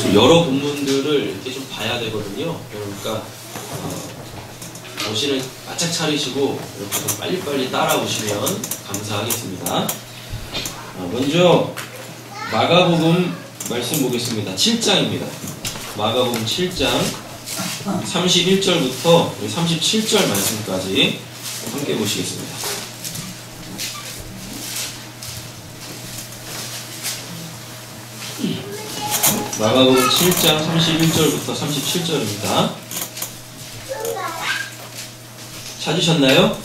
좀 여러 본문들을 이렇게 좀 봐야 되거든요. 그러니까 정신을 바짝 차리시고 이렇게 좀 빨리빨리 따라오시면 감사하겠습니다. 먼저 마가복음 말씀 보겠습니다. 7장입니다. 마가복음 7장 31절부터 37절 말씀까지 함께 보시겠습니다. 마가복음 7장 31절부터 37절입니다. 찾으셨나요?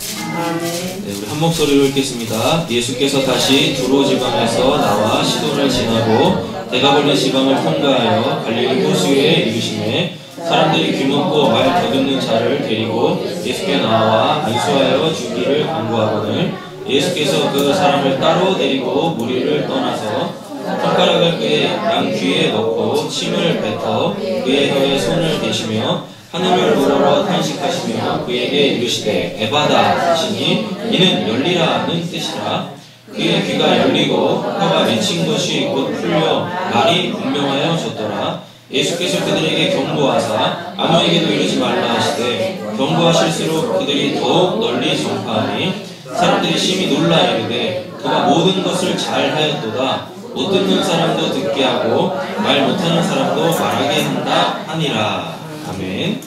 네, 우리 한 목소리로 읽겠습니다. 예수께서 다시 두로 지방에서 나와 시돈을 지나고 대가볼리 지방을 통과하여 갈릴리 호수에 이르시매 사람들이 귀먹고 말 더듬는 자를 데리고 예수께 나와 안수하여 주기를 간구하거늘 예수께서 그 사람을 따로 데리고 무리를 떠나서 손가락을 그의 양 귀에 넣고 침을 뱉어 그의 혀에 손을 대시며 하늘을 우러러 탄식하시며 그에게 이르시되 에바다 하시니 이는 열리라는 뜻이라. 그의 귀가 열리고 혀가 맺힌 것이 곧 풀려 말이 분명하여졌더라. 예수께서 그들에게 경고하사 아무에게도 이르지 말라 하시되 경고하실수록 그들이 더욱 널리 전파하니 사람들이 심히 놀라 이르되 그가 모든 것을 잘하였도다. 못 듣는 사람도 듣게 하고 말 못하는 사람도 말하게 한다 하니라. 아멘.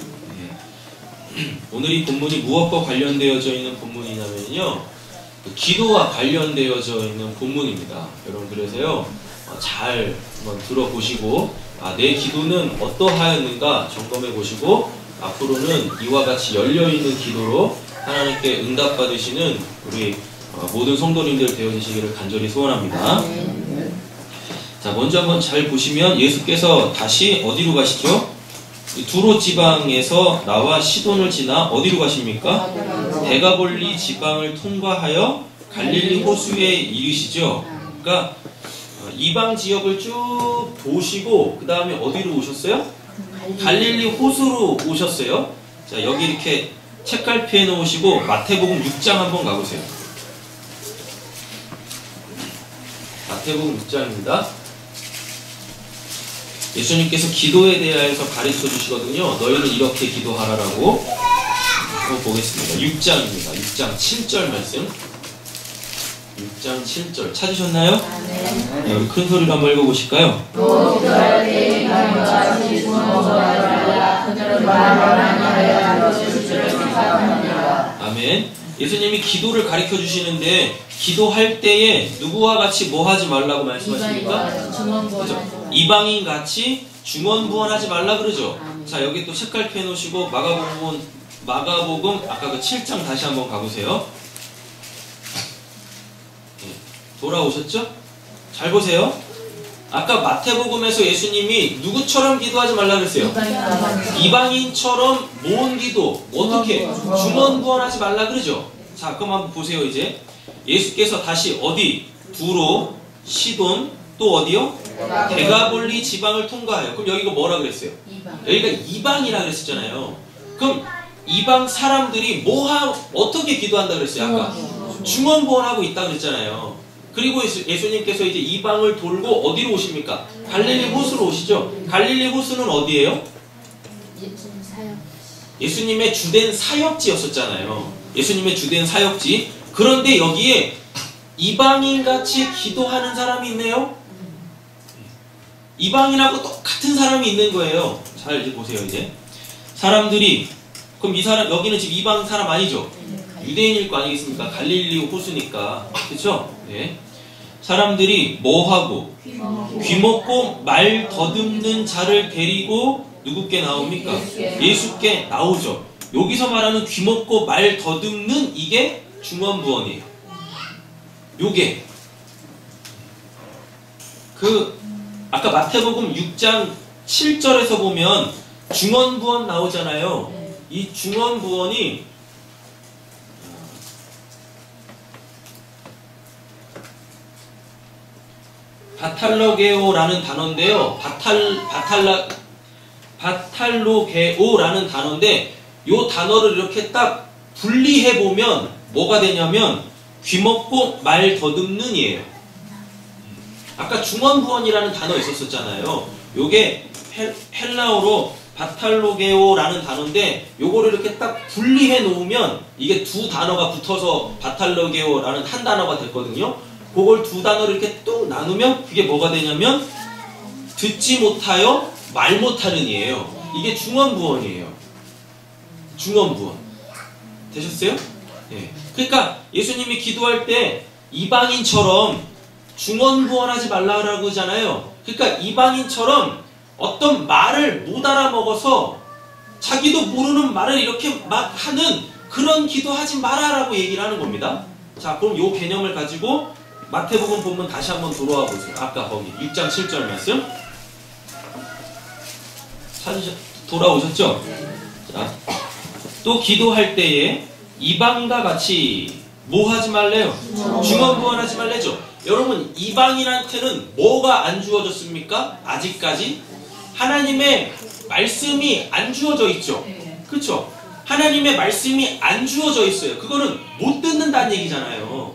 오늘 이 본문이 무엇과 관련되어져 있는 본문이냐면요, 기도와 관련되어져 있는 본문입니다. 여러분, 그래서요 잘 한번 들어보시고 내 기도는 어떠하였는가 점검해 보시고 앞으로는 이와 같이 열려있는 기도로 하나님께 응답받으시는 우리 모든 성도님들 되어주시기를 간절히 소원합니다. 자, 먼저 한번 잘 보시면 예수께서 다시 어디로 가시죠? 두로 지방에서 나와 시돈을 지나 어디로 가십니까? 대가볼리 지방을 통과하여 갈릴리 호수에 이르시죠. 그러니까 이방 지역을 쭉 도시고 그 다음에 어디로 오셨어요? 갈릴리 호수로 오셨어요. 자, 여기 이렇게 책갈피에 놓으시고 마태복음 6장 한번 가보세요. 마태복음 6장입니다. 예수님께서 기도에 대해서 가르쳐 주시거든요. 너희는 이렇게 기도하라라고. 한번 보겠습니다. 6장입니다. 6장 7절 말씀. 6장 7절 찾으셨나요? 네, 우리 큰 소리로 한번 읽어보실까요? 아멘. 예수님이 기도를 가르쳐 주시는데 기도할 때에 누구와 같이 뭐 하지 말라고 말씀하십니까? 이방인 같이 중언부언하지 말라 그러죠. 자, 여기 또 책갈피 해놓으시고 마가복음 아까 그 7장 다시 한번 가보세요. 돌아오셨죠? 잘 보세요. 아까 마태복음에서 예수님이 누구처럼 기도하지 말라 그랬어요? 이방인처럼 모은 기도, 어떻게? 중언부언하지 말라 그러죠. 자, 그럼 한번 보세요. 이제 예수께서 다시 어디? 두로, 시돈, 또 어디요? 대가볼리 지방을 통과해요. 그럼 여기가 뭐라 그랬어요? 여기가 이방이라 그랬었잖아요. 그럼 이방 사람들이 어떻게 기도한다 그랬어요? 아까 중언부언하고 있다 그랬잖아요. 그리고 예수님께서 이제 이방을 돌고 어디로 오십니까? 갈릴리 호수로 오시죠. 갈릴리 호수는 어디예요? 예수님의 주된 사역지였었잖아요. 예수님의 주된 사역지. 그런데 여기에 이방인같이 기도하는 사람이 있네요. 이방인하고 똑같은 사람이 있는 거예요. 잘 이제 보세요. 이제 사람들이, 그럼 이 사람, 여기는 지금 이방 사람 아니죠? 유대인일 거 아니겠습니까? 갈릴리 호수니까. 그쵸? 네. 사람들이 뭐하고? 귀먹고 말 더듬는 자를 데리고 누구께 나옵니까? 예수께 나오죠. 여기서 말하는 귀먹고 말 더듬는 이게 중언부언이에요. 요게 아까 마태복음 6장 7절에서 보면 중언부언 나오잖아요. 이 중언부언이 바탈로게오라는 단어인데요. 바탈로게오라는 단어인데 이 단어를 이렇게 딱 분리해 보면 뭐가 되냐면 귀먹고 말 더듬는이에요. 아까 중언부언이라는 단어 있었었잖아요. 요게 헬라어로 바탈로게오라는 단어인데 요거를 이렇게 딱 분리해 놓으면 이게 두 단어가 붙어서 바탈로게오라는 한 단어가 됐거든요. 그걸 두 단어를 이렇게 뚝 나누면 그게 뭐가 되냐면 듣지 못하여 말 못하는 이에요. 이게 중언부언이에요. 중언부언. 되셨어요? 네. 그러니까 예수님이 기도할 때 이방인처럼 중언부언하지 말라고 하잖아요. 그러니까 이방인처럼 어떤 말을 못 알아먹어서 자기도 모르는 말을 이렇게 막 하는 그런 기도하지 마라라고 얘기를 하는 겁니다. 자, 그럼 요 개념을 가지고 마태복음 본문 다시 한번 돌아와 보세요. 아까 거기 6장 7절 말씀. 돌아오셨죠? 자, 또 기도할 때에 이방인과 같이 뭐 하지 말래요? 중언부언하지 말래죠. 여러분, 이방인한테는 뭐가 안 주어졌습니까? 아직까지 하나님의 말씀이 안 주어져 있죠. 그렇죠? 하나님의 말씀이 안 주어져 있어요. 그거는 못 듣는다는 얘기잖아요.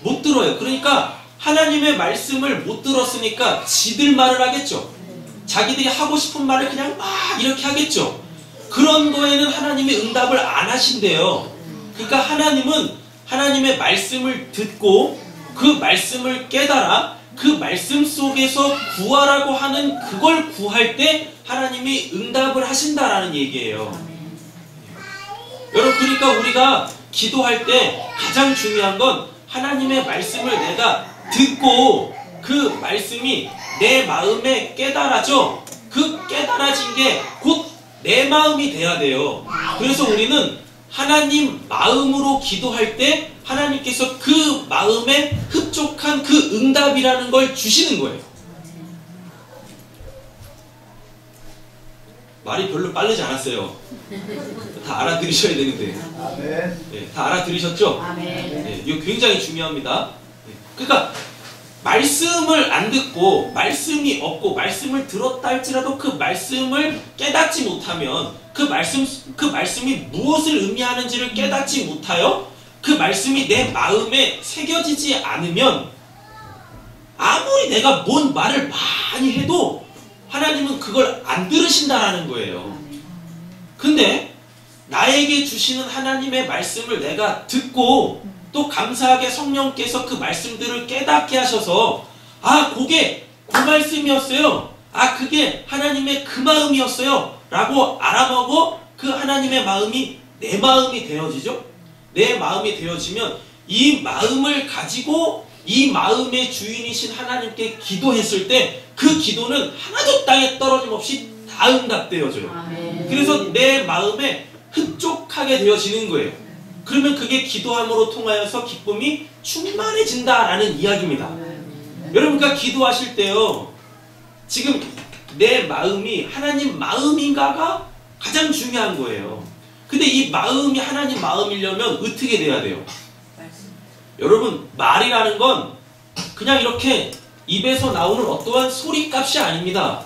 못 들어요. 그러니까 하나님의 말씀을 못 들었으니까 지들 말을 하겠죠. 자기들이 하고 싶은 말을 그냥 막 이렇게 하겠죠. 그런 거에는 하나님이 응답을 안 하신대요. 그러니까 하나님은 하나님의 말씀을 듣고 그 말씀을 깨달아 그 말씀 속에서 구하라고 하는 그걸 구할 때 하나님이 응답을 하신다라는 얘기예요. 여러분, 그러니까 우리가 기도할 때 가장 중요한 건 하나님의 말씀을 내가 듣고 그 말씀이 내 마음에 깨달아져. 그 깨달아진 게 곧 내 마음이 돼야 돼요. 그래서 우리는 하나님 마음으로 기도할 때 하나님께서 그 마음에 흡족한 그 응답이라는 걸 주시는 거예요. 말이 별로 빠르지 않았어요. 다 알아들으셔야 되는데. 네, 다 알아들으셨죠? 네, 이거 굉장히 중요합니다. 네, 그러니까 말씀을 안 듣고 말씀이 없고 말씀을 들었다 할지라도 그 말씀을 깨닫지 못하면 그 말씀이 무엇을 의미하는지를 깨닫지 못하여 그 말씀이 내 마음에 새겨지지 않으면 아무리 내가 뭔 말을 많이 해도 하나님은 그걸 안 들으신다라는 거예요. 근데 나에게 주시는 하나님의 말씀을 내가 듣고 또 감사하게 성령께서 그 말씀들을 깨닫게 하셔서 아, 그게 그 말씀이었어요. 아, 그게 하나님의 그 마음이었어요. 라고 알아보고 그 하나님의 마음이 내 마음이 되어지죠. 내 마음이 되어지면 이 마음을 가지고 이 마음의 주인이신 하나님께 기도했을 때 그 기도는 하나도 땅에 떨어짐 없이 다 응답되어져요. 그래서 내 마음에 흡족하게 되어지는 거예요. 그러면 그게 기도함으로 통하여서 기쁨이 충만해진다라는 이야기입니다. 여러분, 그러니까 기도하실 때요, 지금 내 마음이 하나님 마음인가가 가장 중요한 거예요. 근데 이 마음이 하나님 마음이려면 어떻게 돼야 돼요? 여러분, 말이라는 건 그냥 이렇게 입에서 나오는 어떠한 소리값이 아닙니다.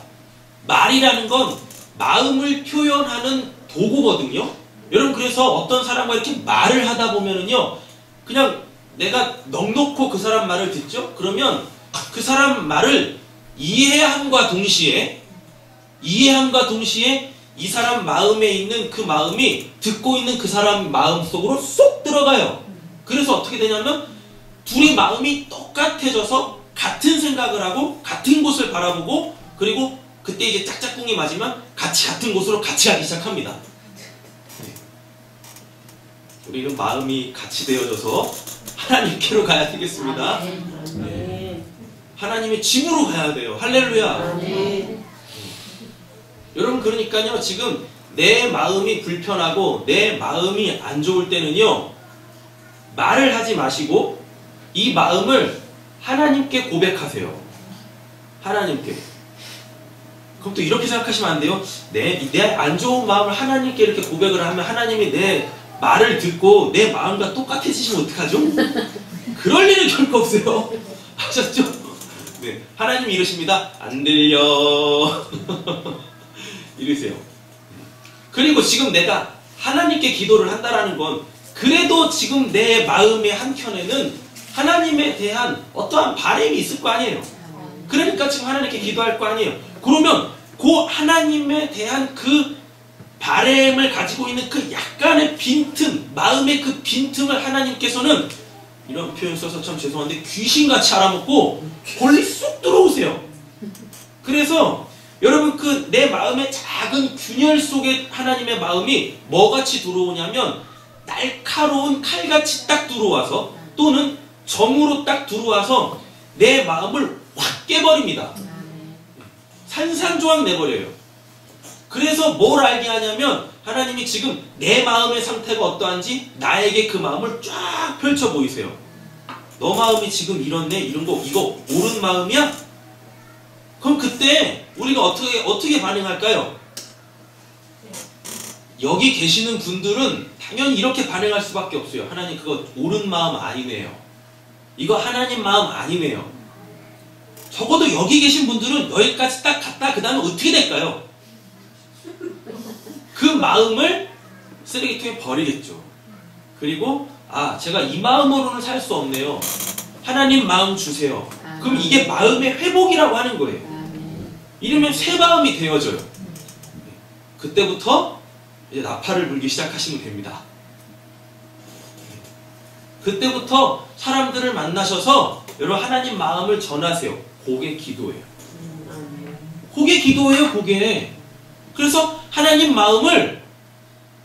말이라는 건 마음을 표현하는 도구거든요. 여러분, 그래서 어떤 사람과 이렇게 말을 하다 보면은요, 그냥 내가 넋놓고 그 사람 말을 듣죠? 그러면 그 사람 말을 이해함과 동시에 이 사람 마음에 있는 그 마음이 듣고 있는 그 사람 마음 속으로 쏙 들어가요. 그래서 어떻게 되냐면 둘이 마음이 똑같아져서 같은 생각을 하고 같은 곳을 바라보고 그리고 그때 이제 짝짝꿍이 맞으면 같이 같은 곳으로 같이 가기 시작합니다. 우리는 마음이 같이 되어져서 하나님께로 가야 되겠습니다. 네. 하나님의 집으로 가야 돼요. 할렐루야. 여러분, 그러니까요, 지금 내 마음이 불편하고 내 마음이 안 좋을 때는요, 말을 하지 마시고 이 마음을 하나님께 고백하세요. 하나님께. 그럼 또 이렇게 생각하시면 안 돼요. 내 안 좋은 마음을 하나님께 이렇게 고백을 하면 하나님이 내 말을 듣고 내 마음과 똑같아지시면 어떡하죠? 그럴 일은 결코 없어요. 아셨죠? 네, 하나님이 이러십니다. 안 들려. 이러세요. 그리고 지금 내가 하나님께 기도를 한다라는 건 그래도 지금 내 마음의 한켠에는 하나님에 대한 어떠한 바람이 있을 거 아니에요. 그러니까 지금 하나님께 기도할 거 아니에요. 그러면 그 하나님에 대한 그 바램을 가지고 있는 그 약간의 빈틈, 마음의 그 빈틈을 하나님께서는 이런 표현 써서 참 죄송한데 귀신같이 알아먹고 골리 쑥 들어오세요. 그래서 여러분 그 내 마음의 작은 균열 속에 하나님의 마음이 뭐같이 들어오냐면 날카로운 칼같이 딱 들어와서 또는 점으로 딱 들어와서 내 마음을 확 깨버립니다. 산산조각 내버려요. 그래서 뭘 알게 하냐면 하나님이 지금 내 마음의 상태가 어떠한지 나에게 그 마음을 쫙 펼쳐 보이세요. 너 마음이 지금 이렇네? 이런 거 이거 옳은 마음이야? 그럼 그때 우리가 어떻게 반응할까요? 여기 계시는 분들은 당연히 이렇게 반응할 수밖에 없어요. 하나님 그거 옳은 마음 아니네요. 이거 하나님 마음 아니네요. 적어도 여기 계신 분들은 여기까지 딱 갔다 그 다음에 어떻게 될까요? 그 마음을 쓰레기통에 버리겠죠. 그리고 제가 이 마음으로는 살 수 없네요. 하나님 마음 주세요. 그럼 이게 마음의 회복이라고 하는 거예요. 이러면 새 마음이 되어져요. 그때부터 이제 나팔을 불기 시작하시면 됩니다. 그때부터 사람들을 만나셔서 여러분 하나님 마음을 전하세요. 그게 기도예요. 그게 기도예요. 그게. 그래서 하나님 마음을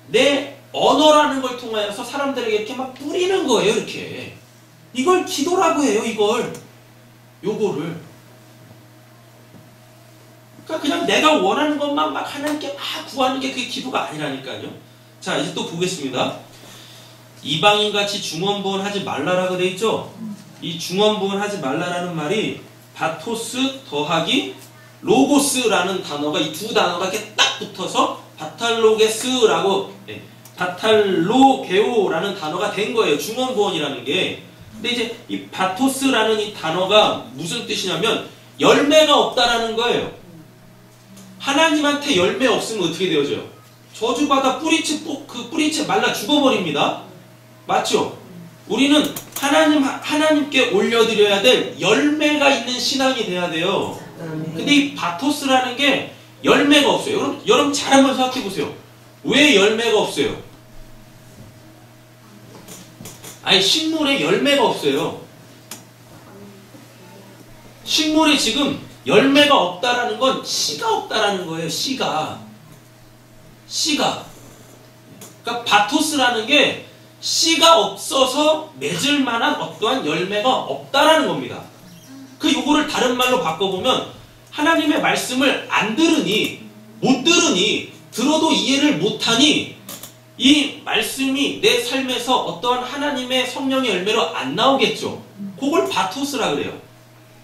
내 언어라는 걸 통하여서 사람들에게 이렇게 막 뿌리는 거예요. 이렇게. 이걸 기도라고 해요. 요거를. 그러니까 그냥 내가 원하는 것만 막 하나님께 막 구하는 게 그게 기도가 아니라니까요. 자, 이제 또 보겠습니다. 이방인같이 중언부언 하지 말라라고 돼 있죠? 이 중언부언 하지 말라라는 말이 바토스 더하기 로고스라는 단어가 이 두 단어가 이렇게 딱 붙어서 바탈로게스라고 바탈로게오라는 단어가 된 거예요. 중언부언이라는 게. 근데 이제 이 바토스라는 이 단어가 무슨 뜻이냐면 열매가 없다라는 거예요. 하나님한테 열매 없으면 어떻게 되어져요? 저주받아 뿌리채 말라 죽어버립니다. 맞죠? 우리는 하나님께 올려드려야 될 열매가 있는 신앙이 돼야 돼요. 근데 이 바토스라는 게 열매가 없어요. 여러분 잘 한번 생각해 보세요. 왜 열매가 없어요? 아니 식물에 열매가 없어요. 식물에 지금 열매가 없다라는 건 씨가 없다라는 거예요. 씨가. 그러니까 바토스라는 게 씨가 없어서 맺을 만한 어떠한 열매가 없다라는 겁니다. 요거를 다른 말로 바꿔보면 하나님의 말씀을 안 들으니 못 들으니 들어도 이해를 못하니 이 말씀이 내 삶에서 어떠한 하나님의 성령의 열매로 안 나오겠죠. 그걸 바토스라 그래요.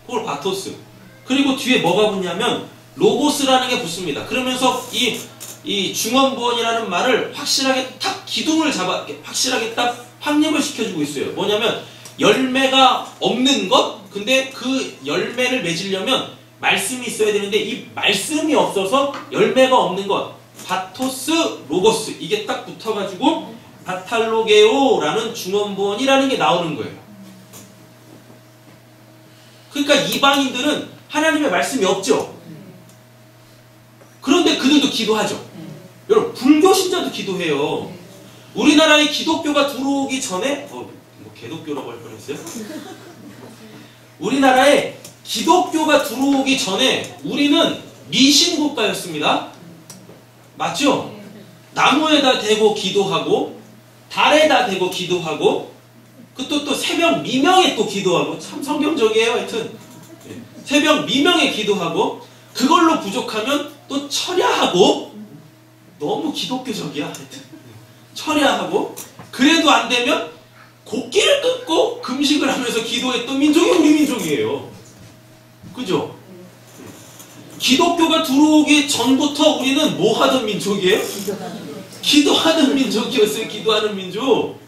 그걸 바토스. 그리고 뒤에 뭐가 붙냐면 로고스라는 게 붙습니다. 그러면서 이 중언부언이라는 말을 확실하게 딱 기둥을 확실하게 딱 확립을 시켜주고 있어요. 뭐냐면 열매가 없는 것, 근데 그 열매를 맺으려면 말씀이 있어야 되는데 이 말씀이 없어서 열매가 없는 것, 바토스, 로고스 이게 딱 붙어가지고 바탈로게오라는 중언부언이라는 게 나오는 거예요. 그러니까 이방인들은 하나님의 말씀이 없죠. 그런데 그들도 기도하죠. 여러분 불교 신자도 기도해요. 우리나라에 기독교가 들어오기 전에 개독교라고 할 뻔했어요. 우리나라에 기독교가 들어오기 전에 우리는 미신국가였습니다. 맞죠? 나무에다 대고 기도하고 달에다 대고 기도하고 또 새벽 미명에 또 기도하고 참 성경적이에요. 하여튼 새벽 미명에 기도하고 그걸로 부족하면 또 철야하고 너무 기독교적이야. 하여튼 철야하고 그래도 안 되면 곡기를 끊고 금식을 하면서 기도했던 민족이 우리 민족이에요. 그죠? 기독교가 들어오기 전부터 우리는 뭐 하던 민족이에요? 기도하는 민족이었어요. 기도하는 민족.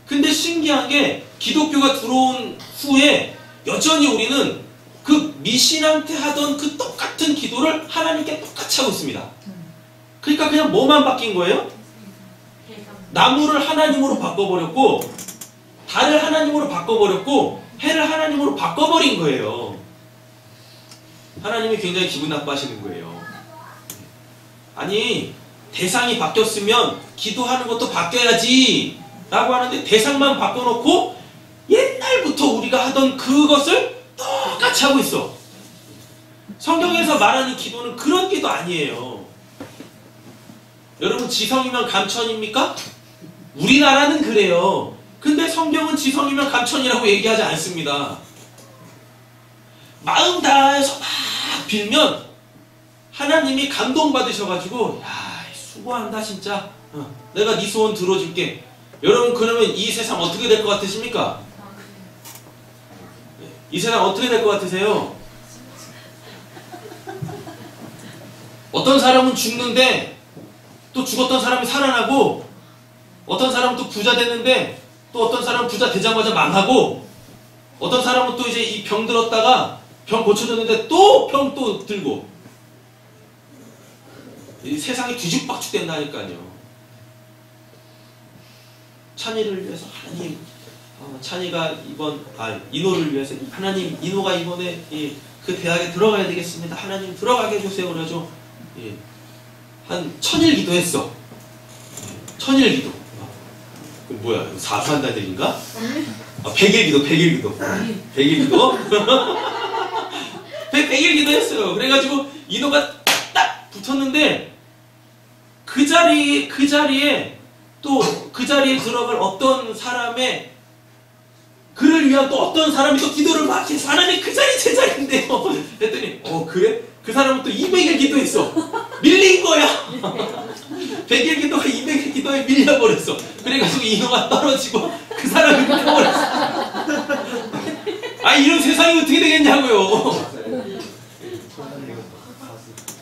근데 신기한 게 기독교가 들어온 후에 여전히 우리는 그 미신한테 하던 그 똑같은 기도를 하나님께 똑같이 하고 있습니다. 그러니까 그냥 뭐만 바뀐 거예요? 나무를 하나님으로 바꿔버렸고 달을 하나님으로 바꿔버렸고 해를 하나님으로 바꿔버린 거예요. 하나님이 굉장히 기분 나빠하시는 거예요. 아니, 대상이 바뀌었으면 기도하는 것도 바뀌어야지 라고 하는데 대상만 바꿔놓고 옛날부터 우리가 하던 그것을 똑같이 하고 있어. 성경에서 말하는 기도는 그런 기도 아니에요. 여러분, 지성이면 감천입니까? 우리나라는 그래요. 근데 성경은 지성이면 감천이라고 얘기하지 않습니다. 마음 다해서 막 빌면 하나님이 감동받으셔가지고 야, 수고한다 진짜. 내가 네 소원 들어줄게. 여러분, 그러면 이 세상 어떻게 될 것 같으십니까? 이 세상 어떻게 될 것 같으세요? 어떤 사람은 죽는데 또 죽었던 사람이 살아나고, 어떤 사람은 또 부자 됐는데 또 어떤 사람은 부자 되자마자 망하고, 어떤 사람은 또 이제 이 병 들었다가 병 고쳐졌는데 또 병 또 들고, 이 세상이 뒤죽박죽 된다니까요. 찬이를 위해서 하나님, 찬이가 인호를 위해서 하나님, 인호가 이번에 그 대학에 들어가야 되겠습니다. 하나님 들어가게 해주세요. 그래가지고 한 1000일 기도했어. 1000일 기도. 그 뭐야? 사수한다는 얘기인가? 100일 기도, 100일 기도. 100일 기도? 100일 기도했어요. 그래가지고 인호가 딱 붙었는데 그 자리에 또 그 자리에 들어갈 어떤 사람의 그를 위한 또 어떤 사람이 또 기도를 막 해서 하나님 그 자리 제 자리인데요. 했더니 그래? 그 사람은 또 200일 기도했어. 밀린 거야. 100일 기도가 200일 기도에 밀려버렸어. 그래가지고 인호가 떨어지고 그 사람이 밀려버렸어. 아, 이런 세상이 어떻게 되겠냐고요.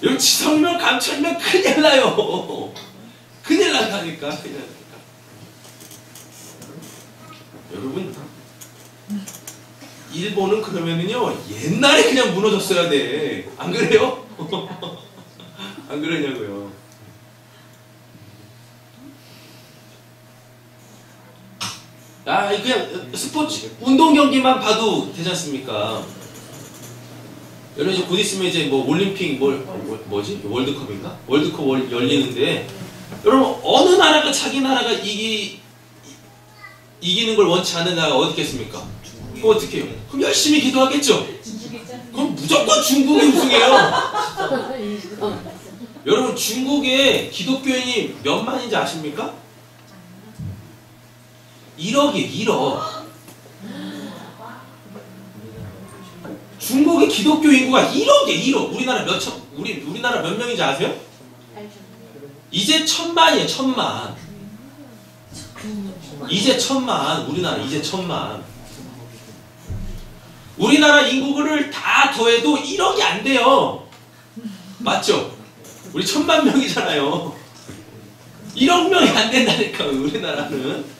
여기 지성면 감천면 큰일 나요. 큰일 난다니까. 큰일 난다니까. 여러분, 일본은 그러면은요 옛날에 그냥 무너졌어야 돼. 안 그래요? 안 그러냐고요. 그냥 스포츠 운동 경기만 봐도 되지 않습니까? 여러분, 이제 곧 있으면 이제 뭐 올림픽 뭐지? 월드컵인가? 월드컵 열리는데, 여러분, 어느 나라가 자기 나라가 이기는 걸 원치 않는 나라가 어디 있겠습니까? 그럼 어떻게 해요? 그럼 열심히 기도하겠죠? 그럼 무조건 중국이 우승해요. 여러분, 중국의 기독교인이 몇만인지 아십니까? 1억이에요. 1억. 중국의 기독교 인구가 1억이에요. 1억. 우리나라 몇 명인지 아세요? 이제 1000만이에요. 1000만. 이제 1000만. 우리나라 이제 1000만. 우리나라 인구를 다 더해도 1억이 안 돼요. 맞죠? 우리 1000만 명이잖아요. 1억 명이 안 된다니까, 우리나라는.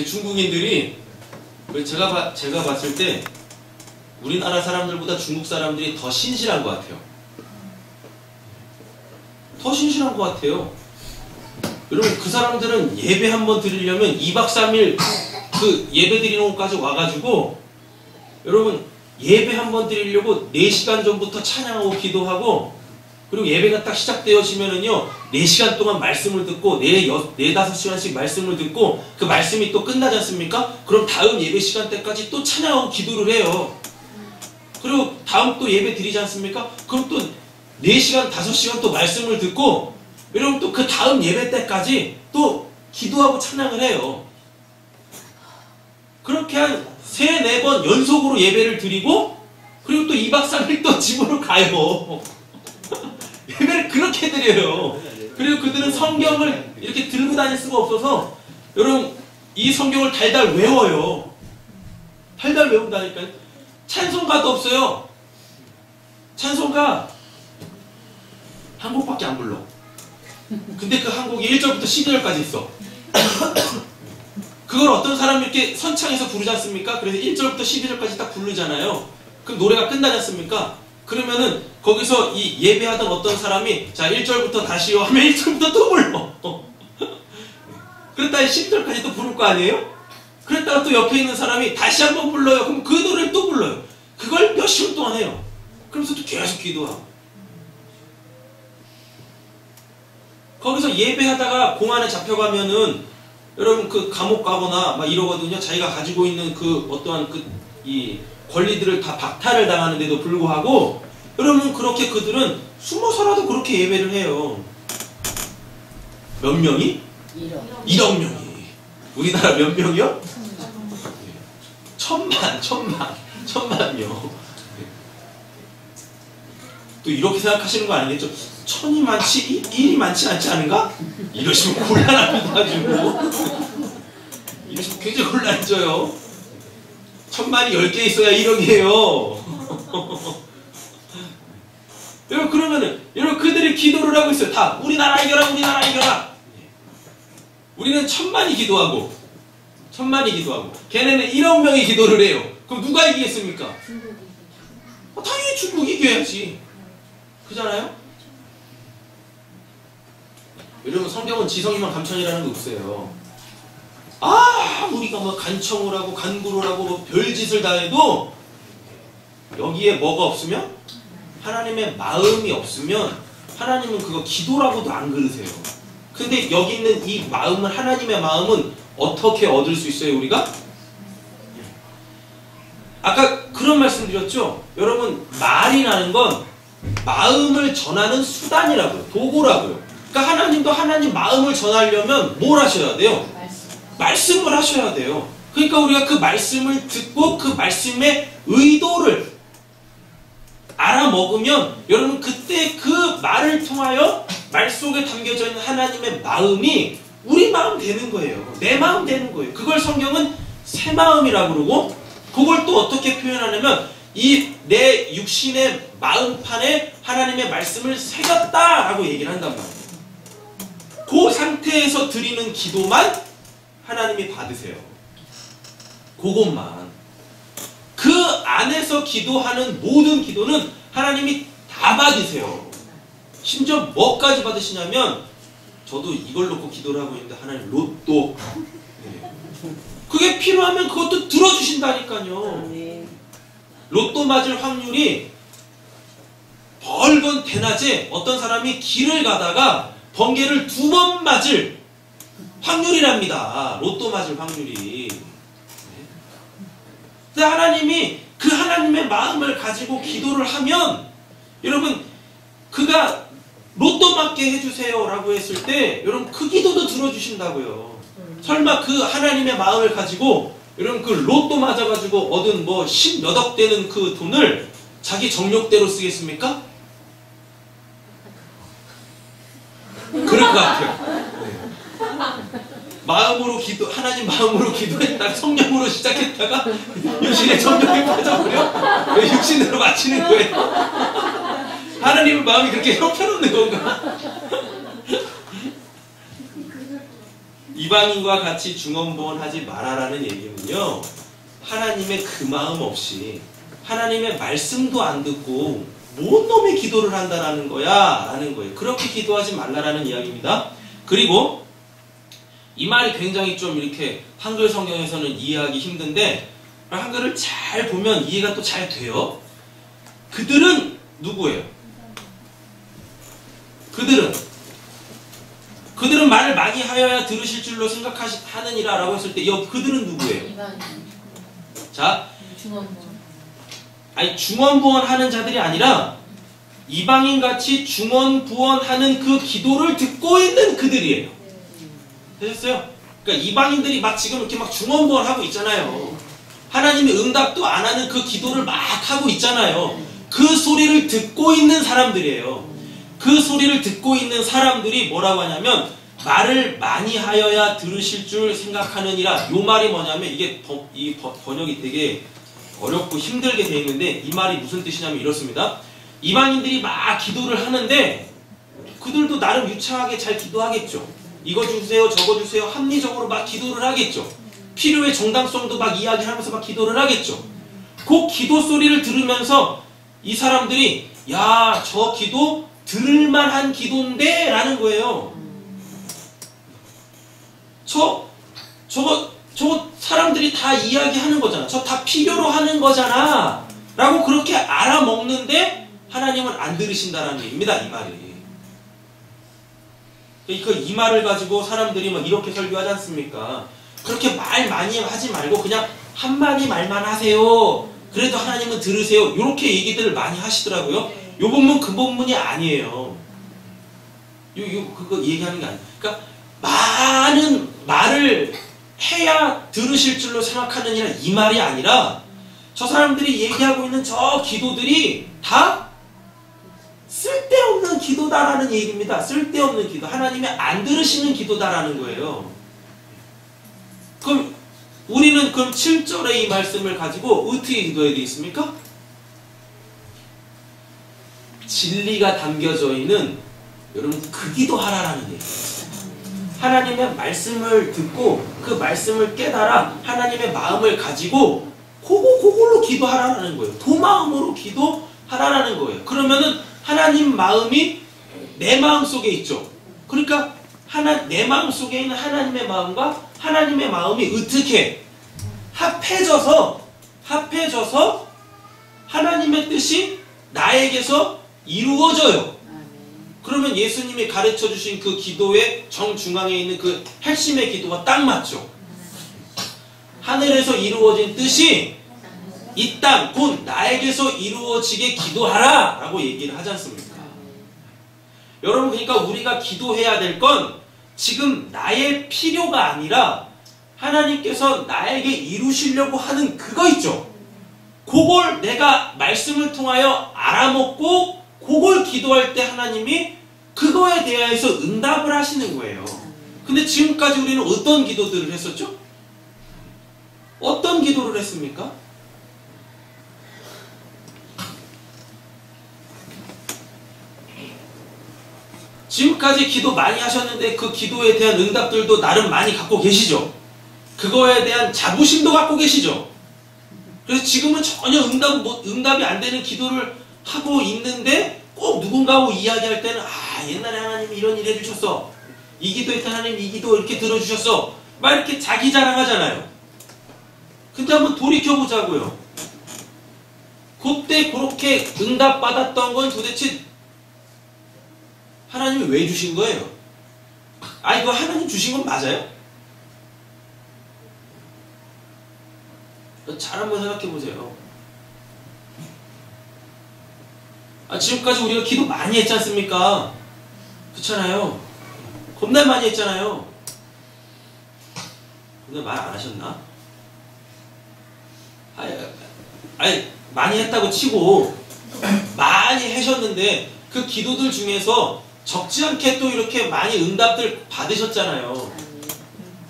중국인들이, 제가 봤을 때 우리나라 사람들보다 중국 사람들이 더 신실한 것 같아요. 더 신실한 것 같아요. 여러분, 그 사람들은 예배 한번 드리려면 2박 3일 그 예배 드리는 곳까지 와가지고, 여러분, 예배 한번 드리려고 4시간 전부터 찬양하고 기도하고, 그리고 예배가 딱 시작되어지면은요 4시간 동안 말씀을 듣고 4-5시간씩 말씀을 듣고, 그 말씀이 또 끝나지 않습니까? 그럼 다음 예배 시간 때까지 또 찬양하고 기도를 해요. 그리고 다음 또 예배 드리지 않습니까? 그럼 또 4시간 5시간 또 말씀을 듣고, 여러분 또 그 다음 예배 때까지 또 기도하고 찬양을 해요. 그렇게 한 3-4번 연속으로 예배를 드리고, 그리고 또 2박 3일 또 집으로 가요. 예배를 그렇게 드려요. 그리고 그들은 성경을 이렇게 들고 다닐 수가 없어서, 여러분, 이 성경을 달달 외워요. 달달 외운다니까요. 찬송가도 없어요. 찬송가 한 곡밖에 안 불러. 근데 그 한 곡이 1절부터 12절까지 있어. 그걸 어떤 사람이 이렇게 선창해서 부르지 않습니까? 그래서 1절부터 12절까지 딱 부르잖아요. 그럼 노래가 끝나지 않습니까? 그러면은 거기서 이 예배하던 어떤 사람이 자 1절부터 다시요 하면 1절부터 또 불러. 그랬다가 12절까지 또 부를 거 아니에요? 그랬다가 또 옆에 있는 사람이 다시 한번 불러요. 그럼 그 노래를 또 불러요. 그걸 몇 시간 동안 해요. 그러면서도 계속 기도하고. 거기서 예배하다가 공안에 잡혀가면은 여러분 그 감옥 가거나 막 이러거든요. 자기가 가지고 있는 그 어떠한 이 권리들을 다 박탈을 당하는데도 불구하고 여러분 그렇게 그들은 숨어서라도 그렇게 예배를 해요. 몇 명이? 1억 명이. 우리나라 몇 명이요? 1000만 명. 또 이렇게 생각하시는 거 아니겠죠? 1000이 많지 1이 많지 않지 않은가? 이러시면 곤란합니다. 이러시면 굉장히 곤란해져요. 1000만이 10개 있어야 1억이에요. 여러분 그러면은 여러분 그들이 기도를 하고 있어요. 다 우리나라 이겨라 우리나라 이겨라. 우리는 1000만이 기도하고 걔네는 1억 명이 기도를 해요. 그럼 누가 이기겠습니까? 당연히 중국이 이겨야지. 그잖아요? 여러분 성경은 지성이만 감천이라는 게 없어요. 우리가 뭐 간청을 하고 간구를 하고 뭐 별짓을 다 해도 여기에 뭐가 없으면 하나님의 마음이 없으면 하나님은 그거 기도라고도 안 그러세요. 근데 여기 있는 이 마음은 하나님의 마음은 어떻게 얻을 수 있어요 우리가? 아까 그런 말씀 드렸죠? 여러분 말이라는 건 마음을 전하는 수단이라고요. 도구라고요. 그러니까 하나님도 하나님 마음을 전하려면 뭘 하셔야 돼요? 말씀을 하셔야 돼요. 그러니까 우리가 그 말씀을 듣고 그 말씀의 의도를 알아먹으면 여러분 그때 그 말을 통하여 말 속에 담겨져 있는 하나님의 마음이 우리 마음 되는 거예요. 내 마음 되는 거예요. 그걸 성경은 새 마음이라고 그러고 그걸 또 어떻게 표현하냐면 이 내 육신의 마음판에 하나님의 말씀을 새겼다라고 얘기를 한단 말이에요. 그 상태에서 드리는 기도만 하나님이 받으세요. 그것만. 그 안에서 기도하는 모든 기도는 하나님이 다 받으세요. 심지어 뭐까지 받으시냐면 저도 이걸 놓고 기도를 하고 있는데 하나님 로또 그게 필요하면 그것도 들어주신다니까요. 로또 맞을 확률이 벌건 대낮에 어떤 사람이 길을 가다가 번개를 2번 맞을 확률이랍니다. 로또 맞을 확률이. 근데 하나님이 그 하나님의 마음을 가지고 기도를 하면 여러분 그가 로또 맞게 해주세요 라고 했을 때 여러분 그 기도도 들어주신다고요. 설마 그 하나님의 마음을 가지고 여러분 그 로또 맞아가지고 얻은 뭐 10몇억 되는 그 돈을 자기 정욕대로 쓰겠습니까? 그럴 것 같아요. 마음으로 하나님 마음으로 기도했다가 성령으로 시작했다가 육신의 정욕에 빠져버려 육신으로 마치는 거예요. 하나님의 마음이 그렇게 형편없는 건가? 이방인과 같이 중언부언하지 말아라는 얘기는요, 하나님의 그 마음 없이 하나님의 말씀도 안 듣고 뭔 놈의 기도를 한다라는 거야 라는 거예요. 그렇게 기도하지 말라라는 이야기입니다. 그리고 이 말이 굉장히 좀 이렇게 한글 성경에서는 이해하기 힘든데 한글을 잘 보면 이해가 또 잘 돼요. 그들은 누구예요? 그들은 말을 많이 하여야 들으실 줄로 생각하느니라 라고 했을 때 그들은 누구예요? 자, 중언부언하는 자들이 아니라 이방인같이 중언부언하는 그 기도를 듣고 있는 그들이에요. 되셨어요? 그러니까 이방인들이 막 지금 이렇게 막 중언부언하고 있잖아요. 하나님이 응답도 안 하는 그 기도를 막 하고 있잖아요. 그 소리를 듣고 있는 사람들이에요. 그 소리를 듣고 있는 사람들이 뭐라고 하냐면 말을 많이 하여야 들으실 줄 생각하느니라. 요 말이 뭐냐면 이게 이 번역이 되게 어렵고 힘들게 되어 있는데 이 말이 무슨 뜻이냐면 이렇습니다. 이방인들이 막 기도를 하는데 그들도 나름 유창하게 잘 기도하겠죠. 이거 주세요 저거 주세요 합리적으로 막 기도를 하겠죠. 필요의 정당성도 막 이야기하면서 막 기도를 하겠죠. 그 기도 소리를 들으면서 이 사람들이 야, 저 기도 들을만한 기도인데 라는 거예요. 저거 사람들이 다 이야기하는 거잖아. 저 다 필요로 하는 거잖아. 라고 그렇게 알아먹는데 하나님은 안 들으신다라는 얘기입니다. 이 말이. 이 말을 가지고 사람들이 막 이렇게 설교하지 않습니까? 그렇게 말 많이 하지 말고 그냥 한마디 말만 하세요. 그래도 하나님은 들으세요. 이렇게 얘기들을 많이 하시더라고요. 요 본문 그 본문이 아니에요. 그거 얘기하는 게 아니에요. 그러니까 많은 말을 해야 들으실 줄로 생각하느니라 이 말이 아니라 저 사람들이 얘기하고 있는 저 기도들이 다 쓸데없는 기도다라는 얘기입니다. 쓸데없는 기도. 하나님이 안 들으시는 기도다라는 거예요. 그럼 우리는 그럼 7절의 이 말씀을 가지고 어떻게 기도해야 되겠습니까? 진리가 담겨져 있는 여러분 그 기도하라라는 얘기예요. 하나님의 말씀을 듣고 그 말씀을 깨달아 하나님의 마음을 가지고 그걸로 기도하라는 거예요. 도마음으로 기도하라는 거예요. 그러면은 하나님 마음이 내 마음 속에 있죠. 그러니까 내 마음 속에 있는 하나님의 마음과 하나님의 마음이 어떻게 합해져서 하나님의 뜻이 나에게서 이루어져요. 그러면 예수님이 가르쳐 주신 그 기도의 정중앙에 있는 그 핵심의 기도가 딱 맞죠. 하늘에서 이루어진 뜻이 이 땅, 곧 나에게서 이루어지게 기도하라 라고 얘기를 하지 않습니까? 여러분, 그러니까 우리가 기도해야 될 건 지금 나의 필요가 아니라 하나님께서 나에게 이루시려고 하는 그거 있죠. 그걸 내가 말씀을 통하여 알아먹고 그걸 기도할 때 하나님이 그거에 대해서 응답을 하시는 거예요. 근데 지금까지 우리는 어떤 기도들을 했었죠? 어떤 기도를 했습니까? 지금까지 기도 많이 하셨는데 그 기도에 대한 응답들도 나름 많이 갖고 계시죠? 그거에 대한 자부심도 갖고 계시죠? 그래서 지금은 전혀 응답이 안 되는 기도를 하고 있는데 꼭 누군가하고 이야기할 때는 옛날에 하나님이 이런 일 해주셨어. 이 기도에 하나님 이 기도 이렇게 들어주셨어. 막 이렇게 자기 자랑하잖아요. 근데 한번 돌이켜보자고요. 그때 그렇게 응답받았던 건 도대체 하나님이 왜 주신 거예요? 이거 하나님 주신 건 맞아요? 잘 한번 생각해 보세요. 지금까지 우리가 기도 많이 했지 않습니까? 그렇잖아요. 겁나 많이 했잖아요. 근데 말 안 하셨나? 많이 했다고 치고 많이 하셨는데 그 기도들 중에서 적지 않게 또 이렇게 많이 응답들 받으셨잖아요.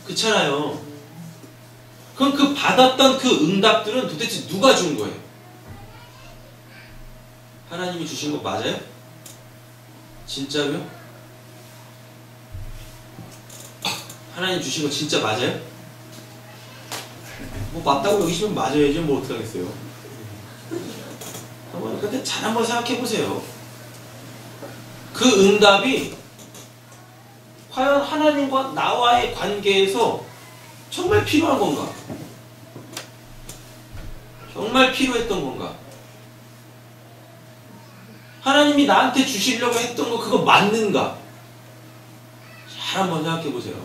그렇잖아요. 그럼 그 받았던 그 응답들은 도대체 누가 준 거예요? 하나님이 주신 거 맞아요? 진짜로요? 하나님 주신 거 진짜 맞아요? 뭐 맞다고 여기시면 맞아야지 뭐 어떡하겠어요. 근데 잘 한번 생각해 보세요. 그 응답이 과연 하나님과 나와의 관계에서 정말 필요한 건가? 정말 필요했던 건가? 하나님이 나한테 주시려고 했던 거 그거 맞는가? 잘 한번 생각해 보세요.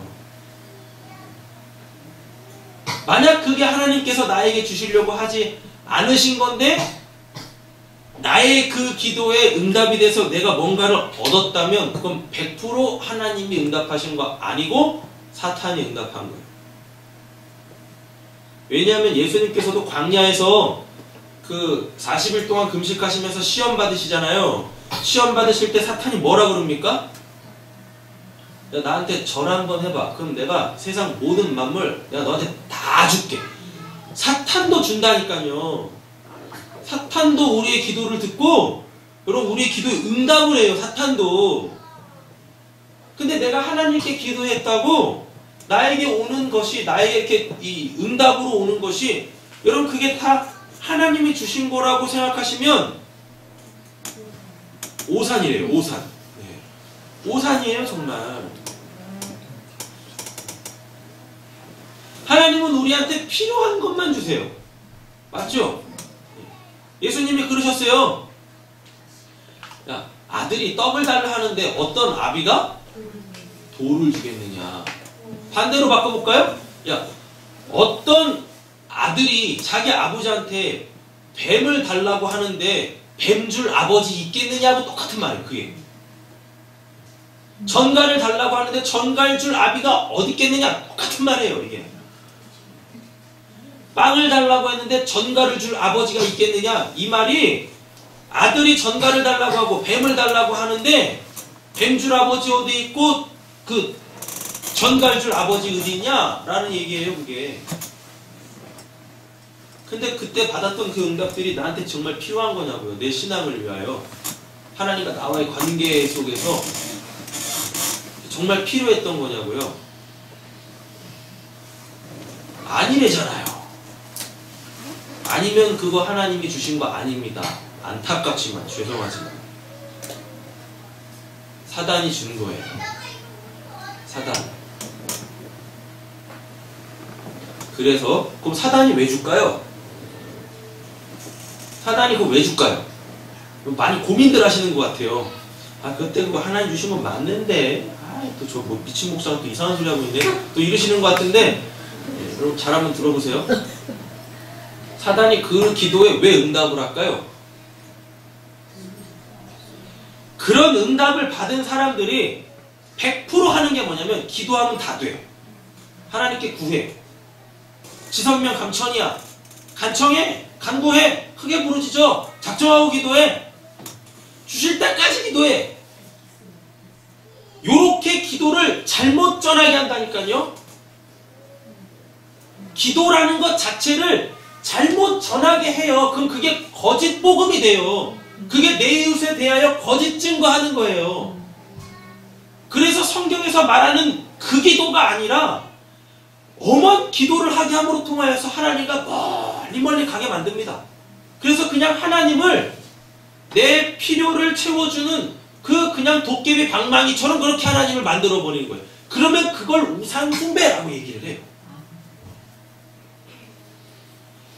만약 그게 하나님께서 나에게 주시려고 하지 않으신 건데 나의 그 기도에 응답이 돼서 내가 뭔가를 얻었다면 그건 100% 하나님이 응답하신 거 아니고 사탄이 응답한 거예요. 왜냐하면 예수님께서도 광야에서 그 40일 동안 금식하시면서 시험 받으시잖아요. 시험 받으실 때 사탄이 뭐라 그럽니까? 야, 나한테 절 한번 해봐. 그럼 내가 세상 모든 만물 내가 너한테 다 줄게. 사탄도 준다니까요. 사탄도 우리의 기도를 듣고 여러분 우리의 기도에 응답을 해요. 사탄도. 근데 내가 하나님께 기도했다고 나에게 오는 것이 나에게 이렇게 이 응답으로 오는 것이 여러분 그게 다 하나님이 주신 거라고 생각하시면 오산이래요. 오산. 네. 오산이에요 정말. 하나님은 우리한테 필요한 것만 주세요. 맞죠? 예수님이 그러셨어요. 야, 아들이 떡을 달라 하는데 어떤 아비가 돌을 주겠느냐. 반대로 바꿔볼까요? 야, 어떤 아들이 자기 아버지한테 뱀을 달라고 하는데 뱀 줄 아버지 있겠느냐고 똑같은 말이에요. 그게 전갈을 달라고 하는데 전갈 줄 아비가 어디 있겠느냐 똑같은 말이에요. 이게 빵을 달라고 했는데 전갈을 줄 아버지가 있겠느냐, 이 말이 아들이 전갈을 달라고 하고 뱀을 달라고 하는데 뱀 줄 아버지 어디 있고 그 전갈 줄 아버지 어디 있냐 라는 얘기예요. 그게 근데 그때 받았던 그 응답들이 나한테 정말 필요한 거냐고요. 내 신앙을 위하여 하나님과 나와의 관계 속에서 정말 필요했던 거냐고요. 아니래잖아요. 아니면 그거 하나님이 주신 거 아닙니다. 안타깝지만 죄송하지만 사단이 주는 거예요. 사단. 그래서 그럼 사단이 왜 줄까요? 사단이 그거 왜 줄까요? 많이 고민들 하시는 것 같아요. 아, 그때 그거 하나님 주신 건 맞는데, 또 저 뭐 미친 목사가 또 이상한 소리 하고 있네. 또 이러시는 것 같은데, 네, 여러분 잘 한번 들어보세요. 사단이 그 기도에 왜 응답을 할까요? 그런 응답을 받은 사람들이 100% 하는 게 뭐냐면 기도하면 다 돼요. 하나님께 구해. 지성명 감천이야. 간청해. 간구해. 크게 부르짖어. 작정하고 기도해. 주실 때까지 기도해. 요렇게 기도를 잘못 전하게 한다니까요. 기도라는 것 자체를 잘못 전하게 해요. 그럼 그게 거짓 복음이 돼요. 그게 내 이웃에 대하여 거짓 증거하는 거예요. 그래서 성경에서 말하는 그 기도가 아니라 엄한 기도를 하게 함으로 통하여서 하나님과 멀리 가게 만듭니다. 그래서 그냥 하나님을 내 필요를 채워주는 그냥 도깨비 방망이처럼 그렇게 하나님을 만들어 버리는 거예요. 그러면 그걸 우상숭배라고 얘기를 해요.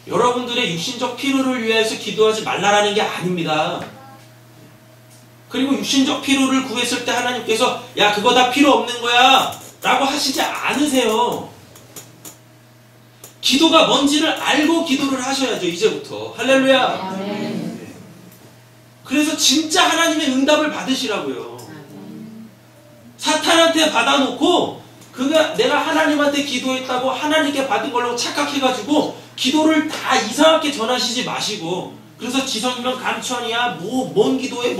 여러분들의 육신적 필요를 위해서 기도하지 말라라는 게 아닙니다. 그리고 육신적 필요를 구했을 때 하나님께서 야 그거 다 필요 없는 거야 라고 하시지 않으세요. 기도가 뭔지를 알고 기도를 하셔야죠. 이제부터. 할렐루야. 아멘. 그래서 진짜 하나님의 응답을 받으시라고요. 사탄한테 받아놓고 그가 내가 하나님한테 기도했다고 하나님께 받은 걸로 착각해가지고 기도를 다 이상하게 전하시지 마시고, 그래서 지성이면 감천이야 뭔 기도해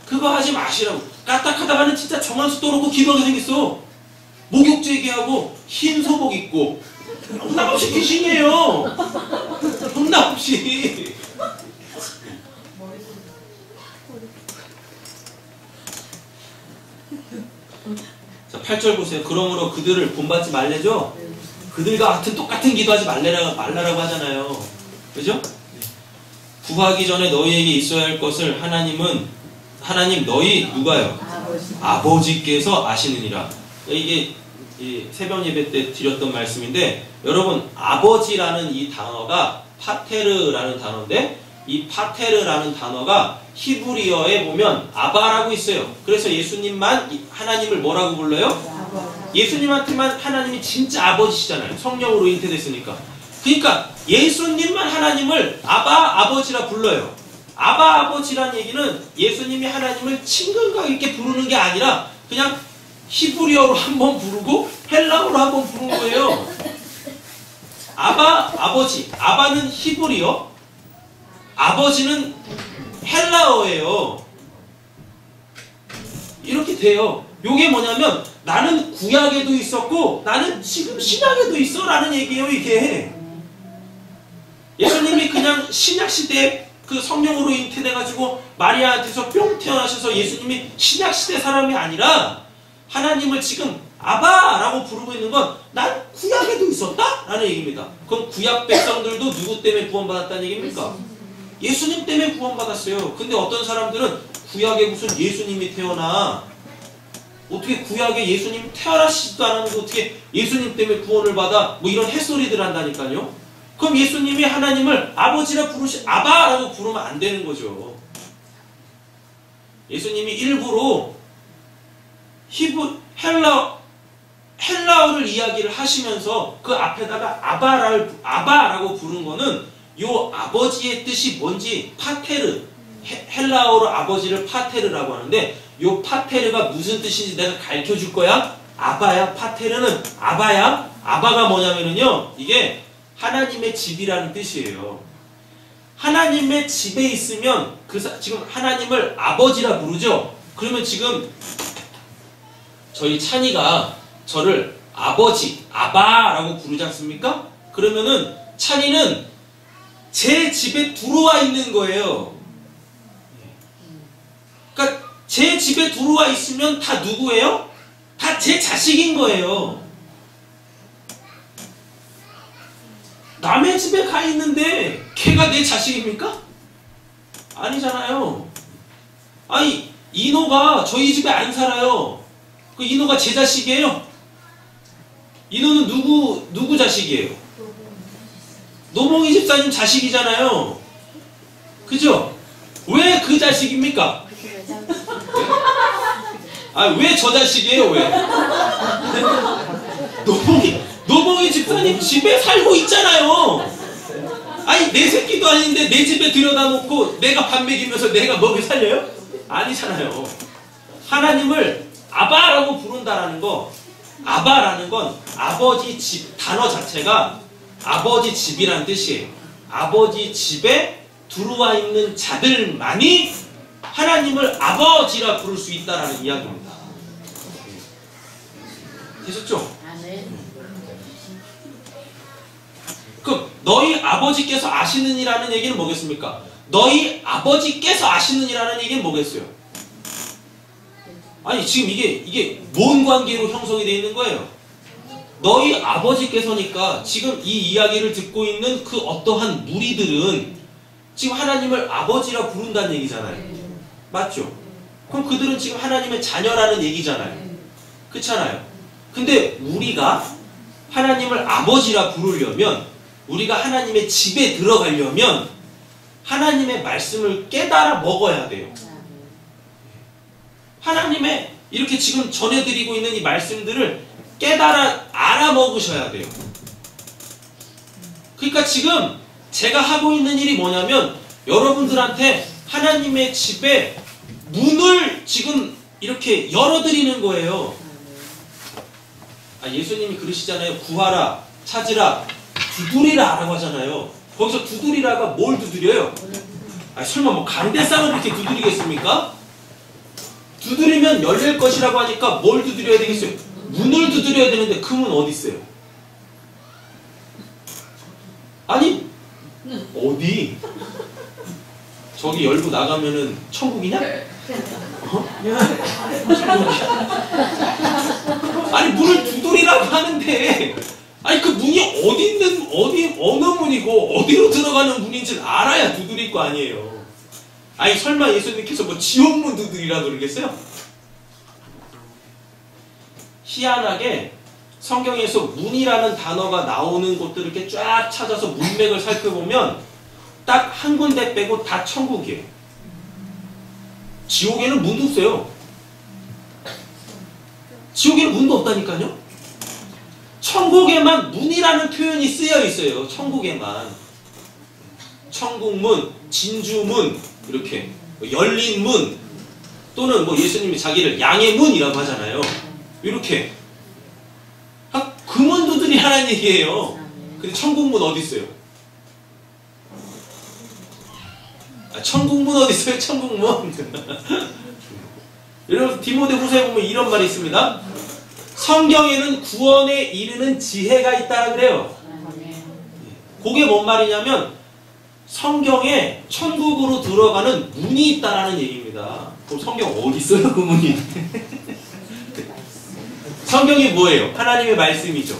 그거 하지 마시라고. 까딱하다가는 진짜 정한수 떠놓고 기도하게 생겼어. 목욕 얘기하고 흰 소복 입고 형남없이 귀신이에요. 형남없이. 자, 8절 보세요. 그러므로 그들을 본받지 말래죠? 그들과 같은 똑같은 기도하지 말라라고 하잖아요. 그죠? 구하기 전에 너희에게 있어야 할 것을 하나님 너희 누가요? 아버지께서 아시느니라. 이게 새벽 예배 때 드렸던 말씀인데, 여러분 아버지라는 이 단어가 파테르라는 단어인데, 이 파테르라는 단어가 히브리어에 보면 아바라고 있어요. 그래서 예수님만 하나님을 뭐라고 불러요? 예수님한테만 하나님이 진짜 아버지시잖아요. 성령으로 잉태됐으니까. 그러니까 예수님만 하나님을 아바 아버지라 불러요. 아바 아버지란 얘기는 예수님이 하나님을 친근감 있게 부르는 게 아니라 그냥 히브리어로 한번 부르고 헬라어로 한번 부르는 거예요. 아바 아버지. 아바는 히브리어, 아버지는 헬라어예요. 이렇게 돼요. 요게 뭐냐면 나는 구약에도 있었고 나는 지금 신약에도 있어 라는 얘기예요. 이게 예수님이 그냥 신약시대에 그 성령으로 잉태돼가지고 마리아한테서 뿅 태어나셔서 예수님이 신약시대 사람이 아니라 하나님을 지금 아바라고 부르고 있는 건 난 구약에도 있었다? 라는 얘기입니다. 그럼 구약 백성들도 누구 때문에 구원받았다는 얘기입니까? 예수님 때문에 구원받았어요. 근데 어떤 사람들은 구약에 무슨 예수님이 태어나, 어떻게 구약에 예수님 태어나시지도 않았는데 어떻게 예수님 때문에 구원을 받아, 뭐 이런 햇소리들 한다니까요. 그럼 예수님이 하나님을 아버지라 아바라고 부르면 안 되는 거죠. 예수님이 일부러 헬라어를 이야기를 하시면서 그 앞에다가 아바라고 부른 거는 요 아버지의 뜻이 뭔지 파테르, 헬라어로 아버지를 파테르라고 하는데 요 파테르가 무슨 뜻인지 내가 가르쳐 줄 거야. 아바야. 파테르는 아바야. 아바가 뭐냐면요, 이게 하나님의 집이라는 뜻이에요. 하나님의 집에 있으면 지금 하나님을 아버지라 부르죠. 그러면 지금 저희 찬이가 저를 아버지, 아바라고 부르지 않습니까? 그러면은 찬이는 제 집에 들어와 있는 거예요. 그러니까 제 집에 들어와 있으면 다 누구예요? 다 제 자식인 거예요. 남의 집에 가 있는데 걔가 내 자식입니까? 아니잖아요. 아니, 이노가 저희 집에 안 살아요. 그 이노가 제 자식이에요? 이노는 누구 자식이에요? 노몽이 집사님 자식이잖아요. 그죠? 왜 그 자식입니까? 아, 왜 저 자식이에요? 왜? 노몽이 집사님 집에 살고 있잖아요. 아니, 내 새끼도 아닌데 내 집에 들여다 놓고 내가 밥 먹이면서 내가 먹여 살려요? 아니잖아요. 하나님을 아바라고 부른다라는 거, 아바라는 건 아버지 집, 단어 자체가 아버지 집이란 뜻이에요. 아버지 집에 들어와 있는 자들만이 하나님을 아버지라 부를 수 있다라는 이야기입니다. 되셨죠? 그럼 너희 아버지께서 아시느니라는 얘기는 뭐겠습니까? 너희 아버지께서 아시느니라는 얘기는 뭐겠어요? 아니, 지금 이게 뭔 관계로 형성이 되어 있는 거예요? 너희 아버지께서니까 지금 이 이야기를 듣고 있는 그 어떠한 무리들은 지금 하나님을 아버지라 부른다는 얘기잖아요. 맞죠? 그럼 그들은 지금 하나님의 자녀라는 얘기잖아요. 그렇잖아요. 근데 우리가 하나님을 아버지라 부르려면, 우리가 하나님의 집에 들어가려면 하나님의 말씀을 깨달아 먹어야 돼요. 하나님의 이렇게 지금 전해드리고 있는 이 말씀들을 깨달아 알아먹으셔야 돼요. 그러니까 지금 제가 하고 있는 일이 뭐냐면 여러분들한테 하나님의 집에 문을 지금 이렇게 열어드리는 거예요. 예수님이 그러시잖아요. 구하라, 찾으라, 두드리라 라고 하잖아요. 거기서 두드리라가 뭘 두드려요? 설마 뭐 강대상을 이렇게 두드리겠습니까? 두드리면 열릴 것이라고 하니까 뭘 두드려야 되겠어요? 문을 두드려야 되는데 그 문 어디 있어요? 아니, 어디? 저기 열고 나가면은 천국이냐? 아니, 문을 두드리라고 하는데, 아니, 그 문이 어느 문이고 어디로 들어가는 문인지를 알아야 두드릴 거 아니에요. 아니, 설마 예수님께서 뭐 지옥문 두드리라 그러겠어요? 희한하게 성경에서 문이라는 단어가 나오는 곳들을 이렇게 쫙 찾아서 문맥을 살펴보면 딱 한 군데 빼고 다 천국이에요. 지옥에는 문도 없어요. 지옥에는 문도 없다니까요. 천국에만 문이라는 표현이 쓰여 있어요. 천국에만. 천국문, 진주문, 이렇게 열린 문, 또는 뭐 예수님이 자기를 양의 문이라고 하잖아요. 이렇게 그 문 두드리라는 얘기예요. 근데 천국문 어디 있어요? 천국문 어디 있어요? 천국문. 여러분, 디모데후서에 보면 이런 말이 있습니다. 성경에는 구원에 이르는 지혜가 있다라 그래요. 그게 뭔 말이냐면 성경에 천국으로 들어가는 문이 있다라는 얘기입니다. 그럼 성경 어디 있어요, 그 문이? 성경이 뭐예요? 하나님의 말씀이죠.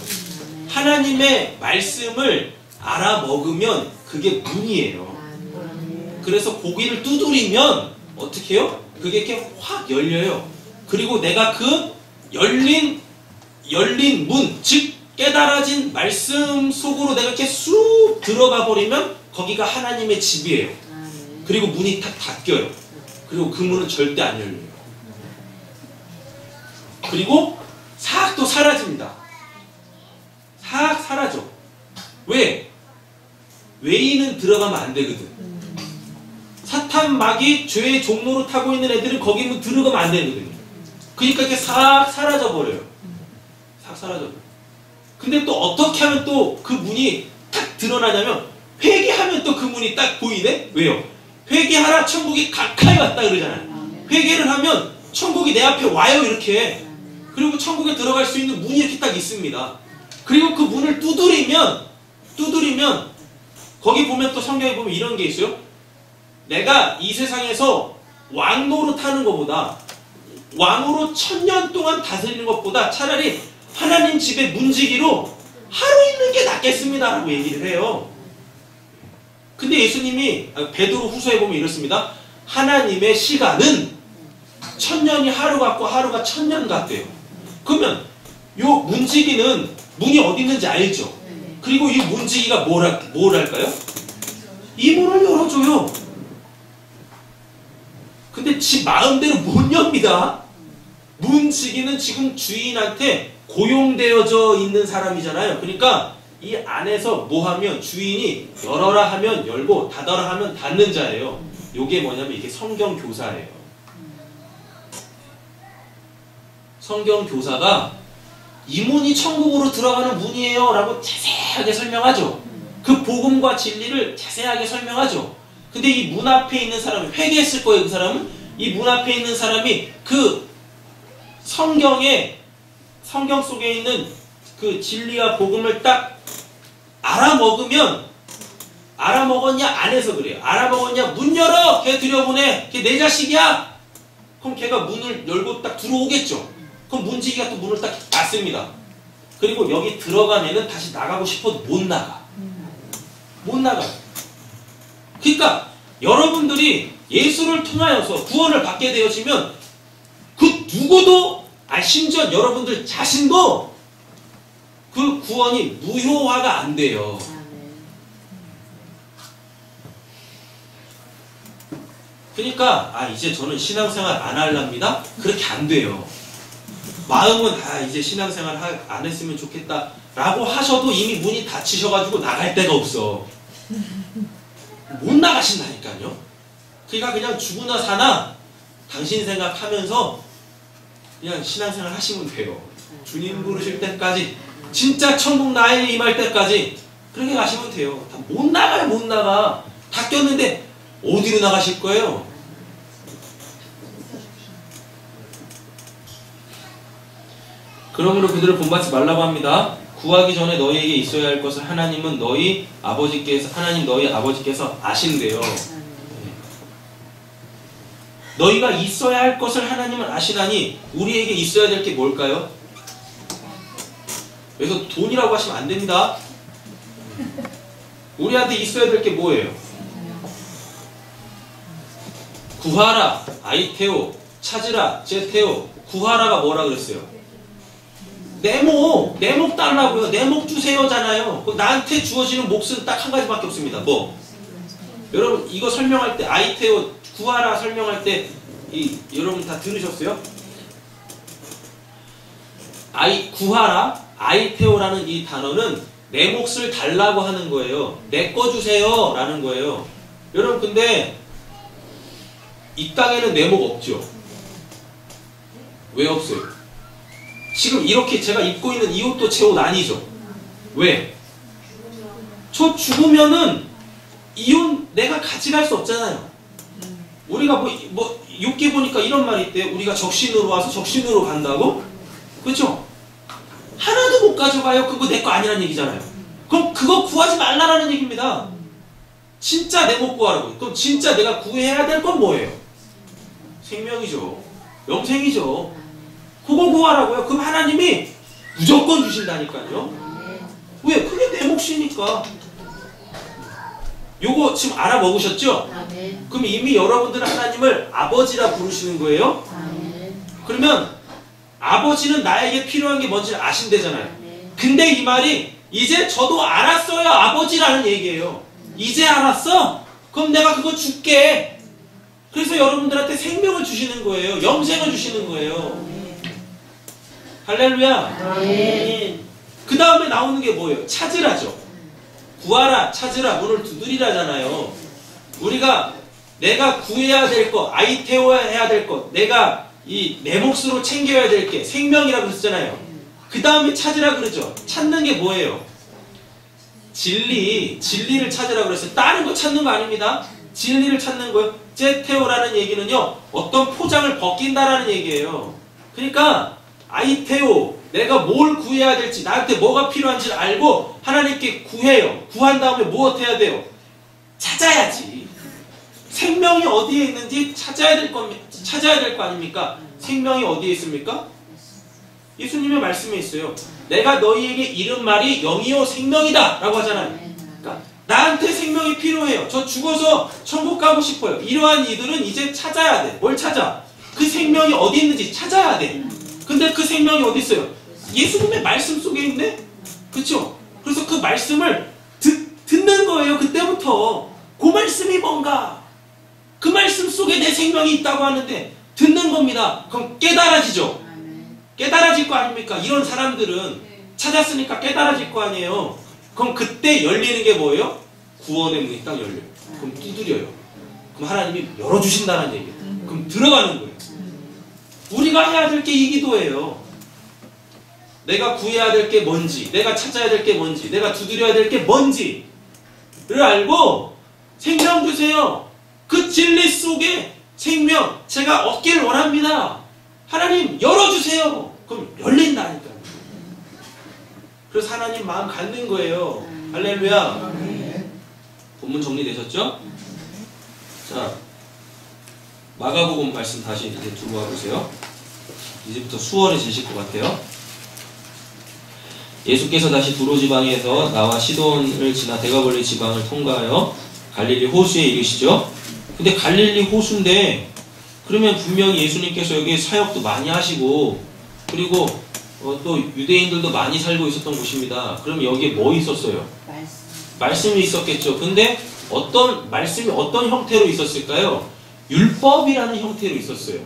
하나님의 말씀을 알아먹으면 그게 문이에요. 그래서 고기를 두드리면 어떻게 해요? 그게 이렇게 확 열려요. 그리고 내가 그 열린 문, 즉 깨달아진 말씀 속으로 내가 이렇게 쑥 들어가 버리면 거기가 하나님의 집이에요. 그리고 문이 탁 닫혀요. 그리고 그 문은 절대 안 열려요. 그리고 싹 또 사라집니다. 싹 사라져. 왜? 외인은 들어가면 안 되거든. 사탄 마귀 죄의 종로로 타고 있는 애들은 거기 문 들어가면 안 되거든요. 그러니까 이렇게 싹 사라져 버려요. 싹 사라져 버려요. 근데 또 어떻게 하면 또 그 문이 딱 드러나냐면 회개하면 또 그 문이 딱 보이네? 왜요? 회개하라 천국이 가까이 왔다 그러잖아요. 회개를 하면 천국이 내 앞에 와요 이렇게. 그리고 천국에 들어갈 수 있는 문이 이렇게 딱 있습니다. 그리고 그 문을 두드리면 거기 보면 또 성경에 보면 이런 게 있어요. 내가 이 세상에서 왕 노릇하는 것보다 왕으로 1000년 동안 다스리는 것보다 차라리 하나님 집에 문지기로 하루 있는 게 낫겠습니다 라고 얘기를 해요. 근데 예수님이 베드로 후서에 보면 이렇습니다. 하나님의 시간은 1000년이 하루 같고 하루가 1000년 같대요. 그러면 요 문지기는 문이 어디 있는지 알죠? 그리고 이 문지기가 뭘 할까요? 이 문을 열어줘요. 근데 지 마음대로 못 엽니다. 문지기는 지금 주인한테 고용되어져 있는 사람이잖아요. 그러니까 이 안에서 뭐 하면 주인이 열어라 하면 열고 닫아라 하면 닫는 자예요. 요게 뭐냐면 이게 성경교사예요. 성경교사가 이 문이 천국으로 들어가는 문이에요 라고 자세하게 설명하죠. 그 복음과 진리를 자세하게 설명하죠. 근데 이 문 앞에 있는 사람이 회개했을 거예요. 그 사람은 이 문 앞에 있는 사람이 그 성경 속에 있는 그 진리와 복음을 딱 알아먹었냐 안 해서 그래요. 알아먹었냐 문 열어 걔 들여보내 걔 내 자식이야. 그럼 걔가 문을 열고 딱 들어오겠죠. 그럼 문지기가 또 문을 딱 닫습니다. 그리고 여기 들어간 애는 다시 나가고 싶어도 못 나가. 못 나가요. 그러니까 여러분들이 예수를 통하여서 구원을 받게 되어지면 그 누구도 심지어 여러분들 자신도 그 구원이 무효화가 안 돼요. 그러니까 이제 저는 신앙생활 안 할랍니다. 그렇게 안 돼요. 마음은 이제 신앙생활 안 했으면 좋겠다 라고 하셔도 이미 문이 닫히셔가지고 나갈 데가 없어. 못 나가신다니까요. 그러니까 그냥 죽으나 사나 당신 생각하면서 그냥 신앙생활 하시면 돼요. 주님 부르실 때까지 진짜 천국 나에 임할 때까지 그렇게 가시면 돼요. 다 못 나가요. 못 나가. 다 꼈는데 어디로 나가실 거예요? 그러므로 그들을 본받지 말라고 합니다. 구하기 전에 너희에게 있어야 할 것을 하나님 너희 아버지께서 아신대요. 너희가 있어야 할 것을 하나님은 아시나니 우리에게 있어야 될 게 뭘까요? 그래서 돈이라고 하시면 안 됩니다. 우리한테 있어야 될 게 뭐예요? 구하라, 아이테오, 찾으라, 제테오. 구하라가 뭐라 그랬어요? 내목 달라고요. 내목 주세요잖아요. 나한테 주어지는 몫은 딱 한 가지밖에 없습니다. 뭐? 여러분 이거 설명할 때 아이테오 구하라 설명할 때 여러분 다 들으셨어요? 구하라 아이테오라는 이 단어는 내 몫을 달라고 하는 거예요. 내 거 주세요 라는 거예요. 여러분 근데 이 땅에는 내 몫 없죠? 왜 없어요? 지금 이렇게 제가 입고 있는 이 옷도 제 옷 아니죠? 왜? 저 죽으면은 이 옷 내가 가져갈 수 없잖아요. 우리가 욕기 보니까 이런 말이 있대요. 우리가 적신으로 와서 적신으로 간다고? 그렇죠? 하나도 못 가져가요. 그거 내 거 아니라는 얘기잖아요. 그럼 그거 구하지 말라라는 얘기입니다. 진짜 내 몫 구하라고. 그럼 진짜 내가 구해야 될 건 뭐예요? 생명이죠. 영생이죠. 그거 구하라고요. 그럼 하나님이 무조건 주신다니까요. 왜? 그게 내 몫이니까. 요거 지금 알아먹으셨죠? 그럼 이미 여러분들은 하나님을 아버지라 부르시는 거예요. 그러면 아버지는 나에게 필요한 게 뭔지 아신대잖아요. 근데 이 말이 이제 저도 알았어요 아버지라는 얘기예요. 이제 알았어? 그럼 내가 그거 줄게. 그래서 여러분들한테 생명을 주시는 거예요. 영생을 주시는 거예요. 할렐루야. 그 다음에 나오는 게 뭐예요? 찾으라죠. 구하라, 찾으라, 문을 두드리라잖아요. 우리가 내가 구해야 될 것, 아이테오해야 될 것, 내가 내 몫으로 챙겨야 될 게 생명이라고 했잖아요. 그 다음에 찾으라 그러죠. 찾는 게 뭐예요? 진리를 찾으라 그랬어요. 다른 거 찾는 거 아닙니다. 진리를 찾는 거예요. 제테오라는 얘기는요, 어떤 포장을 벗긴다라는 얘기예요. 그러니까 아이테오, 내가 뭘 구해야 될지, 나한테 뭐가 필요한지를 알고 하나님께 구해요. 구한 다음에 무엇 해야 돼요? 찾아야지. 생명이 어디에 있는지 찾아야 될 거 아닙니까? 생명이 어디에 있습니까? 예수님의 말씀에 있어요. 내가 너희에게 이른 말이 영이요 생명이다 라고 하잖아요. 그러니까 나한테 생명이 필요해요. 저 죽어서 천국 가고 싶어요. 이러한 이들은 이제 찾아야 돼. 뭘 찾아? 그 생명이 어디 있는지 찾아야 돼. 근데 그 생명이 어디 있어요? 예수님의 말씀 속에 있네? 그쵸? 그래서 그 말씀을 듣는 거예요. 그때부터. 그 말씀이 뭔가? 그 말씀 속에 내 생명이 있다고 하는데 듣는 겁니다. 그럼 깨달아지죠? 깨달아질 거 아닙니까? 이런 사람들은 찾았으니까 깨달아질 거 아니에요. 그럼 그때 열리는 게 뭐예요? 구원의 문이 딱 열려요. 그럼 두드려요. 그럼 하나님이 열어주신다는 얘기예요. 그럼 들어가는 거예요. 우리가 해야 될 게 이 기도예요. 내가 구해야 될 게 뭔지, 내가 찾아야 될 게 뭔지, 내가 두드려야 될 게 뭔지를 알고 생명 주세요. 그 진리 속에 생명 제가 얻기를 원합니다. 하나님 열어주세요. 그럼 열린다니까요. 그래서 하나님 마음 갖는 거예요. 할렐루야. 본문 정리되셨죠? 자, 마가복음 말씀 다시 이제 들어와 보세요. 이제부터 수월해지실 것 같아요. 예수께서 다시 두로 지방에서 나와 시돈을 지나 대가볼리 지방을 통과하여 갈릴리 호수에 이르시죠. 근데 갈릴리 호수인데 그러면 분명히 예수님께서 여기 사역도 많이 하시고 그리고 또 유대인들도 많이 살고 있었던 곳입니다. 그럼 여기에 뭐 있었어요? 말씀이 있었겠죠. 근데 말씀이 어떤 형태로 있었을까요? 율법이라는 형태로 있었어요.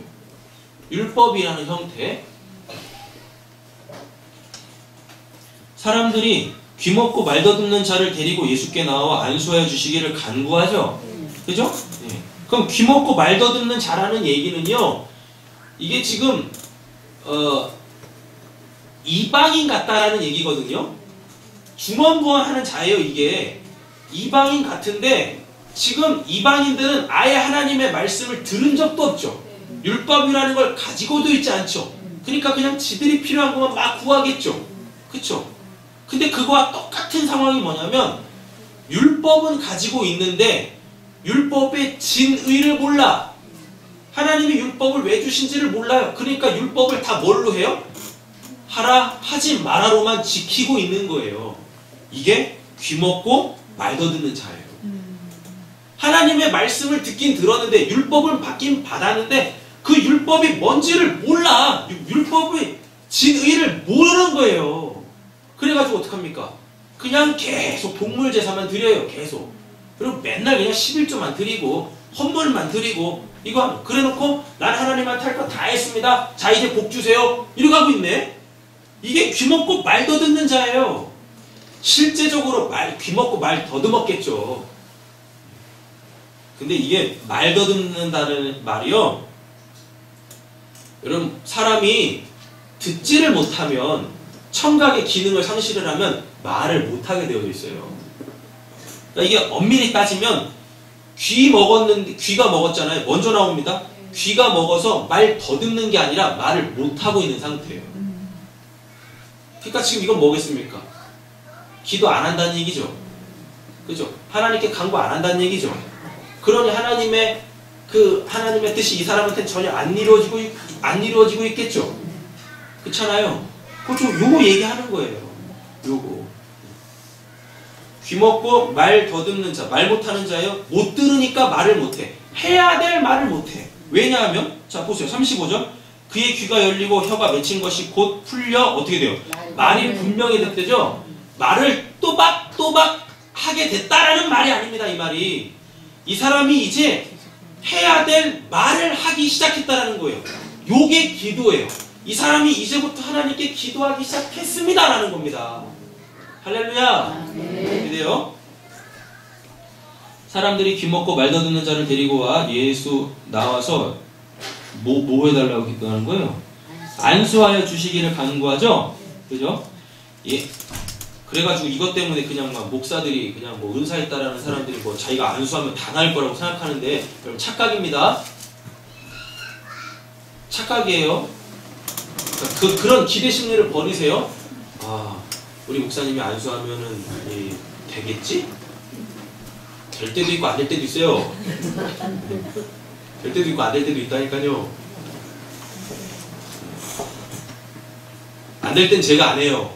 율법이라는 형태. 사람들이 귀먹고 말 더듬는 자를 데리고 예수께 나와 안수하여 주시기를 간구하죠. 그죠? 네. 그럼 귀먹고 말 더듬는 자라는 얘기는요, 이게 지금 이방인 같다라는 얘기거든요. 중언부언하는 자예요. 이게 이방인 같은데 지금 이방인들은 아예 하나님의 말씀을 들은 적도 없죠. 율법이라는 걸 가지고도 있지 않죠. 그러니까 그냥 지들이 필요한 것만 막 구하겠죠. 그쵸? 근데 그거와 똑같은 상황이 뭐냐면 율법은 가지고 있는데 율법의 진의를 몰라. 하나님이 율법을 왜 주신지를 몰라요. 그러니까 율법을 다 뭘로 해요? 하라 하지 마라로만 지키고 있는 거예요. 이게 귀먹고 말 더듬는 자예요. 하나님의 말씀을 듣긴 들었는데 율법을 받긴 받았는데 그 율법이 뭔지를 몰라. 율법의 진의를 모르는 거예요. 그래가지고 어떡합니까? 그냥 계속 동물 제사만 드려요. 계속. 그리고 맨날 그냥 11조만 드리고 헌물만 드리고 이거 하면 그래놓고 난 하나님한테 할 거 다 했습니다. 자 이제 복 주세요. 이러고 하고 있네. 이게 귀먹고 말 더듬는 자예요. 실제적으로 귀먹고 말 더듬었겠죠. 근데 이게 말 더듬는다는 말이요, 여러분 사람이 듣지를 못하면 청각의 기능을 상실을 하면 말을 못하게 되어 있어요. 그러니까 이게 엄밀히 따지면 귀가 먹었잖아요. 먼저 나옵니다. 귀가 먹어서 말 더듬는 게 아니라 말을 못하고 있는 상태예요. 그러니까 지금 이건 뭐겠습니까? 기도 안 한다는 얘기죠. 그죠? 하나님께 간구 안 한다는 얘기죠. 그러니 하나님의 뜻이 이 사람한테 전혀 안 이루어지고 있겠죠. 그렇잖아요. 그렇죠. 요거 얘기하는 거예요. 요거. 귀먹고 말 더듬는 자, 말 못하는 자예요. 못 들으니까 말을 못해. 해야 될 말을 못해. 왜냐하면 자 보세요. 35절. 그의 귀가 열리고 혀가 맺힌 것이 곧 풀려 어떻게 돼요? 말이 분명히 됐대죠. 말을 또박또박 하게 됐다라는 말이 아닙니다. 이 말이 이 사람이 이제 해야 될 말을 하기 시작했다라는 거예요. 요게 기도예요. 이 사람이 이제부터 하나님께 기도하기 시작했습니다라는 겁니다. 할렐루야. 그래요? 사람들이 귀먹고 말 더듬는 자를 데리고 와 예수 나와서 뭐 해달라고 기도하는 거예요? 안수하여 주시기를 간구하죠? 그죠? 예. 그래가지고 이것 때문에 그냥 막 목사들이 그냥 뭐 은사했다라는 사람들이 뭐 자기가 안수하면 다 나을 거라고 생각하는데 여러분 착각입니다. 착각이에요. 그러니까 그런 기대 심리를 버리세요. 아, 우리 목사님이 안수하면은 되겠지? 될 때도 있고 안 될 때도 있어요. 될 때도 있고 안 될 때도 있다니까요. 안 될 땐 제가 안 해요.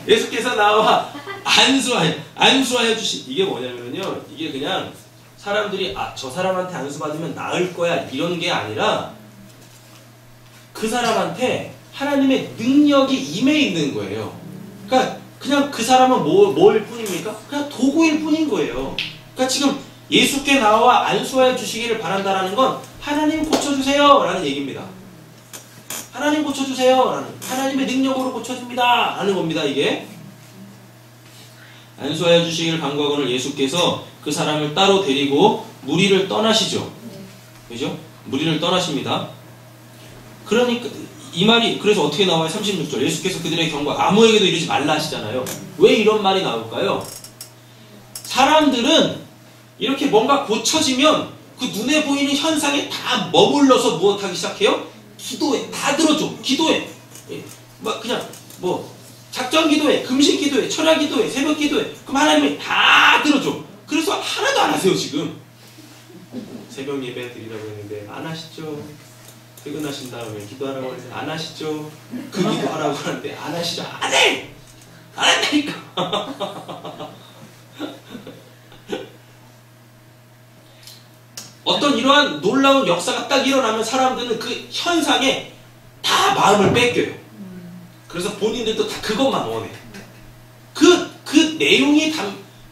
예수께서 나와 안수하여 주신 이게 뭐냐면요. 이게 그냥 사람들이 저 사람한테 안수받으면 나을 거야 이런 게 아니라 그 사람한테 하나님의 능력이 임해 있는 거예요. 그러니까 그냥 그 사람은 뭘 뿐입니까? 그냥 도구일 뿐인 거예요. 그러니까 지금 예수께 나와 안수하여 주시기를 바란다라는 건 하나님 고쳐주세요 라는 얘기입니다. 하나님 고쳐주세요 라는 하나님의 능력으로 고쳐줍니다 라는 겁니다. 이게 안수하여 주시기를 간구하거늘 예수께서 그 사람을 따로 데리고 무리를 떠나시죠. 그죠? 무리를 떠나십니다. 그러니까 이 말이 그래서 어떻게 나와요? 36절 예수께서 그들에게 경고하 아무에게도 이르지 말라 하시잖아요. 왜 이런 말이 나올까요? 사람들은 이렇게 뭔가 고쳐지면 그 눈에 보이는 현상에 다 머물러서 무엇하기 시작해요? 기도해. 다 들어줘. 기도해. 그냥 작전 기도해, 금식 기도해, 철야 기도해, 새벽 기도해. 그럼 하나님이 다 들어줘. 그래서 하나도 안 하세요 지금. 새벽 예배 드리라고 했는데 안 하시죠. 퇴근하신 다음에 기도하라고 했는데 안 하시죠. 그 기도하라고 하는데 안 하시죠. 안 해! 안 한다니까. 어떤 이러한 놀라운 역사가 딱 일어나면 사람들은 그 현상에 다 마음을 뺏겨요. 그래서 본인들도 다 그것만 원해. 그 내용이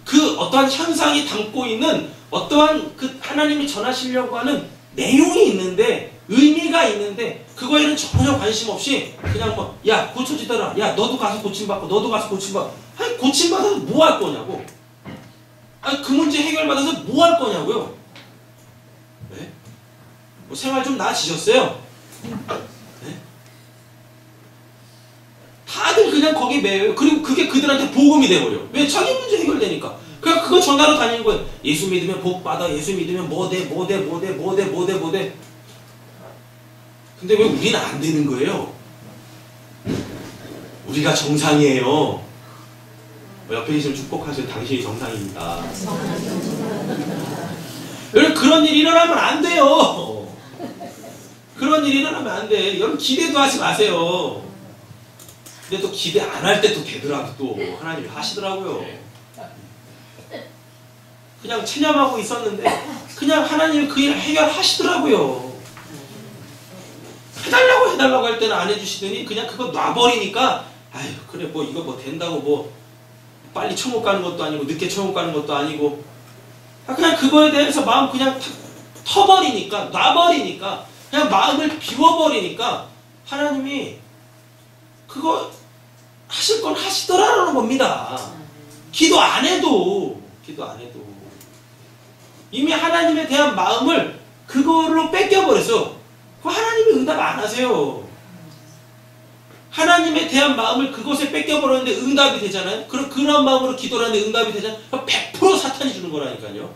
그 어떠한 현상이 담고 있는 어떠한 그 하나님이 전하시려고 하는 내용이 있는데 의미가 있는데 그거에는 전혀 관심 없이 그냥 야 고쳐지더라. 야 너도 가서 고침받고 너도 가서 고침받고. 아니 고침받아서 뭐 할 거냐고. 아니 그 문제 해결받아서 뭐 할 거냐고요. 네? 생활 좀 나아지셨어요? 네? 다들 그냥 거기 매여요. 그리고 그게 그들한테 복음이 돼버려. 왜? 자기 문제 해결되니까. 그냥 그거 전하러 다니는 거예요. 예수 믿으면 복 받아. 예수 믿으면 뭐 돼. 근데 왜 우리는 안 되는 거예요? 우리가 정상이에요. 옆에 계시면 축복하세요. 당신이 정상입니다. 여러분 그런 일이 일어나면 안 돼요. 그런 일이 일어나면 안 돼. 여러분 기대도 하지 마세요. 근데 또 기대 안 할 때 또 되더라고. 또 하나님이 하시더라고요. 그냥 체념하고 있었는데 그냥 하나님이 그 일을 해결하시더라고요. 해달라고 할 때는 안 해주시더니 그냥 그거 놔버리니까 아유 그래 이거 된다고 빨리 천국 가는 것도 아니고 늦게 천국 가는 것도 아니고 그냥 그거에 대해서 마음 그냥 터버리니까 놔버리니까 그냥 마음을 비워버리니까 하나님이 그거 하실 건 하시더라라는 겁니다. 기도 안 해도 이미 하나님에 대한 마음을 그걸로 뺏겨버려서 하나님이 응답 안 하세요. 하나님에 대한 마음을 그것에 뺏겨버렸는데 응답이 되잖아요. 그런 마음으로 기도를 하는데 응답이 되잖아요. 100% 사탄이 주는 거라니까요.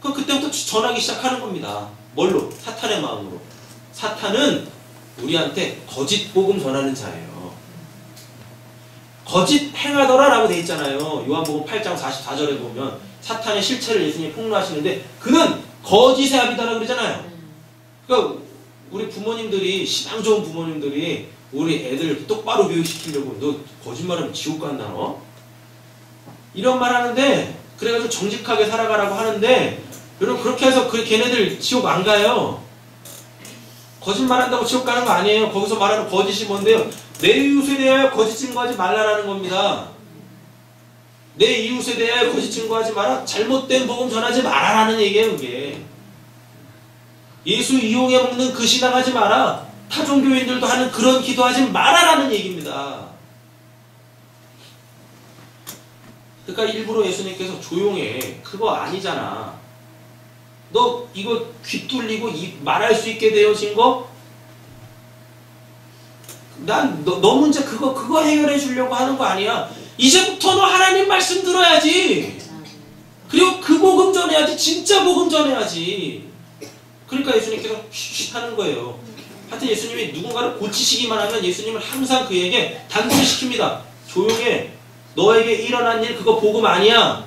그럼 그때부터 전하기 시작하는 겁니다. 뭘로? 사탄의 마음으로. 사탄은 우리한테 거짓 복음 전하는 자예요. 거짓 행하더라 라고 되어 있잖아요. 요한복음 8장 44절에 보면 사탄의 실체를 예수님이 폭로하시는데 그는 거짓의 아비다라 그러잖아요. 그러니까 우리 부모님들이 신앙 좋은 부모님들이 우리 애들 똑바로 교육시키려고 너 거짓말하면 지옥 간다 너? 이런 말 하는데 그래가지고 정직하게 살아가라고 하는데 여러분 그렇게 해서 걔네들 지옥 안 가요. 거짓말한다고 지옥 가는 거 아니에요. 거기서 말하는 거짓이 뭔데요? 내 이웃에 대하여 거짓 증거하지 말라라는 겁니다. 내 이웃에 대하여 거짓 증거하지 마라. 잘못된 복음 전하지 마라라는 얘기예요. 그게 예수 이용해 먹는 그 신앙하지 마라. 타종교인들도 하는 그런 기도하지 마라라는 얘기입니다. 그러니까 일부러 예수님께서 조용해. 그거 아니잖아. 너 이거 귀 뚫리고 말할 수 있게 되어진 거? 난 너 문제 그거 해결해 주려고 하는 거 아니야. 이제부터 너 하나님 말씀 들어야지. 그리고 그 복음 전해야지. 진짜 복음 전해야지. 그러니까 예수님께서 쉿 하는 거예요. 하여튼 예수님이 누군가를 고치시기만 하면 예수님은 항상 그에게 단도리 시킵니다. 조용해. 너에게 일어난 일 그거 복음 아니야.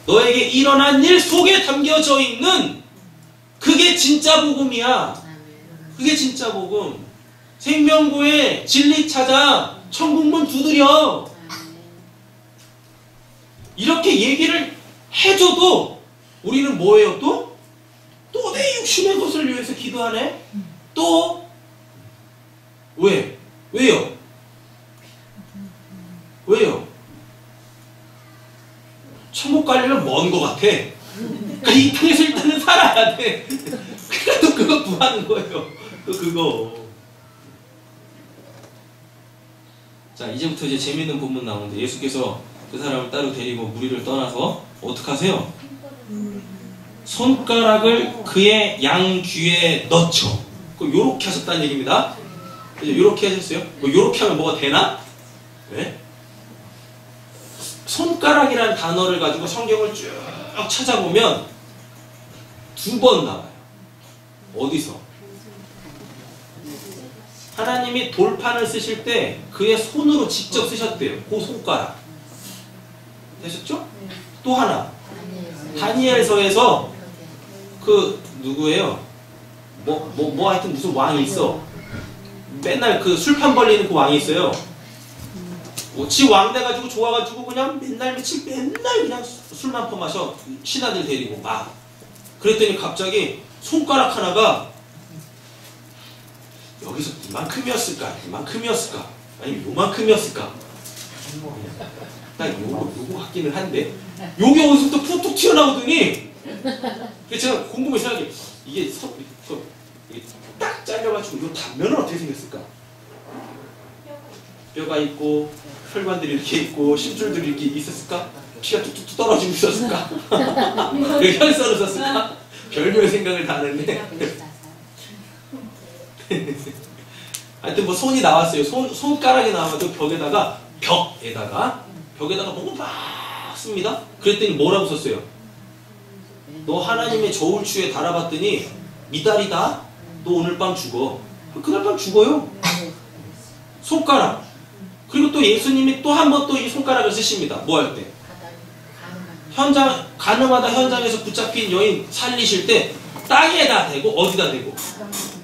너에게 일어난 일 속에 담겨져 있는 그게 진짜 복음이야. 그게 진짜 복음. 생명구에 진리 찾아 천국문 두드려. 이렇게 얘기를 해줘도 우리는 뭐예요 또? 또 내 육신의 것을 위해서 기도하네? 또? 왜? 왜요? 왜요? 천국 가려면 먼 것 같아. 그러니까 이 땅에서 일단은 살아야 돼. 그러니까 또 그거 구하는 거예요. 또 그거. 자, 이제부터 이제 재밌는 본문 나오는데 예수께서 그 사람을 따로 데리고 무리를 떠나서 어떡하세요? 손가락을 그의 양귀에 넣죠. 요렇게 하셨다는 얘기입니다. 요렇게 하셨어요? 요렇게 하면 뭐가 되나? 네? 손가락이라는 단어를 가지고 성경을 쭉 찾아보면 2번 나와요. 어디서? 하나님이 돌판을 쓰실 때 그의 손으로 직접 쓰셨대요. 그 손가락. 되셨죠? 또 하나. 다니엘서에서 그 누구예요? 뭐 하여튼 무슨 왕이 있어. 맨날 그 술판 벌리는 그 왕이 있어요. 지 왕 돼가지고 좋아가지고 그냥 맨날 며칠 맨날 그냥 술만 퍼마셔. 신하들 데리고 막. 그랬더니 갑자기 손가락 하나가 여기서 이만큼이었을까? 이만큼이었을까? 아니면 요만큼이었을까? 딱 요거 같기는 한데 요게 어디서부터 푹툭 튀어나오더니 그래서 제가 궁금해서 생각해. 이게 딱 잘려가지고 요 단면은 어떻게 생겼을까? 뼈가 있고 혈관들이 이렇게 있고 심줄들이 이렇게 있었을까? 피가 툭툭 떨어지고 있었을까? 여기 혈선을 썼을까? 별별 생각을 다 하는데 하여튼 뭐 손이 나왔어요. 손가락이 나와가지고 벽에다가 보고 막 씁니다. 그랬더니 뭐라고 썼어요? 너 하나님의 저울추에 달아봤더니 미달이다. 너 오늘 밤 죽어. 그날 밤 죽어요. 손가락. 그리고 또 예수님이 또 한 번 또 이 손가락을 쓰십니다. 뭐 할 때? 가늠하다 현장에서 붙잡힌 여인 살리실 때 땅에다 대고 어디다 대고?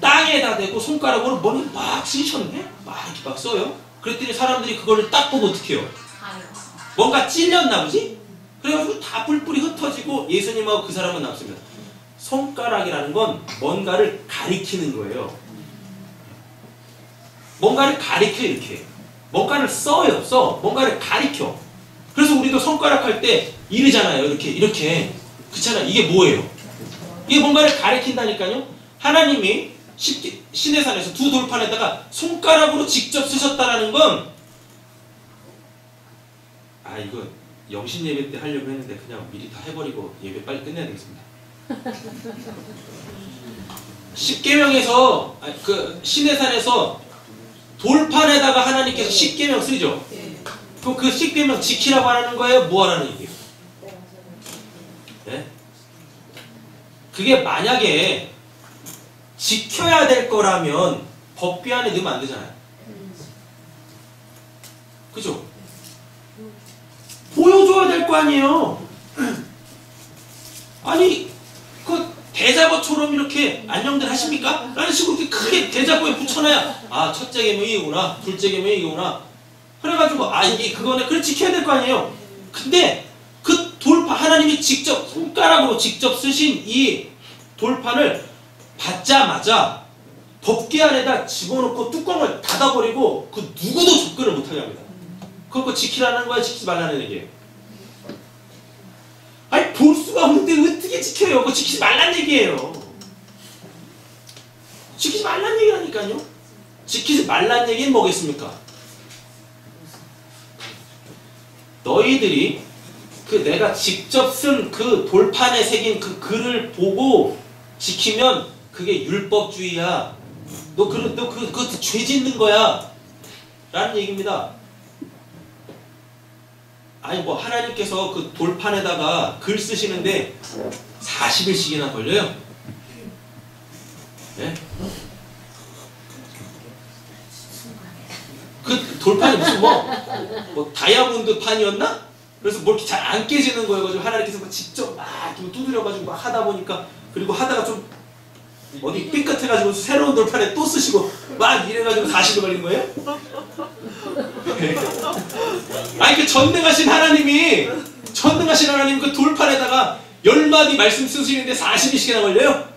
땅에다 대고 손가락으로 머리 막 쓰셨네? 막 이렇게 막 써요. 그랬더니 사람들이 그거를 딱 보고 어떻게 해요? 뭔가 찔렸나 보지? 그래가지고 다 뿔뿔이 흩어지고 예수님하고 그 사람은 남습니다. 손가락이라는 건 뭔가를 가리키는 거예요. 뭔가를 가리켜 이렇게. 뭔가를 써요. 뭔가를 가리켜. 그래서 우리도 손가락 할 때 이러잖아요. 이렇게. 그렇잖아요. 이게 뭐예요? 이게 뭔가를 가리킨다니까요. 하나님이 시내산에서 2 돌판에다가 손가락으로 직접 쓰셨다라는 건 이거 영신 예배 때 하려고 했는데 그냥 미리 다 해버리고 예배 빨리 끝내야 되겠습니다. 십계명에서 그 시내산에서 돌판에다가 하나님께서 십계명 쓰죠. 그럼 그 십계명 지키라고 하는 거예요? 뭐 하라는 얘기예요? 네? 그게 만약에 지켜야 될 거라면 법궤 안에 넣으면 안 되잖아요. 그죠? 보여줘야 될 거 아니에요. 아니 그 대자보처럼 이렇게 안녕들 하십니까? 라는 식으로 이렇게 크게 대자보에 붙여놔야 첫째 계명이 이구나, 둘째 계명이 이구나. 그래가지고 이게 그거네. 그래 지켜야 될 거 아니에요. 근데 그 돌판, 하나님이 직접 손가락으로 직접 쓰신 이 돌판을 받자마자 법궤 안에다 집어넣고 뚜껑을 닫아버리고 그 누구도 접근을 못하게 합니다. 그거 지키라는 거야, 지키지 말라는 얘기예요. 아니 볼 수가 없는데 어떻게 지켜요? 그거 지키지 말라는 얘기예요. 지키지 말라는 얘기라니까요. 지키지 말라는 얘기는 뭐겠습니까? 너희들이 그 내가 직접 쓴 그 돌판에 새긴 그 글을 보고 지키면 그게 율법주의야. 너 그거 죄 짓는 거야. 라는 얘기입니다. 아니 뭐 하나님께서 그 돌판에다가 글 쓰시는데 40일씩이나 걸려요? 네? 그 돌판이 무슨 뭐 다이아몬드 판이었나? 그래서 뭐 이렇게 잘 안 깨지는 거예요. 가지고 하나님께서 막 직접 막 두드려가지고 막 하다 보니까, 그리고 하다가 좀 어디 삐끗해가지고 새로운 돌판에 또 쓰시고 막 이래가지고 40일 걸린 거예요? 아니 그 전능하신 하나님이 그 돌판에다가 10마디 말씀 쓰시는데 40일씩이나 걸려요?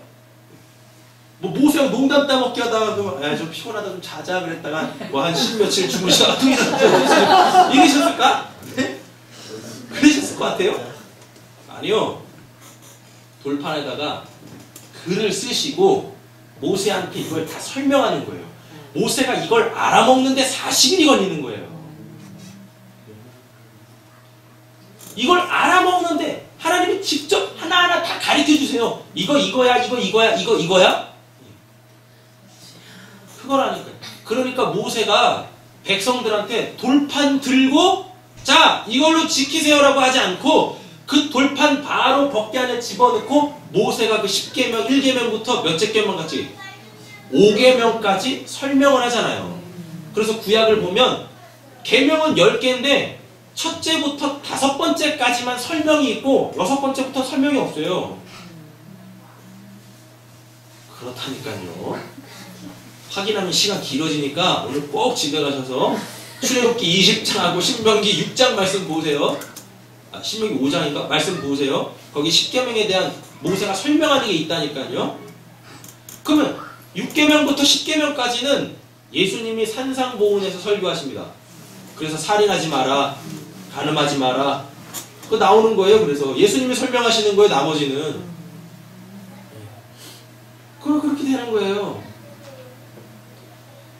뭐 모세가 농담 따먹기 하다가 좀 피곤하다 좀 자자 그랬다가 뭐 한 10며칠 주무시다가 또 이러셨을까? 네? 그러셨을 것 같아요? 아니요. 돌판에다가 글을 쓰시고 모세한테 이걸 다 설명하는 거예요. 모세가 이걸 알아먹는데 40일이 걸리는 거예요. 이걸 알아먹는데 하나님이 직접 하나하나 다 가르쳐 주세요. 이거야. 그거라니까요. 그러니까 모세가 백성들한테 돌판 들고 자 이걸로 지키세요라고 하지 않고 그 돌판 바로 법궤 안에 집어넣고 모세가 그 10계명 1계명부터 몇째 계명까지 5계명까지 설명을 하잖아요. 그래서 구약을 보면 계명은 10개인데 첫째부터 5번째까지만 설명이 있고 6번째부터 설명이 없어요. 그렇다니까요. 확인하면 시간 길어지니까 오늘 꼭 집에 가셔서 출애굽기 20장하고 신명기 6장 말씀 보세요. 신명기 5장인가? 말씀 보세요. 거기 10계명에 대한 모세가 설명하는 게 있다니까요. 그러면 6계명부터 10계명까지는 예수님이 산상보훈에서 설교하십니다. 그래서 살인하지 마라, 간음하지 마라, 그거 나오는 거예요. 그래서 예수님이 설명하시는 거예요. 나머지는 그렇게 되는 거예요.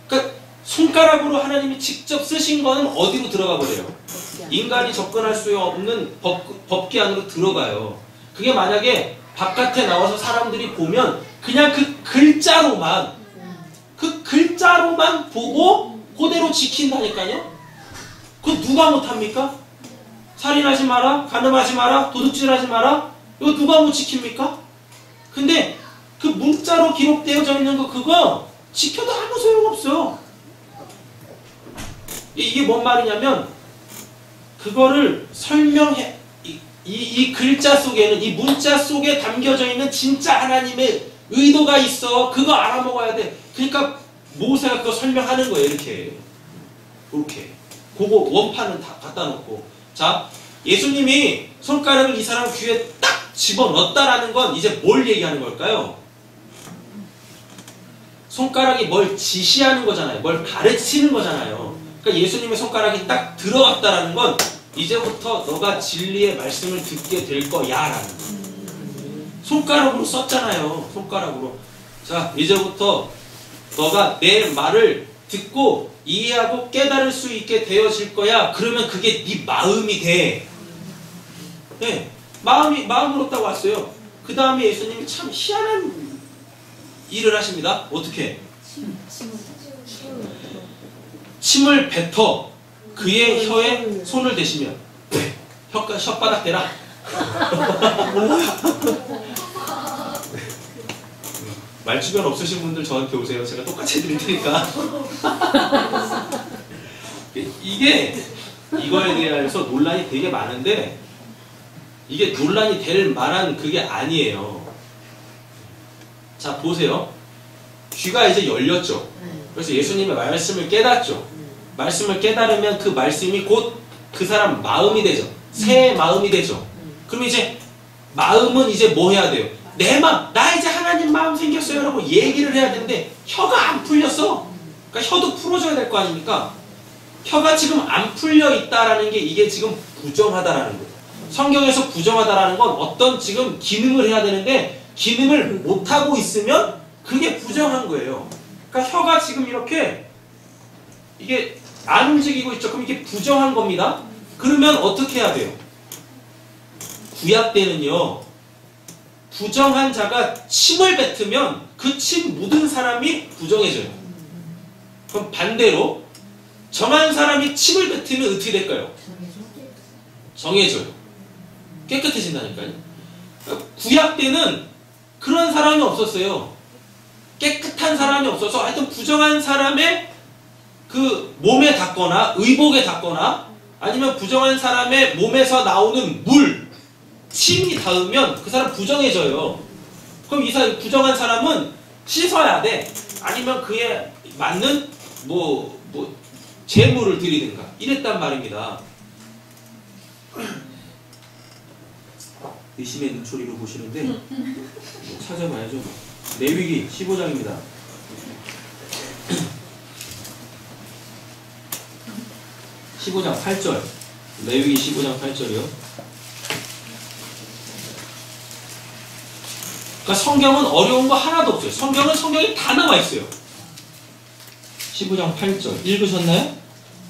그러니까 손가락으로 하나님이 직접 쓰신 거는 어디로 들어가 버려요? 인간이 접근할 수 없는 법궤 안으로 들어가요. 그게 만약에 바깥에 나와서 사람들이 보면 그냥 그 글자로만 보고 그대로 지킨다니까요. 그거 누가 못합니까? 살인하지 마라, 간음하지 마라, 도둑질하지 마라, 이거 누가 못 지킵니까? 근데 그 문자로 기록되어져 있는 거 그거 지켜도 아무 소용없어요. 이게 뭔 말이냐면 그거를 설명해, 이 글자 속에는, 이 문자 속에 담겨져 있는 진짜 하나님의 의도가 있어. 그거 알아먹어야 돼. 그러니까 모세가 그거 설명하는 거예요. 이렇게 그거 원판은 다 갖다 놓고. 자, 예수님이 손가락을 이 사람 귀에 딱 집어넣었다라는 건 이제 뭘 얘기하는 걸까요? 손가락이 뭘 지시하는 거잖아요. 뭘 가르치는 거잖아요. 그러니까 예수님의 손가락이 딱 들어갔다라는 건 이제부터 너가 진리의 말씀을 듣게 될 거야 라는 거예요. 손가락으로 썼잖아요. 손가락으로. 자, 이제부터 너가 내 말을 듣고 이해하고 깨달을 수 있게 되어질 거야. 그러면 그게 네 마음이 돼. 네, 마음으로 딱 왔어요. 그 다음에 예수님이 참 희한한 일을 하십니다. 어떻게? 침을 뱉어 그의 혀에 손을 대시면 혓바닥 대라. 말주변 없으신 분들 저한테 오세요. 제가 똑같이 해드릴 테니까. 이거에 대해서 논란이 되게 많은데 이게 논란이 될 만한 그게 아니에요. 자, 보세요. 귀가 이제 열렸죠. 그래서 예수님의 말씀을 깨닫죠. 말씀을 깨달으면 그 말씀이 곧 그 사람 마음이 되죠. 새 마음이 되죠. 그럼 이제 마음은 이제 뭐 해야 돼요? 내 마음, 나 이제 하나님 마음 생겼어요 라고 얘기를 해야 되는데 혀가 안 풀렸어. 그러니까 혀도 풀어줘야 될 거 아닙니까? 혀가 지금 안 풀려 있다라는 게 이게 지금 부정하다라는 거예요. 성경에서 부정하다라는 건 어떤 지금 기능을 해야 되는데 기능을 못하고 있으면 그게 부정한 거예요. 그러니까 혀가 지금 이렇게 이게 안 움직이고 있죠. 그럼 이게 부정한 겁니다. 그러면 어떻게 해야 돼요? 구약 때는요. 부정한 자가 침을 뱉으면 그 침 묻은 사람이 부정해져요. 그럼 반대로 정한 사람이 침을 뱉으면 어떻게 될까요? 정해져요. 깨끗해진다니까요. 구약 때는 그런 사람이 없었어요. 깨끗한 사람이 없어서 하여튼 부정한 사람의 그 몸에 닿거나 의복에 닿거나 아니면 부정한 사람의 몸에서 나오는 물, 침이 닿으면 그 사람 부정해져요. 그럼 이 사람 부정한 사람은 씻어야 돼. 아니면 그에 맞는 제물을 드리든가 이랬단 말입니다. 의심의 눈초리로 보시는데 찾아봐야죠. 레위기 15장입니다. 15장 8절. 레위기 15장 8절이요. 그러니까 성경은 어려운 거 하나도 없어요. 성경이 다 나와 있어요. 15장 8절. 읽으셨나요?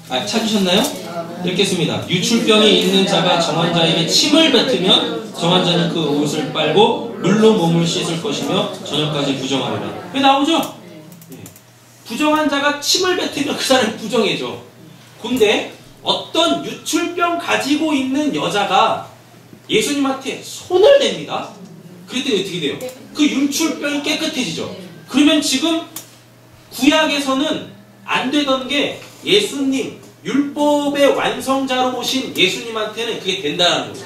찾으셨나요? 읽겠습니다. 유출병이 있는 자가 정한 자에게 침을 뱉으면 정한 자는 그 옷을 빨고 물로 몸을 씻을 것이며 저녁까지 부정하리라. 왜 나오죠? 부정한 자가 침을 뱉으면 그 사람이 부정해져. 근데 어떤 유출병 가지고 있는 여자가 예수님한테 손을 댑니다. 그랬더니 어떻게 돼요? 그 유출병이 깨끗해지죠. 그러면 지금 구약에서는 안 되던 게 예수님, 율법의 완성자로 오신 예수님한테는 그게 된다는 거죠.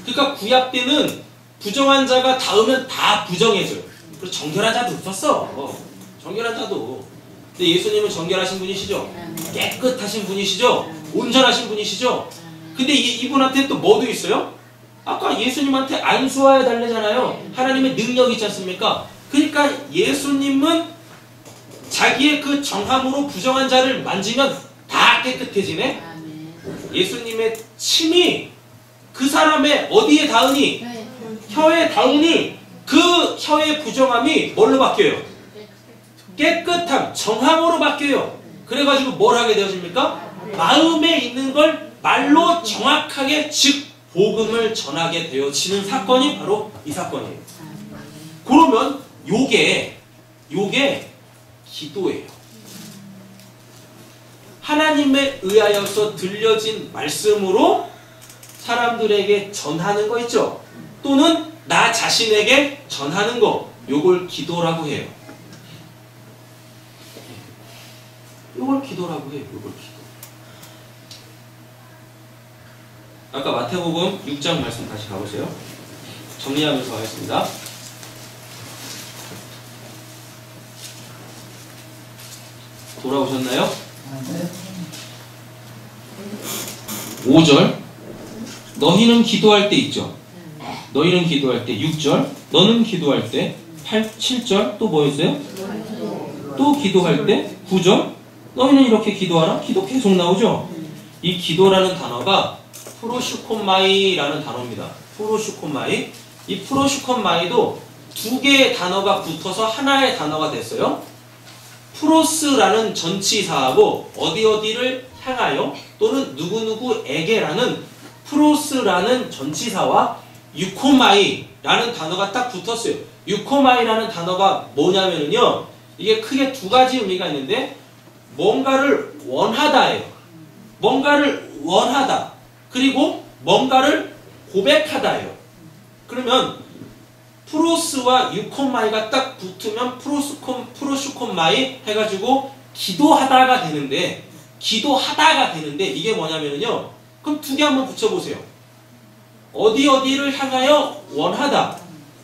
그러니까 구약 때는 부정한 자가 닿으면 다 부정해져요. 그리고 정결한 자도 있었어. 정결한 자도. 근데 예수님은 정결하신 분이시죠? 깨끗하신 분이시죠? 온전하신 분이시죠? 근데 이분한테 또 뭐도 있어요? 아까 예수님한테 안수하여 달래잖아요. 하나님의 능력이 있지 않습니까? 그러니까 예수님은 자기의 그 정함으로 부정한 자를 만지면 다 깨끗해지네? 예수님의 침이 그 사람의 어디에 닿으니? 혀에 닿으니 그 혀의 부정함이 뭘로 바뀌어요? 깨끗함, 정함으로 바뀌어요. 그래가지고 뭘 하게 되어집니까? 마음에 있는 걸 말로 정확하게 즉 복음을 전하게 되어지는 사건이 바로 이 사건이에요. 그러면 요게 기도예요. 하나님에 의하여서 들려진 말씀으로 사람들에게 전하는 거 있죠? 또는 나 자신에게 전하는 거, 요걸 기도라고 해요. 요걸 기도라고 해요. 요걸 기도. 아까 마태복음 6장 말씀 다시 가보세요. 정리하면서 하겠습니다. 돌아오셨나요? 5절. 너희는 기도할 때 있죠. 너희는 기도할 때 6절. 너는 기도할 때 7절. 또 뭐였어요? 또 기도할 때 9절. 너희는 이렇게 기도하라. 기도 계속 나오죠. 이 기도라는 단어가 프로슈콘마이라는 단어입니다. 프로슈콘마이. 이 프로슈콘마이도 두 개의 단어가 붙어서 하나의 단어가 됐어요. 프로스라는 전치사하고 어디를 향하여 또는 누구누구에게라는 프로스라는 전치사와 유코마이라는 단어가 딱 붙었어요. 유코마이라는 단어가 뭐냐면요. 이게 크게 두 가지 의미가 있는데 뭔가를 원하다예요. 뭔가를 원하다. 그리고 뭔가를 고백하다예요. 그러면 프로스와 유콘마이가 딱 붙으면 프로슈콘마이 해가지고 기도하다가 되는데 이게 뭐냐면요. 그럼 두 개 한번 붙여보세요. 어디를 향하여 원하다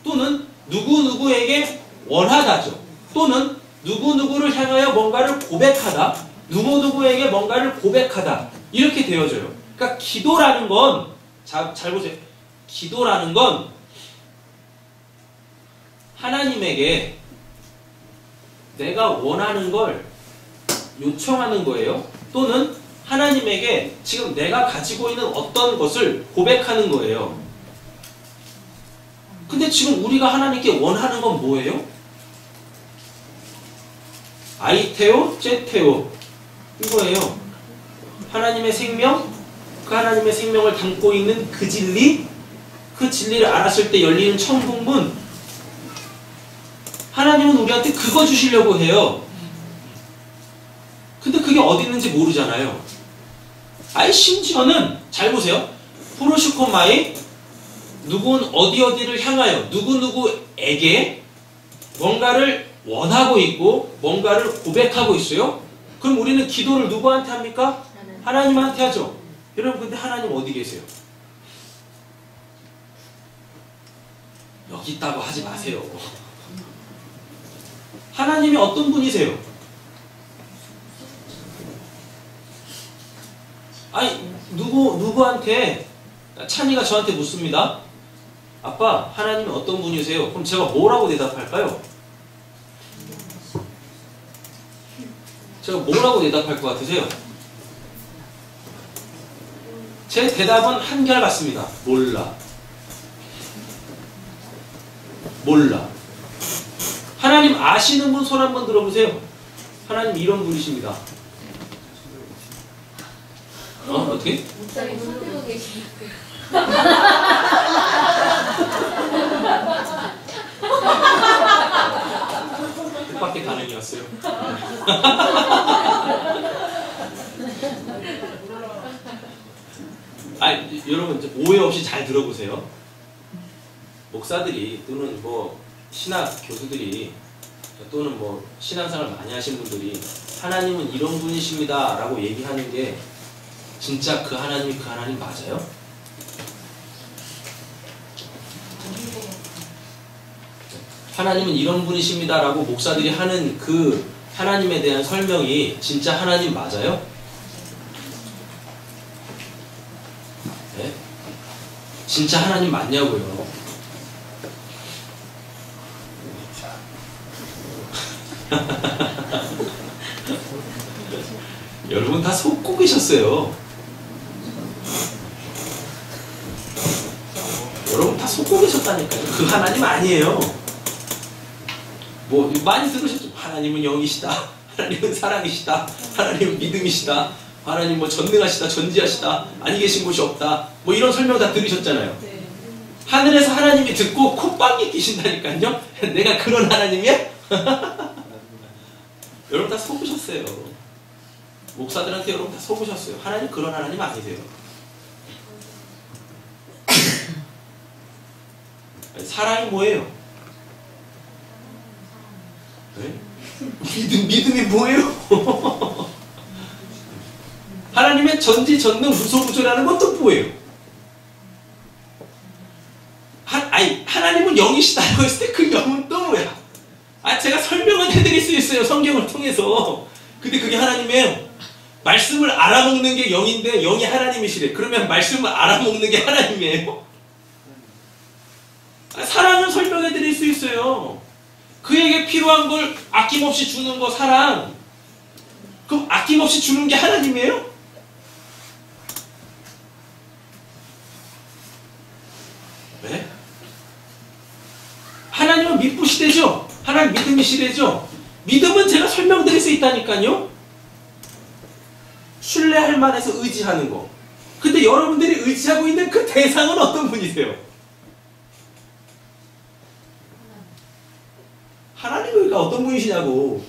또는 누구누구에게 원하다죠. 또는 누구누구를 향하여 뭔가를 고백하다, 누구누구에게 뭔가를 고백하다 이렇게 되어져요. 그러니까 기도라는 건 잘 보세요. 기도라는 건 하나님에게 내가 원하는 걸 요청하는 거예요. 또는 하나님에게 지금 내가 가지고 있는 어떤 것을 고백하는 거예요. 근데 지금 우리가 하나님께 원하는 건 뭐예요? 아이테오, 제테오 이거예요. 하나님의 생명, 그 하나님의 생명을 담고 있는 그 진리, 그 진리를 알았을 때 열리는 천국문. 하나님은 우리한테 그거 주시려고 해요. 근데 그게 어디 있는지 모르잖아요. 아예 심지어는 잘 보세요. 프로슈코마이 누군 어디를 향하여 누구누구에게 뭔가를 원하고 있고 뭔가를 고백하고 있어요. 그럼 우리는 기도를 누구한테 합니까? 하나님한테 하죠. 여러분 근데 하나님 어디 계세요? 여기 있다고 하지 마세요. 하나님이 어떤 분이세요? 아니 누구한테 찬이가 저한테 묻습니다. 아빠 하나님이 어떤 분이세요? 그럼 제가 뭐라고 대답할까요? 제가 뭐라고 대답할 것 같으세요? 제 대답은 한결같습니다. 몰라. 몰라. 하나님 아시는 분 손 한번 들어보세요. 하나님 이런 분이십니다. 어떻게? 목사님 손 들고 계시니까. 뜻밖의 반응이었어요. 여러분 오해 없이 잘 들어보세요. 목사들이 또는 뭐 신학 교수들이 또는 뭐 신앙생활 많이 하신 분들이 하나님은 이런 분이십니다 라고 얘기하는 게 진짜 그 하나님이 그 하나님 맞아요? 하나님은 이런 분이십니다 라고 목사들이 하는 그 하나님에 대한 설명이 진짜 하나님 맞아요? 네? 진짜 하나님 맞냐고요? 여러분 다 속고 계셨어요. 여러분 다 속고 계셨다니까요. 그 하나님 아니에요. 뭐 많이 들으셨죠? 하나님은 영이시다. 하나님은 사랑이시다. 하나님은 믿음이시다. 하나님 뭐 전능하시다. 전지하시다. 아니 계신 곳이 없다. 뭐 이런 설명 다 들으셨잖아요. 하늘에서 하나님이 듣고 콧방귀 끼신다니까요. 내가 그런 하나님이야? 여러분 다 속으셨어요. 목사들한테 여러분 다 속으셨어요. 하나님 그런 하나님 아니세요. 사랑이 뭐예요? 네? 믿음이 뭐예요? 하나님의 전지전능 무소부조라는 건 또 뭐예요? 하나님은 영이시다라고 했을 때 그 영은 또 뭐야? 제가 설명은 해드릴 수 있어요. 성경을 통해서. 근데 그게 하나님이에요. 말씀을 알아먹는 게 영인데 영이 하나님이시래. 그러면 말씀을 알아먹는 게 하나님이에요? 사랑은 설명해드릴 수 있어요. 그에게 필요한 걸 아낌없이 주는 거 사랑. 그럼 아낌없이 주는 게 하나님이에요? 왜? 하나님은 믿부시대죠? 하나님 믿음이시대죠? 믿음은 제가 설명드릴 수 있다니까요? 신뢰할 만해서 의지하는 거. 근데 여러분들이 의지하고 있는 그 대상은 어떤 분이세요? 하나님은 어떤 분이시냐고.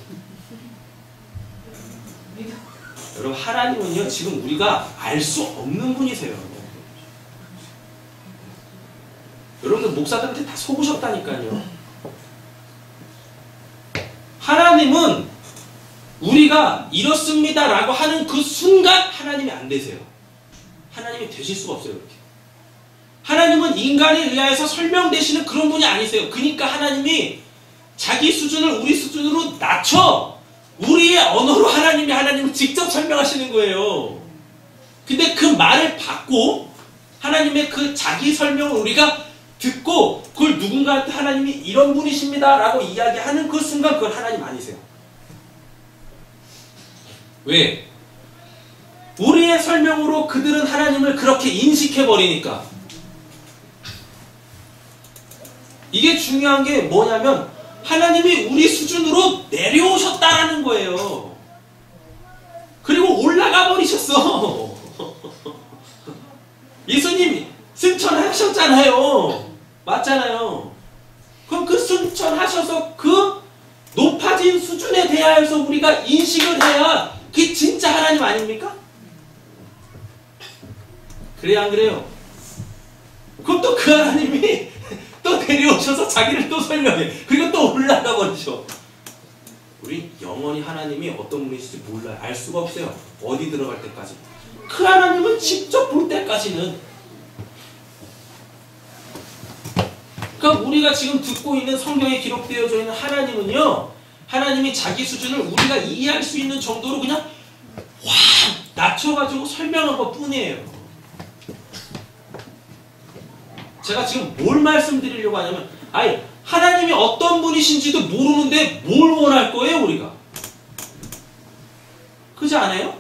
여러분 하나님은요 지금 우리가 알 수 없는 분이세요. 여러분들 목사들한테 다 속으셨다니까요. 하나님은 우리가 이렇습니다 라고 하는 그 순간 하나님이 안 되세요. 하나님이 되실 수가 없어요. 그렇게. 하나님은 인간에 의하여서 설명되시는 그런 분이 아니세요. 그러니까 하나님이 자기 수준을 우리 수준으로 낮춰 우리의 언어로 하나님을 직접 설명하시는 거예요. 근데 그 말을 받고 하나님의 그 자기 설명을 우리가 듣고 그걸 누군가한테 하나님이 이런 분이십니다 라고 이야기하는 그 순간 그건 하나님 아니세요. 왜? 우리의 설명으로 그들은 하나님을 그렇게 인식해버리니까. 이게 중요한 게 뭐냐면 하나님이 우리 수준으로 내려오셨다라는 거예요. 그리고 올라가 버리셨어. 예수님이 승천하셨잖아요. 맞잖아요. 그럼 그 승천하셔서 그 높아진 수준에 대하여서 우리가 인식을 해야 그게 진짜 하나님 아닙니까? 그래요, 안 그래요? 그럼 또 그 하나님이 또 내려오셔서 자기를 또 설명해. 그리고 또 올라가 버리셔. 우리 영원히 하나님이 어떤 분이실지 몰라요. 알 수가 없어요. 어디 들어갈 때까지. 그 하나님은 직접 볼 때까지는. 그러니까 우리가 지금 듣고 있는 성경에 기록되어져 있는 하나님은요, 하나님이 자기 수준을 우리가 이해할 수 있는 정도로 그냥 확 낮춰가지고 설명한 것 뿐이에요. 제가 지금 뭘 말씀드리려고 하냐면, 아니, 하나님이 어떤 분이신지도 모르는데 뭘 원할 거예요, 우리가? 그렇지 않아요?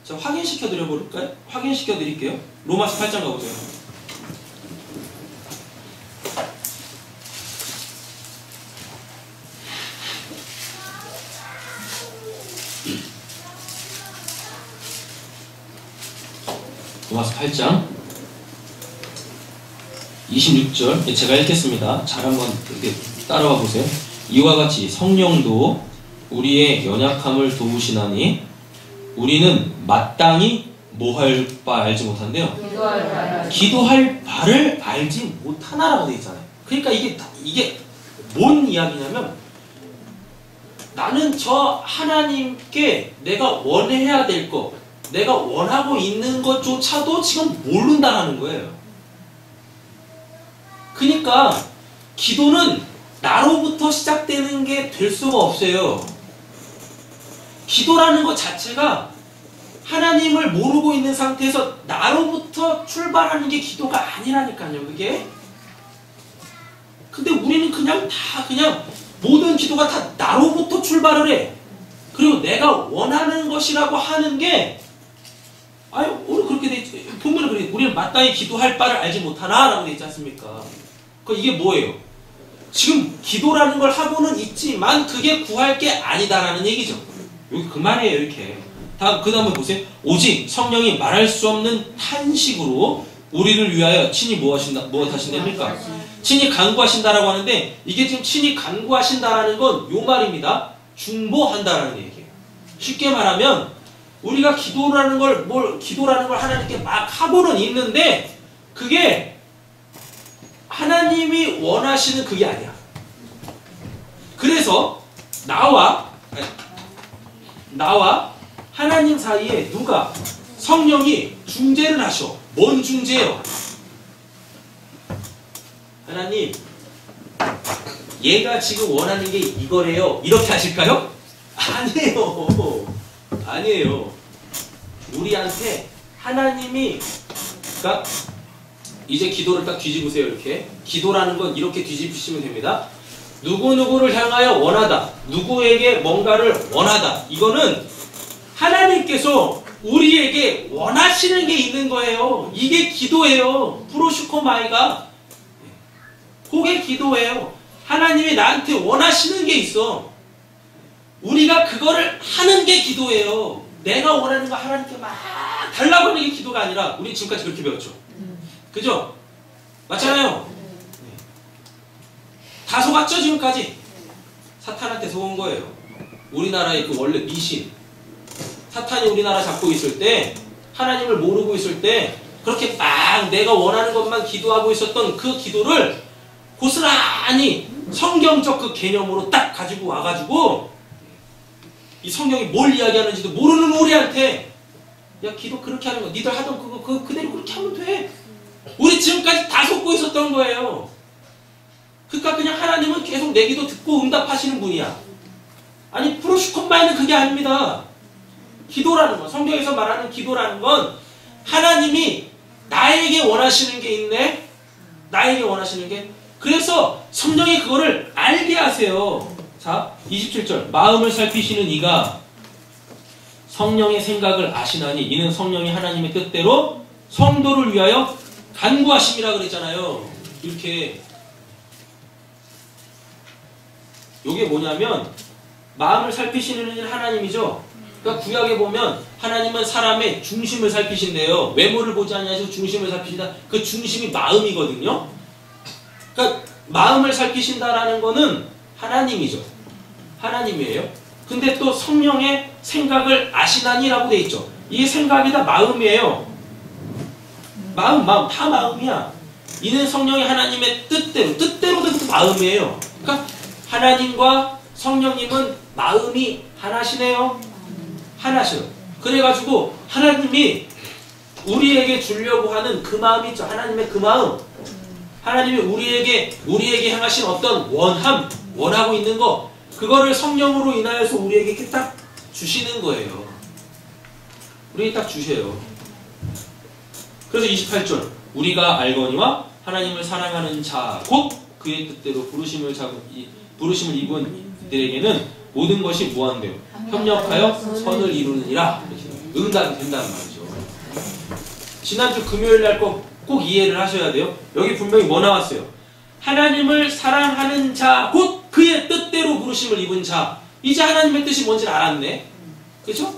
자, 확인시켜 드려볼까요? 확인시켜 드릴게요. 로마서 8장 가보세요. 로마서 8장 26절 제가 읽겠습니다. 잘 한번 이렇게 따라와 보세요. 이와 같이 성령도 우리의 연약함을 도우시나니 우리는 마땅히 뭐 할 바 알지 못한대요. 기도할 바를 알지 못하나라고 되어 있잖아요. 그러니까 이게 뭔 이야기냐면 나는 저 하나님께 내가 원해야 될 것, 내가 원하고 있는 것조차도 지금 모른다는 거예요. 그러니까 기도는 나로부터 시작되는 게 될 수가 없어요. 기도라는 것 자체가 하나님을 모르고 있는 상태에서 나로부터 출발하는 게 기도가 아니라니까요, 그게. 근데 우리는 그냥 모든 기도가 다 나로부터 출발을 해. 그리고 내가 원하는 것이라고 하는 게, 아유, 오늘 그렇게 돼 있지. 본문에 그래. 우리는 마땅히 기도할 바를 알지 못하나? 라고 돼 있지 않습니까? 이게 뭐예요? 지금 기도라는 걸 하고는 있지만 그게 구할 게 아니다라는 얘기죠. 여기 그 말이에요, 이렇게. 그 다음에 보세요. 오직 성령이 말할 수 없는 탄식으로 우리를 위하여 친히 무엇 하신답니까? 친히 간구하신다라고 하는데, 이게 지금 친히 간구하신다라는 건 요 말입니다. 중보한다라는 얘기예요. 쉽게 말하면 우리가 기도라는 걸 하나님께 막 하고는 있는데 그게 하나님이 원하시는 그게 아니야. 그래서 나와 하나님 사이에 누가? 성령이 중재를 하셔. 뭔 중재요? 하나님, 얘가 지금 원하는 게 이거래요. 이렇게 하실까요? 아니에요. 우리한테 하나님이, 그러니까 이제 기도를 딱 뒤집으세요. 이렇게. 기도라는 건 이렇게 뒤집으시면 됩니다. 누구누구를 향하여 원하다. 누구에게 뭔가를 원하다. 이거는 하나님께서 우리에게 원하시는 게 있는 거예요. 이게 기도예요. 프로슈코마이가. 그게 기도예요. 하나님이 나한테 원하시는 게 있어. 우리가 그거를 하는 게 기도예요. 내가 원하는 거 하나님께 막 달라고 하는 게 기도가 아니라, 우리 지금까지 그렇게 배웠죠. 그죠? 맞잖아요. 다 속았죠, 지금까지? 사탄한테 속은 거예요. 우리나라의 그 원래 미신. 사탄이 우리나라 잡고 있을 때, 하나님을 모르고 있을 때, 그렇게 막 내가 원하는 것만 기도하고 있었던 그 기도를 고스란히 성경적 그 개념으로 딱 가지고 와가지고, 이 성경이 뭘 이야기하는지도 모르는 우리한테, 야, 기도 그렇게 하는 거, 니들 하던 그거 그대로 그렇게 하면 돼. 우리 지금까지 다 속고 있었던 거예요. 그러니까 그냥 하나님은 계속 내 기도 듣고 응답하시는 분이야. 아니, 프로슈콘바이는 그게 아닙니다. 기도라는 건, 성경에서 말하는 기도라는 건 하나님이 나에게 원하시는 게 있네. 나에게 원하시는 게. 그래서 성령이 그거를 알게 하세요. 자, 27절. 마음을 살피시는 이가 성령의 생각을 아시나니 이는 성령이 하나님의 뜻대로 성도를 위하여 간구하심이라 그랬잖아요. 이렇게. 요게 뭐냐면 마음을 살피시는 이는 하나님이죠. 그러니까 구약에 보면 하나님은 사람의 중심을 살피신대요. 외모를 보지 아니하시고 중심을 살피신다. 그 중심이 마음이거든요. 그러니까 마음을 살피신다라는 거는 하나님이죠. 하나님이에요. 근데 또 성령의 생각을 아시나니라고 돼 있죠. 이 생각이 다 마음이에요. 마음 다 마음이야. 이는 성령이 하나님의 뜻대로도 마음이에요. 그러니까 하나님과 성령님은 마음이 하나시네요. 하나셔요. 그래가지고 하나님이 우리에게 주려고 하는 그 마음이 있죠. 하나님의 그 마음. 하나님이 우리에게 향하신 어떤 원하고 있는 거, 그거를 성령으로 인하여서 우리에게 이렇게 딱 주시는 거예요. 우리에게 딱 주셔요. 그래서 28절. 우리가 알거니와 하나님을 사랑하는 자, 곧 그의 뜻대로 부르심을 입은 이들에게는 모든 것이 무한대요. 협력하여 선을 이루느니라. 이렇게 응답이 된다는 말이죠. 지난주 금요일 날 꼭 이해를 하셔야 돼요. 여기 분명히 뭐 나왔어요? 하나님을 사랑하는 자, 곧 그의 뜻대로 부르심을 입은 자. 이제 하나님의 뜻이 뭔지 알았네. 그렇죠?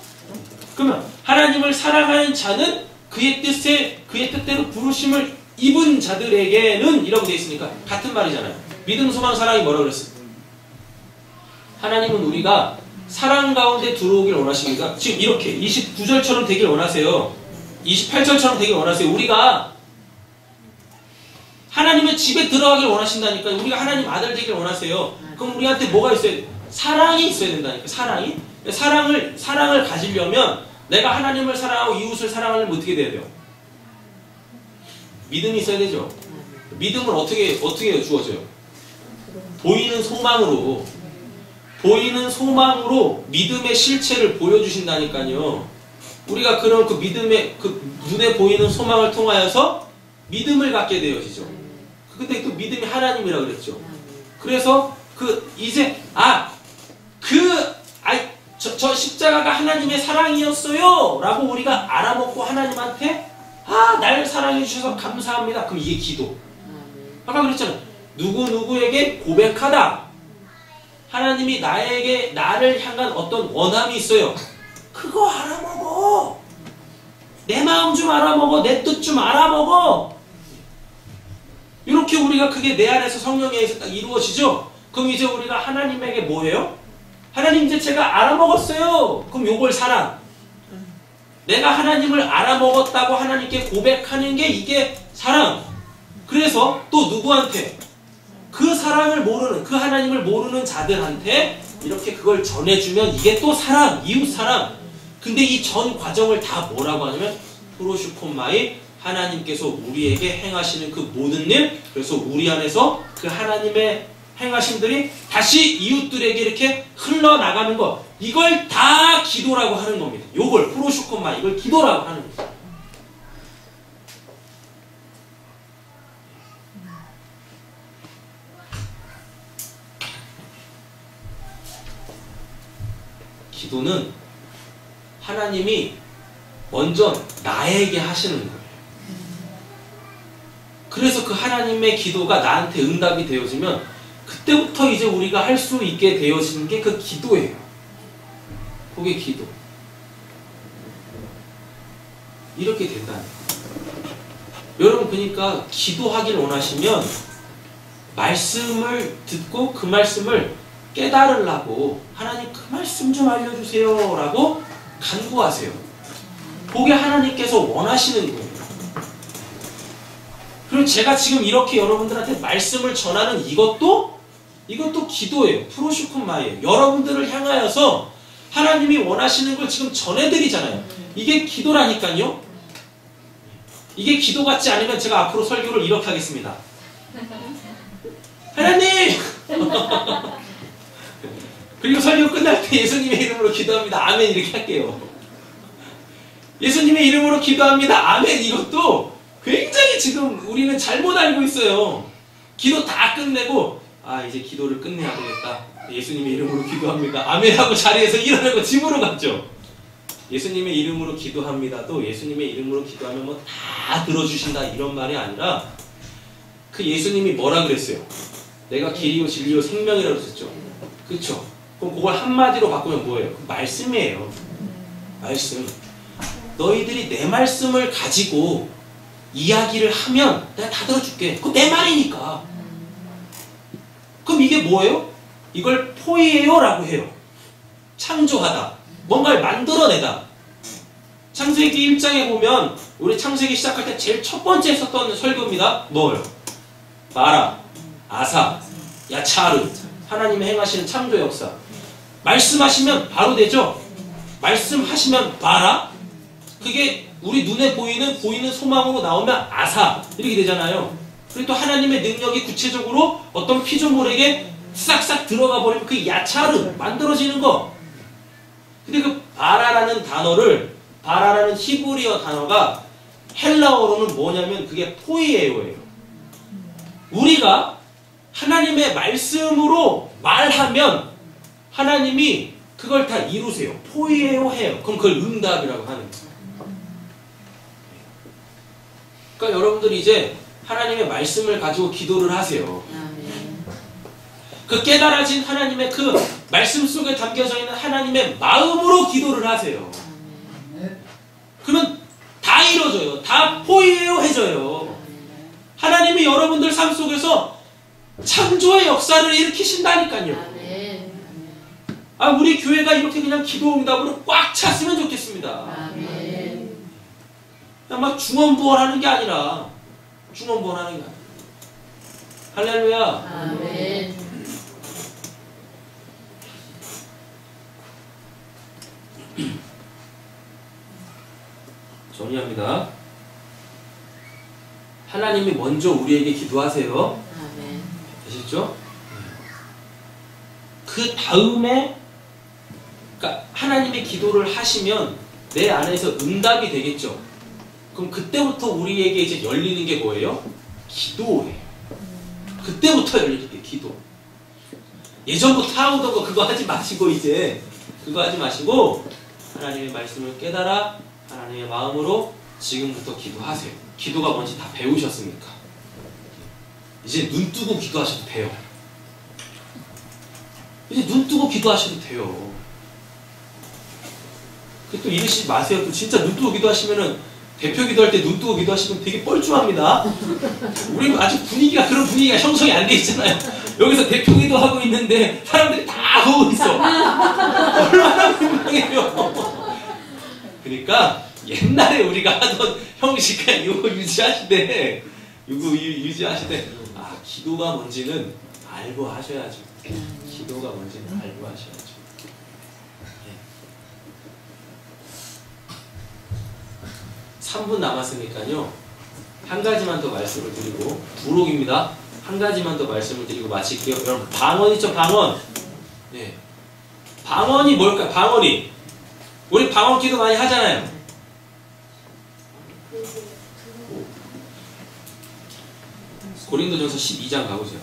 그러면 하나님을 사랑하는 자는 그의 뜻대로 부르심을 입은 자들에게는 이라고 되어 있으니까 같은 말이잖아요. 믿음, 소망, 사랑이 뭐라고 그랬어요? 하나님은 우리가 사랑 가운데 들어오길 원하십니까? 지금 이렇게 29절처럼 되길 원하세요. 28절처럼 되길 원하세요. 우리가 하나님의 집에 들어가길 원하신다니까요. 우리가 하나님 아들 되길 원하세요. 그럼 우리한테 뭐가 있어야 돼? 사랑이 있어야 된다니까. 사랑이. 사랑을 가지려면 내가 하나님을 사랑하고 이웃을 사랑하려면 어떻게 돼야 돼요? 믿음이 있어야 되죠. 믿음은 어떻게 주어져요? 보이는 소망으로 믿음의 실체를 보여주신다니까요. 우리가 그런 그 믿음의 눈에 보이는 소망을 통하여서 믿음을 갖게 되어지죠. 근데 그 믿음이 하나님이라 그랬죠. 그래서 저 십자가가 하나님의 사랑이었어요 라고 우리가 알아먹고 하나님한테 날 사랑해 주셔서 감사합니다. 그럼 이게 기도. 아까 그랬잖아요. 누구에게 고백하다. 하나님이 나를 향한 어떤 원함이 있어요. 그거 알아먹어. 내 마음 좀 알아먹어. 내 뜻 좀 알아먹어. 이렇게 우리가 그게 내 안에서 성령에 의해서 딱 이루어지죠. 그럼 이제 우리가 하나님에게 뭐예요? 하나님 이제 제가 알아먹었어요. 그럼 요걸 사랑. 내가 하나님을 알아먹었다고 하나님께 고백하는 게 이게 사랑. 그래서 또 누구한테? 그 사랑을 모르는, 그 하나님을 모르는 자들한테 이렇게 그걸 전해주면 이게 또 사랑, 이웃 사랑. 근데 이 전 과정을 다 뭐라고 하냐면 프로슈콘마이, 하나님께서 우리에게 행하시는 그 모든 일, 그래서 우리 안에서 그 하나님의 행하심들이 다시 이웃들에게 이렇게 흘러나가는 것, 이걸 다 기도라고 하는 겁니다. 요걸 프로슈콘마이, 이걸 기도라고 하는 거죠. 기도는 하나님이 먼저 나에게 하시는 거예요. 그래서 그 하나님의 기도가 나한테 응답이 되어지면 그때부터 이제 우리가 할 수 있게 되어지는 게 그 기도예요. 그게 기도. 이렇게 된다는 거예요. 여러분, 그러니까 기도하길 원하시면 말씀을 듣고 그 말씀을 깨달으려고 하나님 그 말씀 좀 알려주세요 라고 간구하세요. 그게 하나님께서 원하시는 거예요. 그리고 제가 지금 이렇게 여러분들한테 말씀을 전하는 이것도 기도예요. 프로슈콘마이에요. 여러분들을 향하여서 하나님이 원하시는 걸 지금 전해드리잖아요. 이게 기도라니까요. 이게 기도 같지 않으면 제가 앞으로 설교를 이렇게 하겠습니다. 하나님! 그리고 설교 끝날 때 예수님의 이름으로 기도합니다. 아멘. 이렇게 할게요. 예수님의 이름으로 기도합니다. 아멘. 이것도 굉장히 지금 우리는 잘못 알고 있어요. 기도 다 끝내고 이제 기도를 끝내야 되겠다. 예수님의 이름으로 기도합니다. 아멘하고 자리에서 일어나고 집으로 갔죠. 예수님의 이름으로 기도합니다도 예수님의 이름으로 기도하면 뭐 다 들어주신다 이런 말이 아니라 그 예수님이 뭐라 그랬어요? 내가 길이요 진리요 생명이라고 했었죠. 그렇죠? 그럼 그걸 한마디로 바꾸면 뭐예요? 말씀이에요. 말씀. 너희들이 내 말씀을 가지고 이야기를 하면 내가 다 들어줄게. 그거 내 말이니까. 그럼 이게 뭐예요? 이걸 포이에요라고 해요. 창조하다. 뭔가를 만들어내다. 창세기 1장에 보면 우리 창세기 시작할 때 제일 첫 번째 했었던 설교입니다. 뭐예요? 바라, 아사, 야차르. 하나님의 행하시는 창조 역사. 말씀하시면 바로 되죠? 말씀하시면 바라. 그게 우리 눈에 보이는 소망으로 나오면 아사. 이렇게 되잖아요. 그리고 또 하나님의 능력이 구체적으로 어떤 피조물에게 싹싹 들어가 버리면 그 야차르. 만들어지는 거. 근데 그 바라라는 히브리어 단어가 헬라어로는 뭐냐면 그게 포이에요예요. 우리가 하나님의 말씀으로 말하면 하나님이 그걸 다 이루세요. 포이에요 해요. 그럼 그걸 응답이라고 하는 거예요. 그러니까 여러분들이 이제 하나님의 말씀을 가지고 기도를 하세요. 그 깨달아진 하나님의 그 말씀 속에 담겨져 있는 하나님의 마음으로 기도를 하세요. 그러면 다 이루어져요. 다 포이에요 해져요. 하나님이 여러분들 삶 속에서 창조의 역사를 일으키신다니까요. 우리 교회가 이렇게 그냥 기도 응답으로 꽉 찼으면 좋겠습니다. 그냥 막 중언부언하는 게 아니라 중언부언하는 게 아니라 할렐루야. 아멘. 정리합니다. 하나님이 먼저 우리에게 기도하세요. 아멘. 아시죠? 그 다음에 그러니까 하나님이 기도를 하시면 내 안에서 응답이 되겠죠. 그럼 그때부터 우리에게 이제 열리는 게 뭐예요? 기도예요. 그때부터 열리는 게 기도. 예전부터 하던 거 그거 하지 마시고 이제 그거 하지 마시고 하나님의 말씀을 깨달아 하나님의 마음으로 지금부터 기도하세요. 기도가 뭔지 다 배우셨습니까? 이제 눈 뜨고 기도하셔도 돼요. 이제 눈 뜨고 기도하셔도 돼요. 또 이러시지 마세요. 또 진짜 눈 뜨고 기도하시면은 대표 기도할 때 눈 뜨고 기도하시면 되게 뻘쭘합니다. 우리는 아직 그런 분위기가 형성이 안 돼 있잖아요. 여기서 대표 기도하고 있는데 사람들이 다 보고 있어. 얼마나 민망해요. 그러니까 옛날에 우리가 하던 형식 그냥 이거 유지하시되 기도가 뭔지는 알고 하셔야죠. 기도가 뭔지는 알고 하셔야죠. 3분 남았으니까요. 한 가지만 더 말씀을 드리고 부록입니다. 한 가지만 더 말씀을 드리고 마칠게요. 여러분 방언 있죠? 방언. 네. 방언이 뭘까요? 방언이. 우리 방언 기도 많이 하잖아요. 고린도전서 12장 가보세요.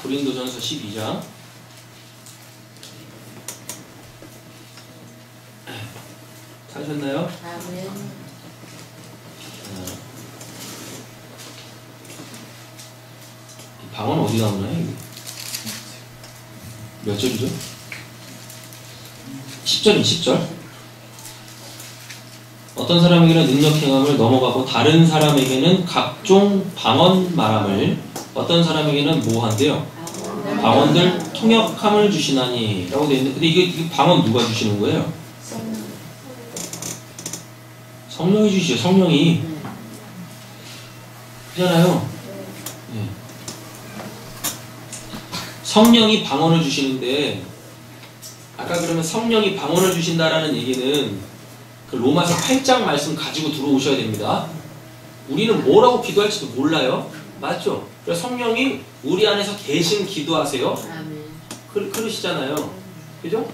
고린도전서 12장 찾으셨나요? 아멘. 방언 어디 나오나요? 이게? 몇 절이죠? 10절이 10절. 어떤 사람에게는 능력 행함을 넘어가고 다른 사람에게는 각종 방언 말함을 어떤 사람에게는 뭐 한대요? 방언들 통역함을 주시나니 라고 되어 있는데 근데 이게 방언 누가 주시는 거예요? 성령이 주시죠. 성령이 그잖아요. 네. 성령이 방언을 주시는데 아까 그러면 성령이 방언을 주신다라는 얘기는 그 로마서 8장 말씀 가지고 들어오셔야 됩니다. 우리는 뭐라고 기도할지도 몰라요. 맞죠? 그래서 성령이 우리 안에서 대신 기도하세요. 아멘. 그러시잖아요. 그죠?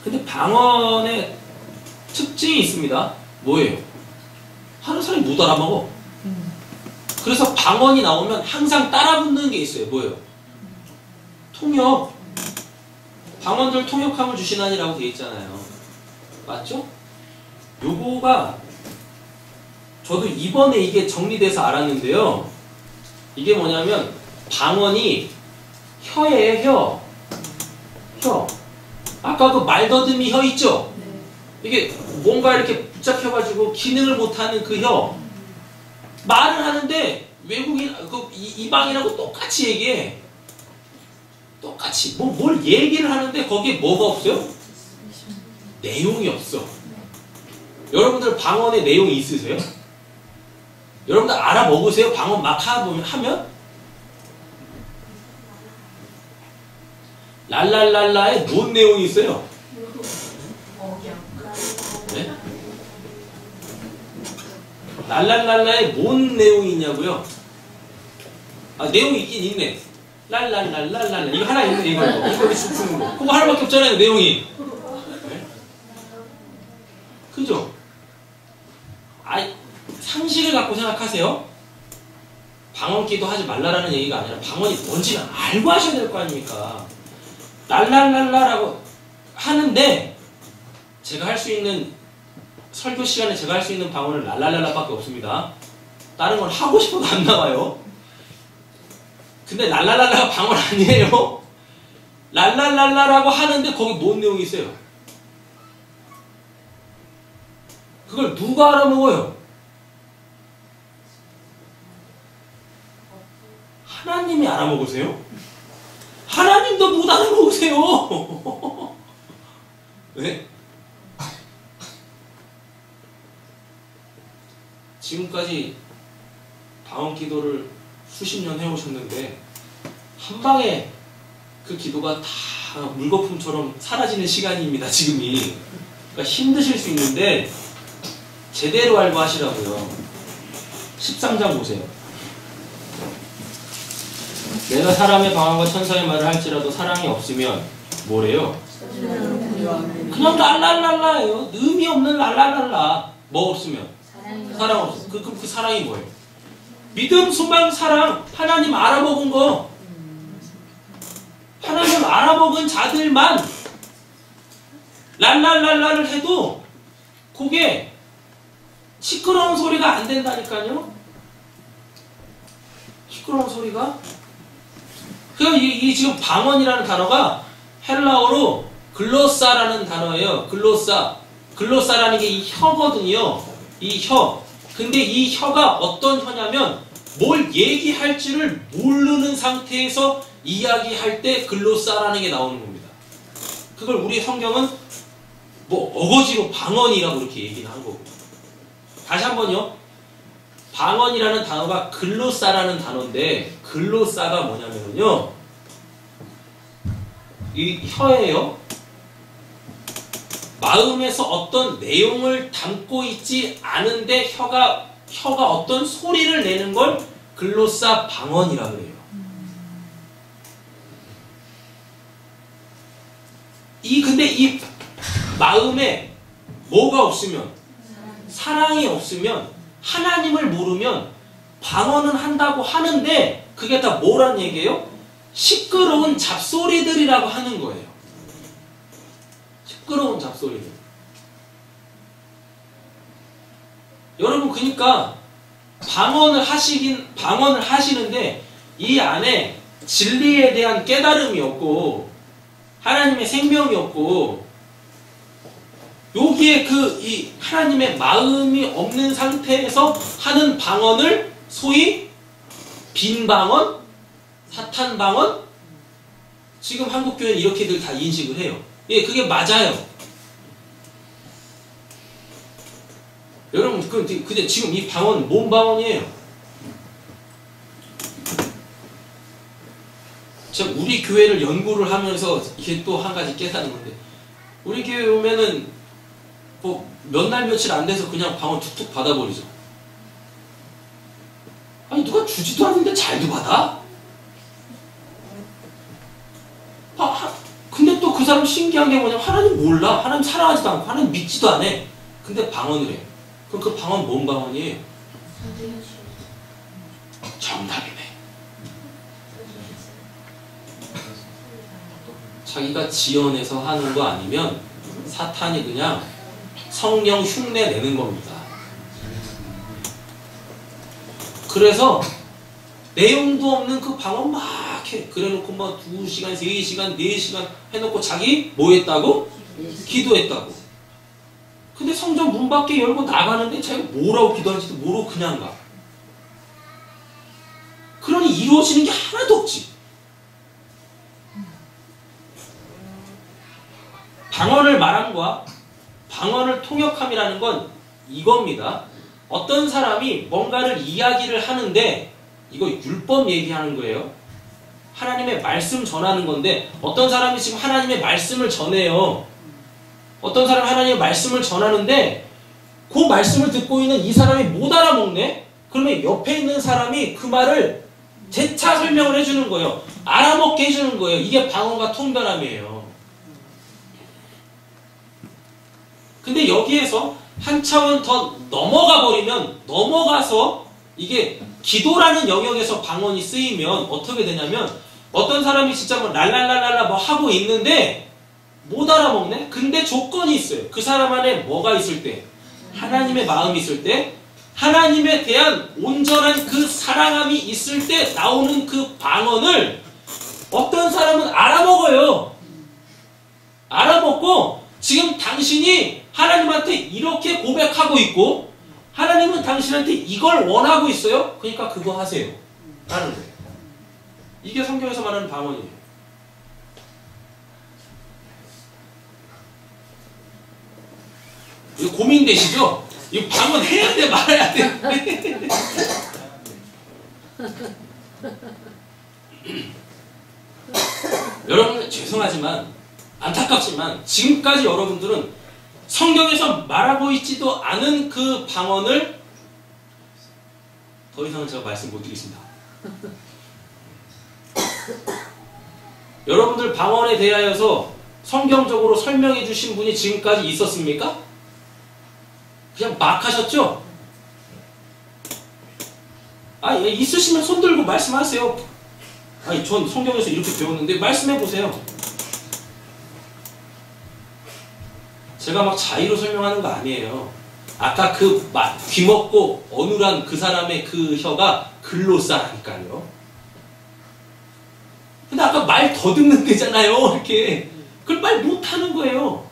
근데 방언의 특징이 있습니다. 뭐예요? 하는 사람이 못 알아먹어. 그래서 방언이 나오면 항상 따라붙는 게 있어요. 뭐예요? 통역. 방언들 통역함을 주시나니라고 되어 있잖아요. 맞죠? 요거가 저도 이번에 이게 정리돼서 알았는데요. 이게 뭐냐면 방언이 혀예요. 혀. 아까 그 말더듬이 혀 있죠? 이게 뭔가 이렇게 붙잡혀가지고 기능을 못하는 그 혀. 말을 하는데 외국인, 이방이라고 똑같이 얘기해. 똑같이. 뭘 얘기를 하는데 거기에 뭐가 없어요? 내용이 없어. 여러분들 방언에 내용이 있으세요? 여러분들 알아먹으세요? 방언 막 하면? 랄랄랄라에 뭔 내용이 있어요? 네? 랄랄랄라에 뭔 내용이 있냐고요? 아, 내용이 있긴 있네. 랄랄랄랄랄라. 이거 하나 있네, 이거 춤추는 거. 그거 하나밖에 없잖아요, 내용이. 네? 그죠? 아이, 상식을 갖고 생각하세요. 방언 기도하지 말라라는 얘기가 아니라 방언이 뭔지는 알고 하셔야 될 거 아닙니까? 랄랄랄라라고 하는데 제가 할 수 있는 설교 시간에 제가 할 수 있는 방언은 랄랄랄라밖에 없습니다. 다른 건 하고 싶어도 안 나와요. 근데 랄랄랄라가 방언 아니에요. 랄랄랄라라고 하는데 거기 뭔 내용이 있어요? 그걸 누가 알아먹어요? 하나님이 알아먹으세요? 하나님도 못 알아먹으세요. 네? 지금까지 방언 기도를 수십 년 해오셨는데 한 방에 그 기도가 다 물거품처럼 사라지는 시간입니다. 지금이. 그러니까 힘드실 수 있는데 제대로 알고 하시라고요. 13장 보세요. 내가 사람의 방언과 천사의 말을 할지라도 사랑이 없으면 뭐래요? 그냥 랄랄랄라예요. 의미 없는 랄랄랄라. 뭐 없으면? 사랑 없어. 그럼 그 사랑이 뭐예요? 믿음, 소망, 사랑. 하나님 알아먹은 거. 하나님 알아먹은 자들만 랄랄랄라를 해도 그게 시끄러운 소리가 안 된다니까요. 시끄러운 소리가. 그러니까 이 지금 방언이라는 단어가 헬라어로 글로사라는 단어예요. 글로사. 글로사라는 게 이 혀거든요. 이 혀. 근데 이 혀가 어떤 혀냐면 뭘 얘기할지를 모르는 상태에서 이야기할 때 글로사라는 게 나오는 겁니다. 그걸 우리 성경은 뭐 어거지로 방언이라고 이렇게 얘기는 한 거고. 다시 한번요. 방언이라는 단어가 글로사라는 단어인데 글로사가 뭐냐면요. 이 혀예요. 마음에서 어떤 내용을 담고 있지 않은데 혀가 어떤 소리를 내는 걸 글로사 방언이라고 해요. 근데 이 마음에 뭐가 없으면 사랑이 없으면 하나님을 모르면 방언은 한다고 하는데 그게 다 뭐란 얘기예요? 시끄러운 잡소리들이라고 하는 거예요. 시끄러운 잡소리들. 여러분 그러니까 방언을 하시는데 이 안에 진리에 대한 깨달음이 없고 하나님의 생명이 없고 여기에 이 하나님의 마음이 없는 상태에서 하는 방언을 소위 빈 방언, 사탄 방언, 지금 한국 교회는 이렇게들 다 인식을 해요. 예, 그게 맞아요. 여러분, 근데 지금 이 방언 뭔 방언이에요? 제가 우리 교회를 연구를 하면서 이게 또 한 가지 깨닫는 건데 우리 교회 오면은 뭐 몇 날 며칠 안 돼서 그냥 방언 툭툭 받아버리죠. 아니 누가 주지도 않는데 잘도 받아? 근데 또 그 사람 신기한 게 뭐냐면 하나님 몰라. 하나님 사랑하지도 않고 하나님 믿지도 않아. 근데 방언을 해. 그럼 그 방언 뭔 방언이에요? 정답이네. 자기가 지어내서 하는 거 아니면 사탄이 그냥 성령 흉내 내는 겁니다. 그래서 내용도 없는 그 방언 막 해. 그래놓고 막 2시간, 3시간, 4시간 해놓고 자기 뭐 했다고? 기도했다고. 근데 성전 문 밖에 열고 나가는데 자기가 뭐라고 기도할지도 모르고 그냥 가. 그러니 이루어지는 게 하나도 없지. 방언을 말함과 방언을 통역함이라는 건 이겁니다. 어떤 사람이 뭔가를 이야기를 하는데 이거 율법 얘기하는 거예요. 하나님의 말씀 전하는 건데 어떤 사람이 지금 하나님의 말씀을 전해요. 어떤 사람이 하나님의 말씀을 전하는데 그 말씀을 듣고 있는 이 사람이 못 알아먹네? 그러면 옆에 있는 사람이 그 말을 재차 설명을 해주는 거예요. 알아먹게 해주는 거예요. 이게 방언과 통변함이에요. 근데 여기에서 한 차원 더 넘어가 버리면 넘어가서 이게 기도라는 영역에서 방언이 쓰이면 어떻게 되냐면 어떤 사람이 진짜 뭐 랄랄랄랄라 뭐 하고 있는데 못 알아먹네? 근데 조건이 있어요. 그 사람 안에 뭐가 있을 때? 하나님의 마음이 있을 때 하나님에 대한 온전한 그 사랑함이 있을 때 나오는 그 방언을 어떤 사람은 알아먹어요. 알아먹고 지금 당신이 하나님한테 이렇게 고백하고 있고 하나님은 당신한테 이걸 원하고 있어요. 그러니까 그거 하세요. 라는 거예요. 이게 성경에서 말하는 방언이에요. 이거 고민되시죠? 이거 방언 해야 돼 말아야 돼? 여러분 죄송하지만 안타깝지만 지금까지 여러분들은 성경에서 말하고 있지도 않은 그 방언을 더 이상은 제가 말씀 못 드리겠습니다. 여러분들 방언에 대하여서 성경적으로 설명해 주신 분이 지금까지 있었습니까? 그냥 막 하셨죠? 예, 있으시면 손 들고 말씀하세요. 전 성경에서 이렇게 배웠는데 말씀해 보세요. 제가 막 자의로 설명하는 거 아니에요. 아까 그 귀먹고 어눌한 그 사람의 그 혀가 글로싸라니까요. 근데 아까 말 더듬는 데잖아요. 이렇게. 그걸 말 못하는 거예요.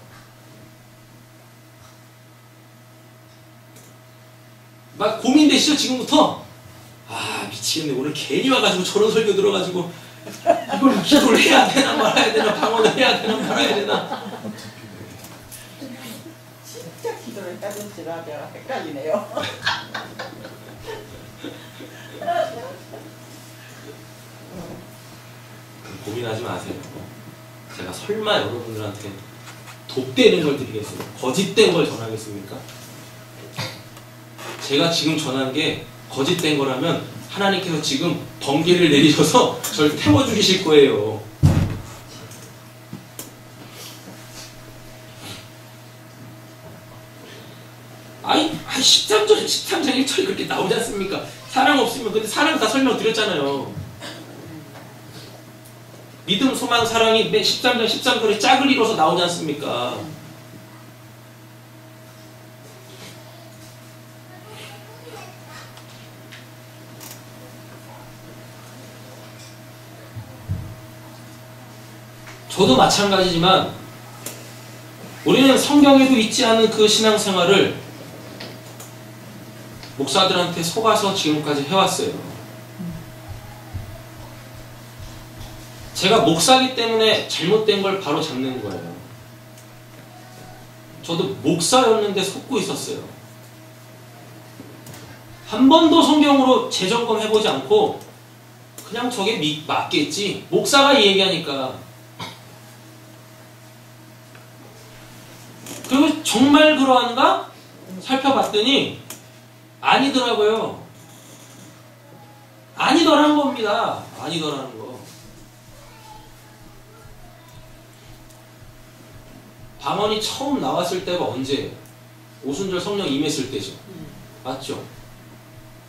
막 고민되시죠 지금부터? 미치겠네. 오늘 괜히 와가지고 저런 설교 들어가지고 이걸 기도를 해야 되나 말아야 되나 방언을 해야 되나 말아야 되나. 진짜 기도를 해야 될지라 내가 헷갈리네요. 고민하지 마세요. 제가 설마 여러분들한테 돛대는 걸 드리겠습니까? 거짓된 걸 전하겠습니까? 제가 지금 전한 게 거짓된 거라면 하나님께서 지금 번개를 내리셔서 저를 태워 죽이실 거예요. 아이 13절 1절이 그렇게 나오지 않습니까? 사랑 없으면 근데 사랑 다 설명드렸잖아요. 믿음, 소망, 사랑이 13절 13절에 짝을 이뤄서 나오지 않습니까? 저도 마찬가지지만 우리는 성경에도 있지 않은 그 신앙생활을 목사들한테 속아서 지금까지 해왔어요. 제가 목사기 때문에 잘못된 걸 바로 잡는 거예요. 저도 목사였는데 속고 있었어요. 한 번도 성경으로 재점검해보지 않고 그냥 저게 맞겠지. 목사가 이 얘기하니까. 그리고 정말 그러한가? 살펴봤더니 아니더라고요. 아니더라는 겁니다. 아니더라는 거. 방언이 처음 나왔을 때가 언제예요? 오순절 성령 임했을 때죠. 맞죠?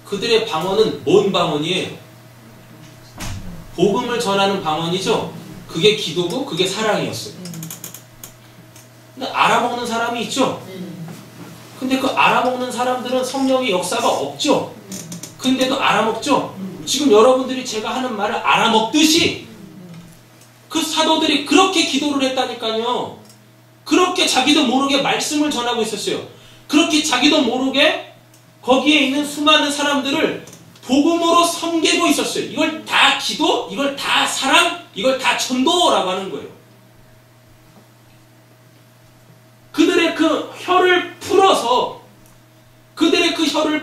그들의 방언은 뭔 방언이에요? 복음을 전하는 방언이죠? 그게 기도고 그게 사랑이었어요. 근데 알아먹는 사람이 있죠? 근데 그 알아먹는 사람들은 성령의 역사가 없죠? 근데도 알아먹죠? 지금 여러분들이 제가 하는 말을 알아먹듯이 그 사도들이 그렇게 기도를 했다니까요. 그렇게 자기도 모르게 말씀을 전하고 있었어요. 그렇게 자기도 모르게 거기에 있는 수많은 사람들을 복음으로 섬기고 있었어요. 이걸 다 기도, 이걸 다 사랑, 이걸 다 전도라고 하는 거예요. 그들의 그 혀를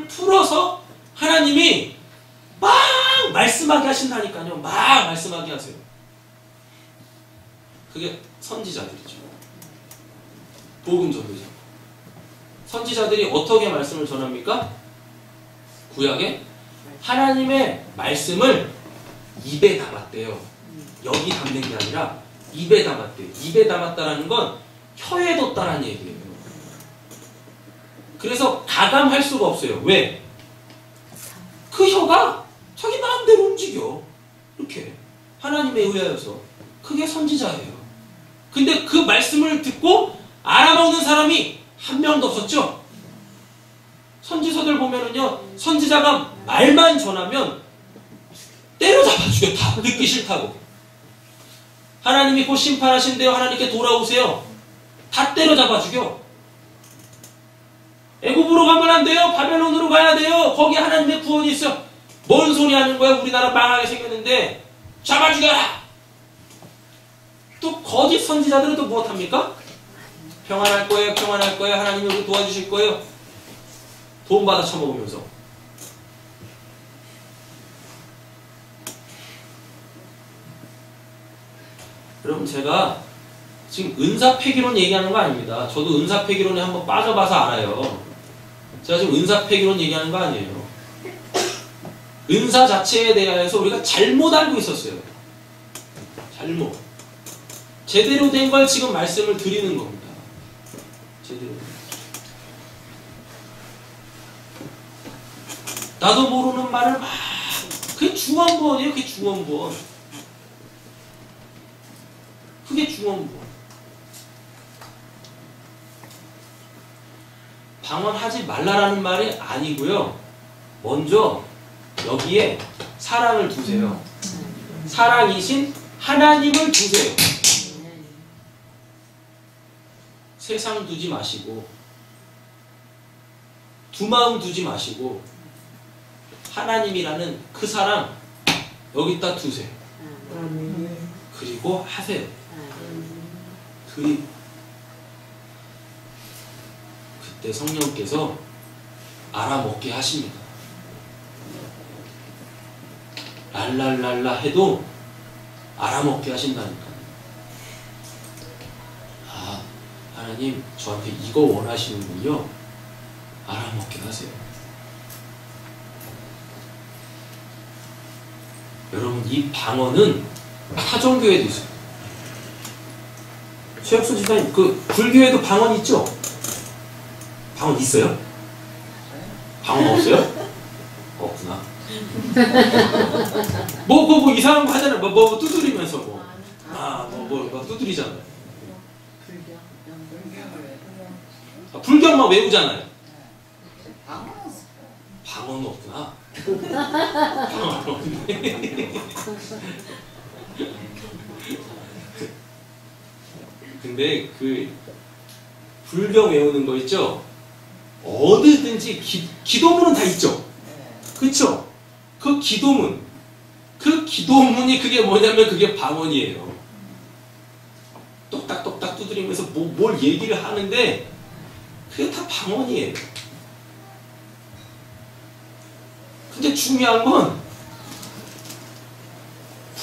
풀어서 하나님이 막 말씀하게 하신다니까요. 막 말씀하게 하세요. 그게 선지자들이죠. 복음 전도자. 선지자들이 어떻게 말씀을 전합니까? 구약에 하나님의 말씀을 입에 담았대요. 여기 담는 게 아니라 입에 담았대요. 입에 담았다라는 건 혀에 뒀다라는 얘기예요. 그래서 가감할 수가 없어요. 왜? 그 혀가 자기 마음대로 움직여. 이렇게 하나님에 의하여서. 그게 선지자예요. 근데 그 말씀을 듣고 알아먹는 사람이 한 명도 없었죠. 선지서들 보면은요, 선지자가 말만 전하면 때려잡아 죽여. 다 듣기 싫다고. 하나님이 곧 심판하신대요. 하나님께 돌아오세요. 다 때려잡아 죽여. 애굽으로 가면 안 돼요. 바벨론으로 가야 돼요. 거기 하나님의 구원이 있어. 뭔 소리 하는 거야? 우리나라 망하게 생겼는데 잡아 죽여라. 또 거짓 선지자들은 또 무엇합니까? 평안할 거예요. 평안할 거예요. 하나님이 우리 도와주실 거예요. 돈 받아 처먹으면서. 여러분, 제가 지금 은사폐기론 얘기하는 거 아닙니다. 저도 은사폐기론에 한번 빠져봐서 알아요. 제가 지금 은사폐기론 얘기하는 거 아니에요. 은사 자체에 대해서 우리가 잘못 알고 있었어요. 잘못. 제대로 된 걸 지금 말씀을 드리는 겁니다. 제대로 된 거. 나도 모르는 말을 막, 그게 중언부언이에요. 그게 중언부언. 그게 중언부언. 방언하지 말라라는 말이 아니고요. 먼저 여기에 사랑을 두세요. 사랑이신 하나님을 두세요. 세상 두지 마시고, 두 마음 두지 마시고, 하나님이라는 그 사랑 여기다 두세요. 그리고 하세요. 그때 성령께서 알아먹게 하십니다. 랄랄랄라 해도 알아먹게 하신다니까. 아, 하나님 저한테 이거 원하시는군요. 알아먹게 하세요. 여러분, 이 방언은 타종교에도 있어요. 최혁수 지사님, 그 불교에도 방언 있죠? 방언 있어요? 방언 없어요? 없구나. 뭐 이상한 거 하잖아요. 뭐 두드리면서 뭐 두드리잖아요. 불경 막 외우잖아요. 방언은 없구나. 방언은 없네. 근데 그 불경 외우는 거 있죠? 어디든지 기도문은 다 있죠? 그쵸? 그 기도문이 그게 뭐냐면 그게 방언이에요. 똑딱똑딱 두드리면서 뭘 얘기를 하는데 그게 다 방언이에요. 근데 중요한 건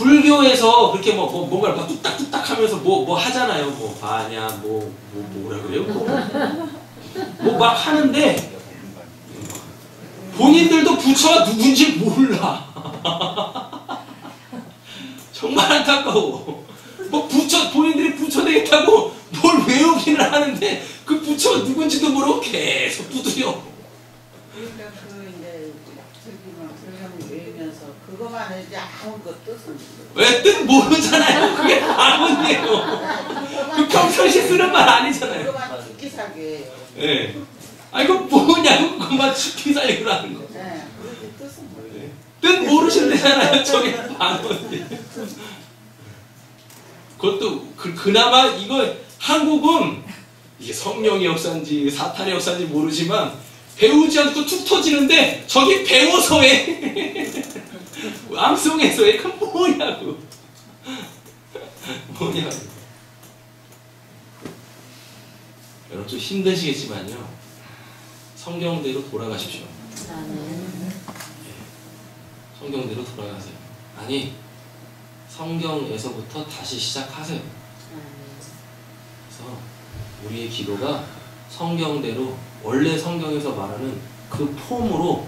불교에서 그렇게 뭔가를 막 뚝딱뚝딱 하면서 뭐 하잖아요. 뭐 바냐, 뭐라 그래요? 뭐 막 하는데 본인들도 부처가 누군지 몰라. 정말 안타까워. 본인들이 부처 되겠다고 뭘 외우기는 하는데 그 부처가 누군지도 모르고 계속 두드려. 그러니까 이제 불경 외우면서 그거만 해지 아무것도 뜻은 왜 뜻 모르잖아요. 그게 아무데요. 그 평상시 쓰는 말 아니잖아요. 그거만 죽기 살게. 예. 아 이거 뭐냐고 그만 죽기 살기라는 거. 네, 그렇게 뜻은 몰라요. 뜻 모르신대잖아요. 저기 반원이. 그것도 그나마 이거 한국은 이게 성령의 역사인지 사탄의 역사인지 모르지만 배우지 않고 툭 터지는데 저기 배워서 해. 암송해서 해. 그럼 뭐냐고. 여러분 좀 힘드시겠지만요. 성경대로 돌아가십시오. 성경대로 돌아가세요. 아니 성경에서부터 다시 시작하세요. 그래서 우리의 기도가 성경대로 원래 성경에서 말하는 그 폼으로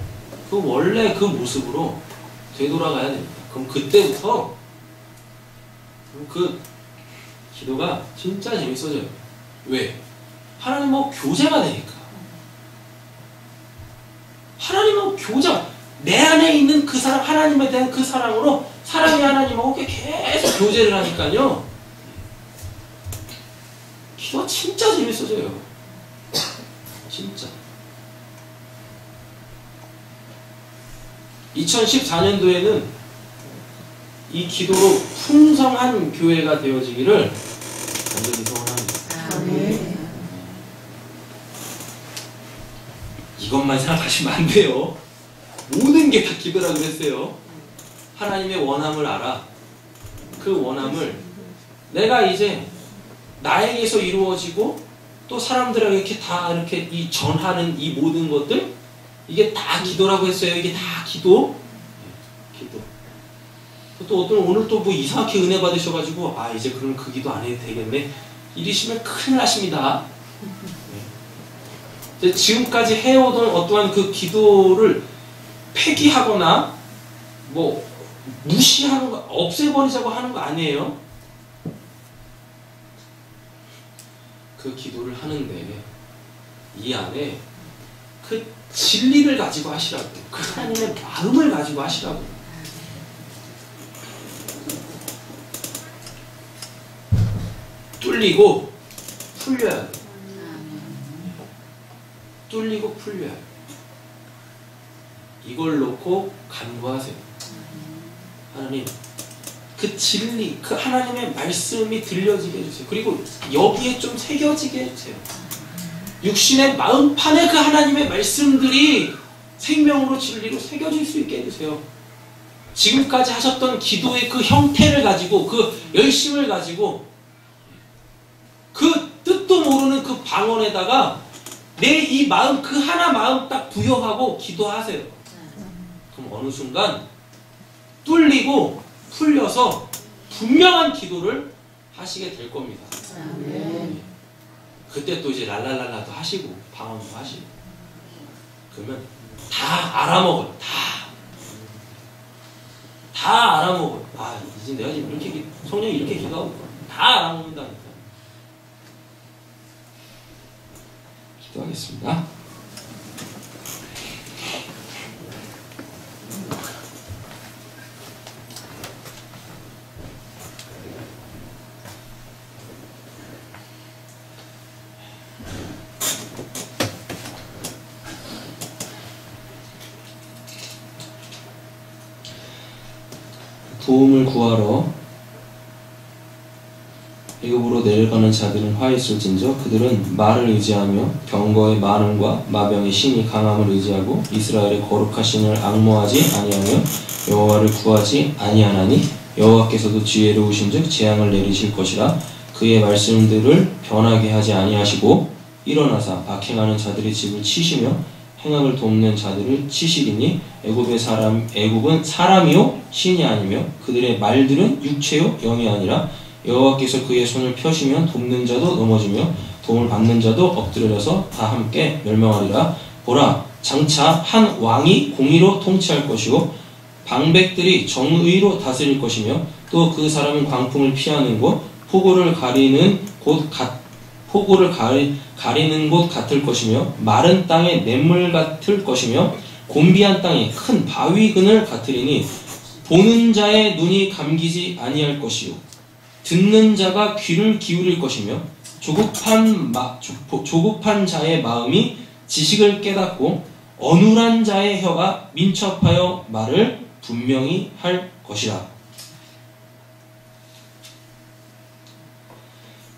그 원래 그 모습으로 되돌아가야 됩니다. 그럼 그때부터 그 기도가 진짜 재밌어져요. 왜? 하나님하고 교제가 되니까. 하나님하고 교제, 내 안에 있는 그 사랑, 하나님에 대한 그 사랑으로 사랑의 하나님하고 계속 교제를 하니까요. 기도가 진짜 재밌어져요. 진짜. 2014년도에는 이 기도로 풍성한 교회가 되어지기를 간절히 소원합니다. 아멘. 이것만 생각하시면 안 돼요. 모든 게 다 기도라고 그랬어요. 하나님의 원함을 알아. 그 원함을 내가 이제 나에게서 이루어지고 또 사람들에게 이렇게 다 이렇게 이 전하는 이 모든 것들 이게 다 기도라고 했어요. 이게 다 기도. 기도. 또 어떤 오늘 또 뭐 이상하게 은혜 받으셔가지고 아 이제 그럼 그 기도 안 해도 되겠네. 이러시면 큰일 나십니다. 지금까지 해오던 어떠한 그 기도를 폐기하거나 뭐 무시하는 거 없애버리자고 하는 거 아니에요. 그 기도를 하는데 이 안에 그 진리를 가지고 하시라고, 그 하나님의 마음을 가지고 하시라고. 뚫리고 풀려야 돼. 뚫리고 풀려야 돼. 이걸 놓고 간구하세요. 하나님, 그 진리, 그 하나님의 말씀이 들려지게 해주세요. 그리고 여기에 좀 새겨지게 해주세요. 육신의 마음판에 그 하나님의 말씀들이 생명으로 진리로 새겨질 수 있게 해주세요. 지금까지 하셨던 기도의 그 형태를 가지고, 그 열심을 가지고, 그 뜻도 모르는 그 방언에다가 내 이 마음, 그 하나 마음 딱 부여하고 기도하세요. 그럼 어느 순간 뚫리고 풀려서 분명한 기도를 하시게 될 겁니다. 그때 또 이제 랄랄랄라도 하시고 방언도 하시고 그러면 다 알아먹어요. 다 알아먹어요. 아 이제 내가 지금 이렇게 성령이 이렇게 기도하고 있구나. 다 알아먹는다니까. 기도하겠습니다. 도움을 구하러 애굽으로 내려가는 자들은 화 있을진저 그들은 말을 의지하며 병거의 많음과 마병의 신이 강함을 의지하고 이스라엘의 거룩하신을 앙모하지 아니하며 여호와를 구하지 아니하나니 여호와께서도 지혜로우신즉 재앙을 내리실 것이라. 그의 말씀들을 변하게 하지 아니하시고 일어나사 악행하는 자들의 집을 치시며 행악을 돕는 자들을 치시리니 애굽은 사람이요 신이 아니며 그들의 말들은 육체요 영이 아니라 여호와께서 그의 손을 펴시면 돕는 자도 넘어지며 도움을 받는 자도 엎드려서 다 함께 멸망하리라. 보라, 장차 한 왕이 공의로 통치할 것이요 방백들이 정의로 다스릴 것이며 또 그 사람은 광풍을 피하는 곳 폭우를 가리는 곳 같을 것이며 마른 땅에 냇물 같을 것이며 곤비한 땅에 큰 바위근을 같으리니 보는 자의 눈이 감기지 아니할 것이요 듣는 자가 귀를 기울일 것이며 조급한 자의 마음이 지식을 깨닫고 어눌한 자의 혀가 민첩하여 말을 분명히 할 것이라.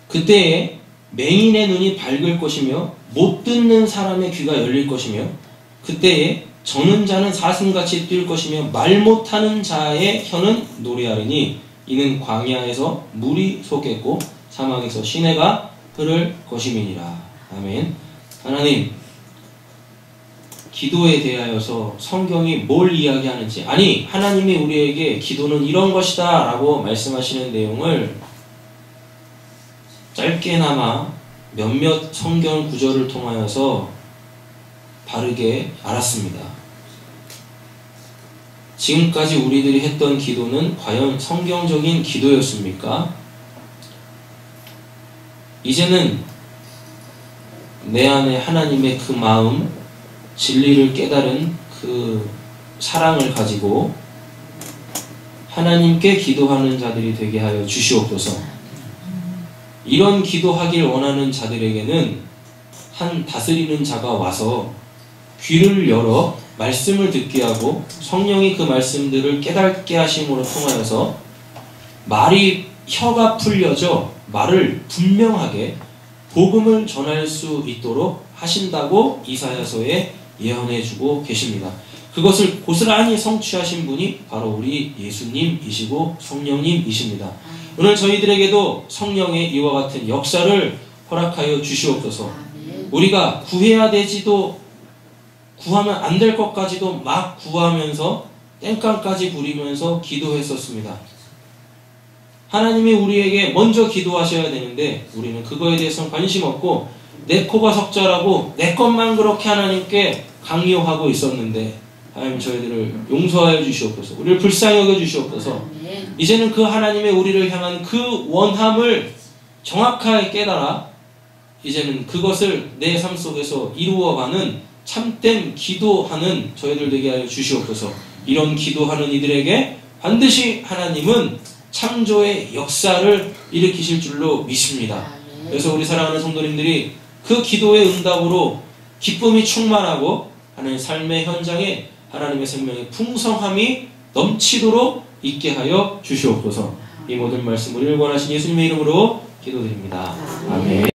그때에 맹인의 눈이 밝을 것이며 못 듣는 사람의 귀가 열릴 것이며 그때에 저는 자는 사슴같이 뛸 것이며 말 못하는 자의 혀는 노래하리니 이는 광야에서 물이 솟겠고 사막에서 시내가 흐를 것임이니라. 아멘. 하나님, 기도에 대하여서 성경이 뭘 이야기하는지, 아니 하나님이 우리에게 기도는 이런 것이다 라고 말씀하시는 내용을 짧게나마 몇몇 성경 구절을 통하여서 바르게 알았습니다. 지금까지 우리들이 했던 기도는 과연 성경적인 기도였습니까? 이제는 내 안에 하나님의 그 마음, 진리를 깨달은 그 사랑을 가지고 하나님께 기도하는 자들이 되게 하여 주시옵소서. 이런 기도하길 원하는 자들에게는 한 다스리는 자가 와서 귀를 열어 말씀을 듣게 하고 성령이 그 말씀들을 깨닫게 하심으로 통하여서 혀가 풀려져 말을 분명하게 복음을 전할 수 있도록 하신다고 이사야서에 예언해주고 계십니다. 그것을 고스란히 성취하신 분이 바로 우리 예수님이시고 성령님이십니다. 오늘 저희들에게도 성령의 이와 같은 역사를 허락하여 주시옵소서. 우리가 구해야 되지도 구하면 안 될 것까지도 막 구하면서 땡깡까지 부리면서 기도했었습니다. 하나님이 우리에게 먼저 기도하셔야 되는데 우리는 그거에 대해서는 관심 없고 내 코가 적절하고 내 것만 그렇게 하나님께 강요하고 있었는데 하나님 저희들을 용서하여 주시옵소서. 우리를 불쌍히 여겨 주시옵소서. 이제는 그 하나님의 우리를 향한 그 원함을 정확하게 깨달아 이제는 그것을 내 삶 속에서 이루어가는 참된 기도하는 저희들 되게 하여 주시옵소서. 이런 기도하는 이들에게 반드시 하나님은 창조의 역사를 일으키실 줄로 믿습니다. 그래서 우리 사랑하는 성도님들이 그 기도의 응답으로 기쁨이 충만하고 하나님의 삶의 현장에 하나님의 생명의 풍성함이 넘치도록 있게 하여 주시옵소서. 이 모든 말씀 우리를 원하신 예수님의 이름으로 기도드립니다. 아멘.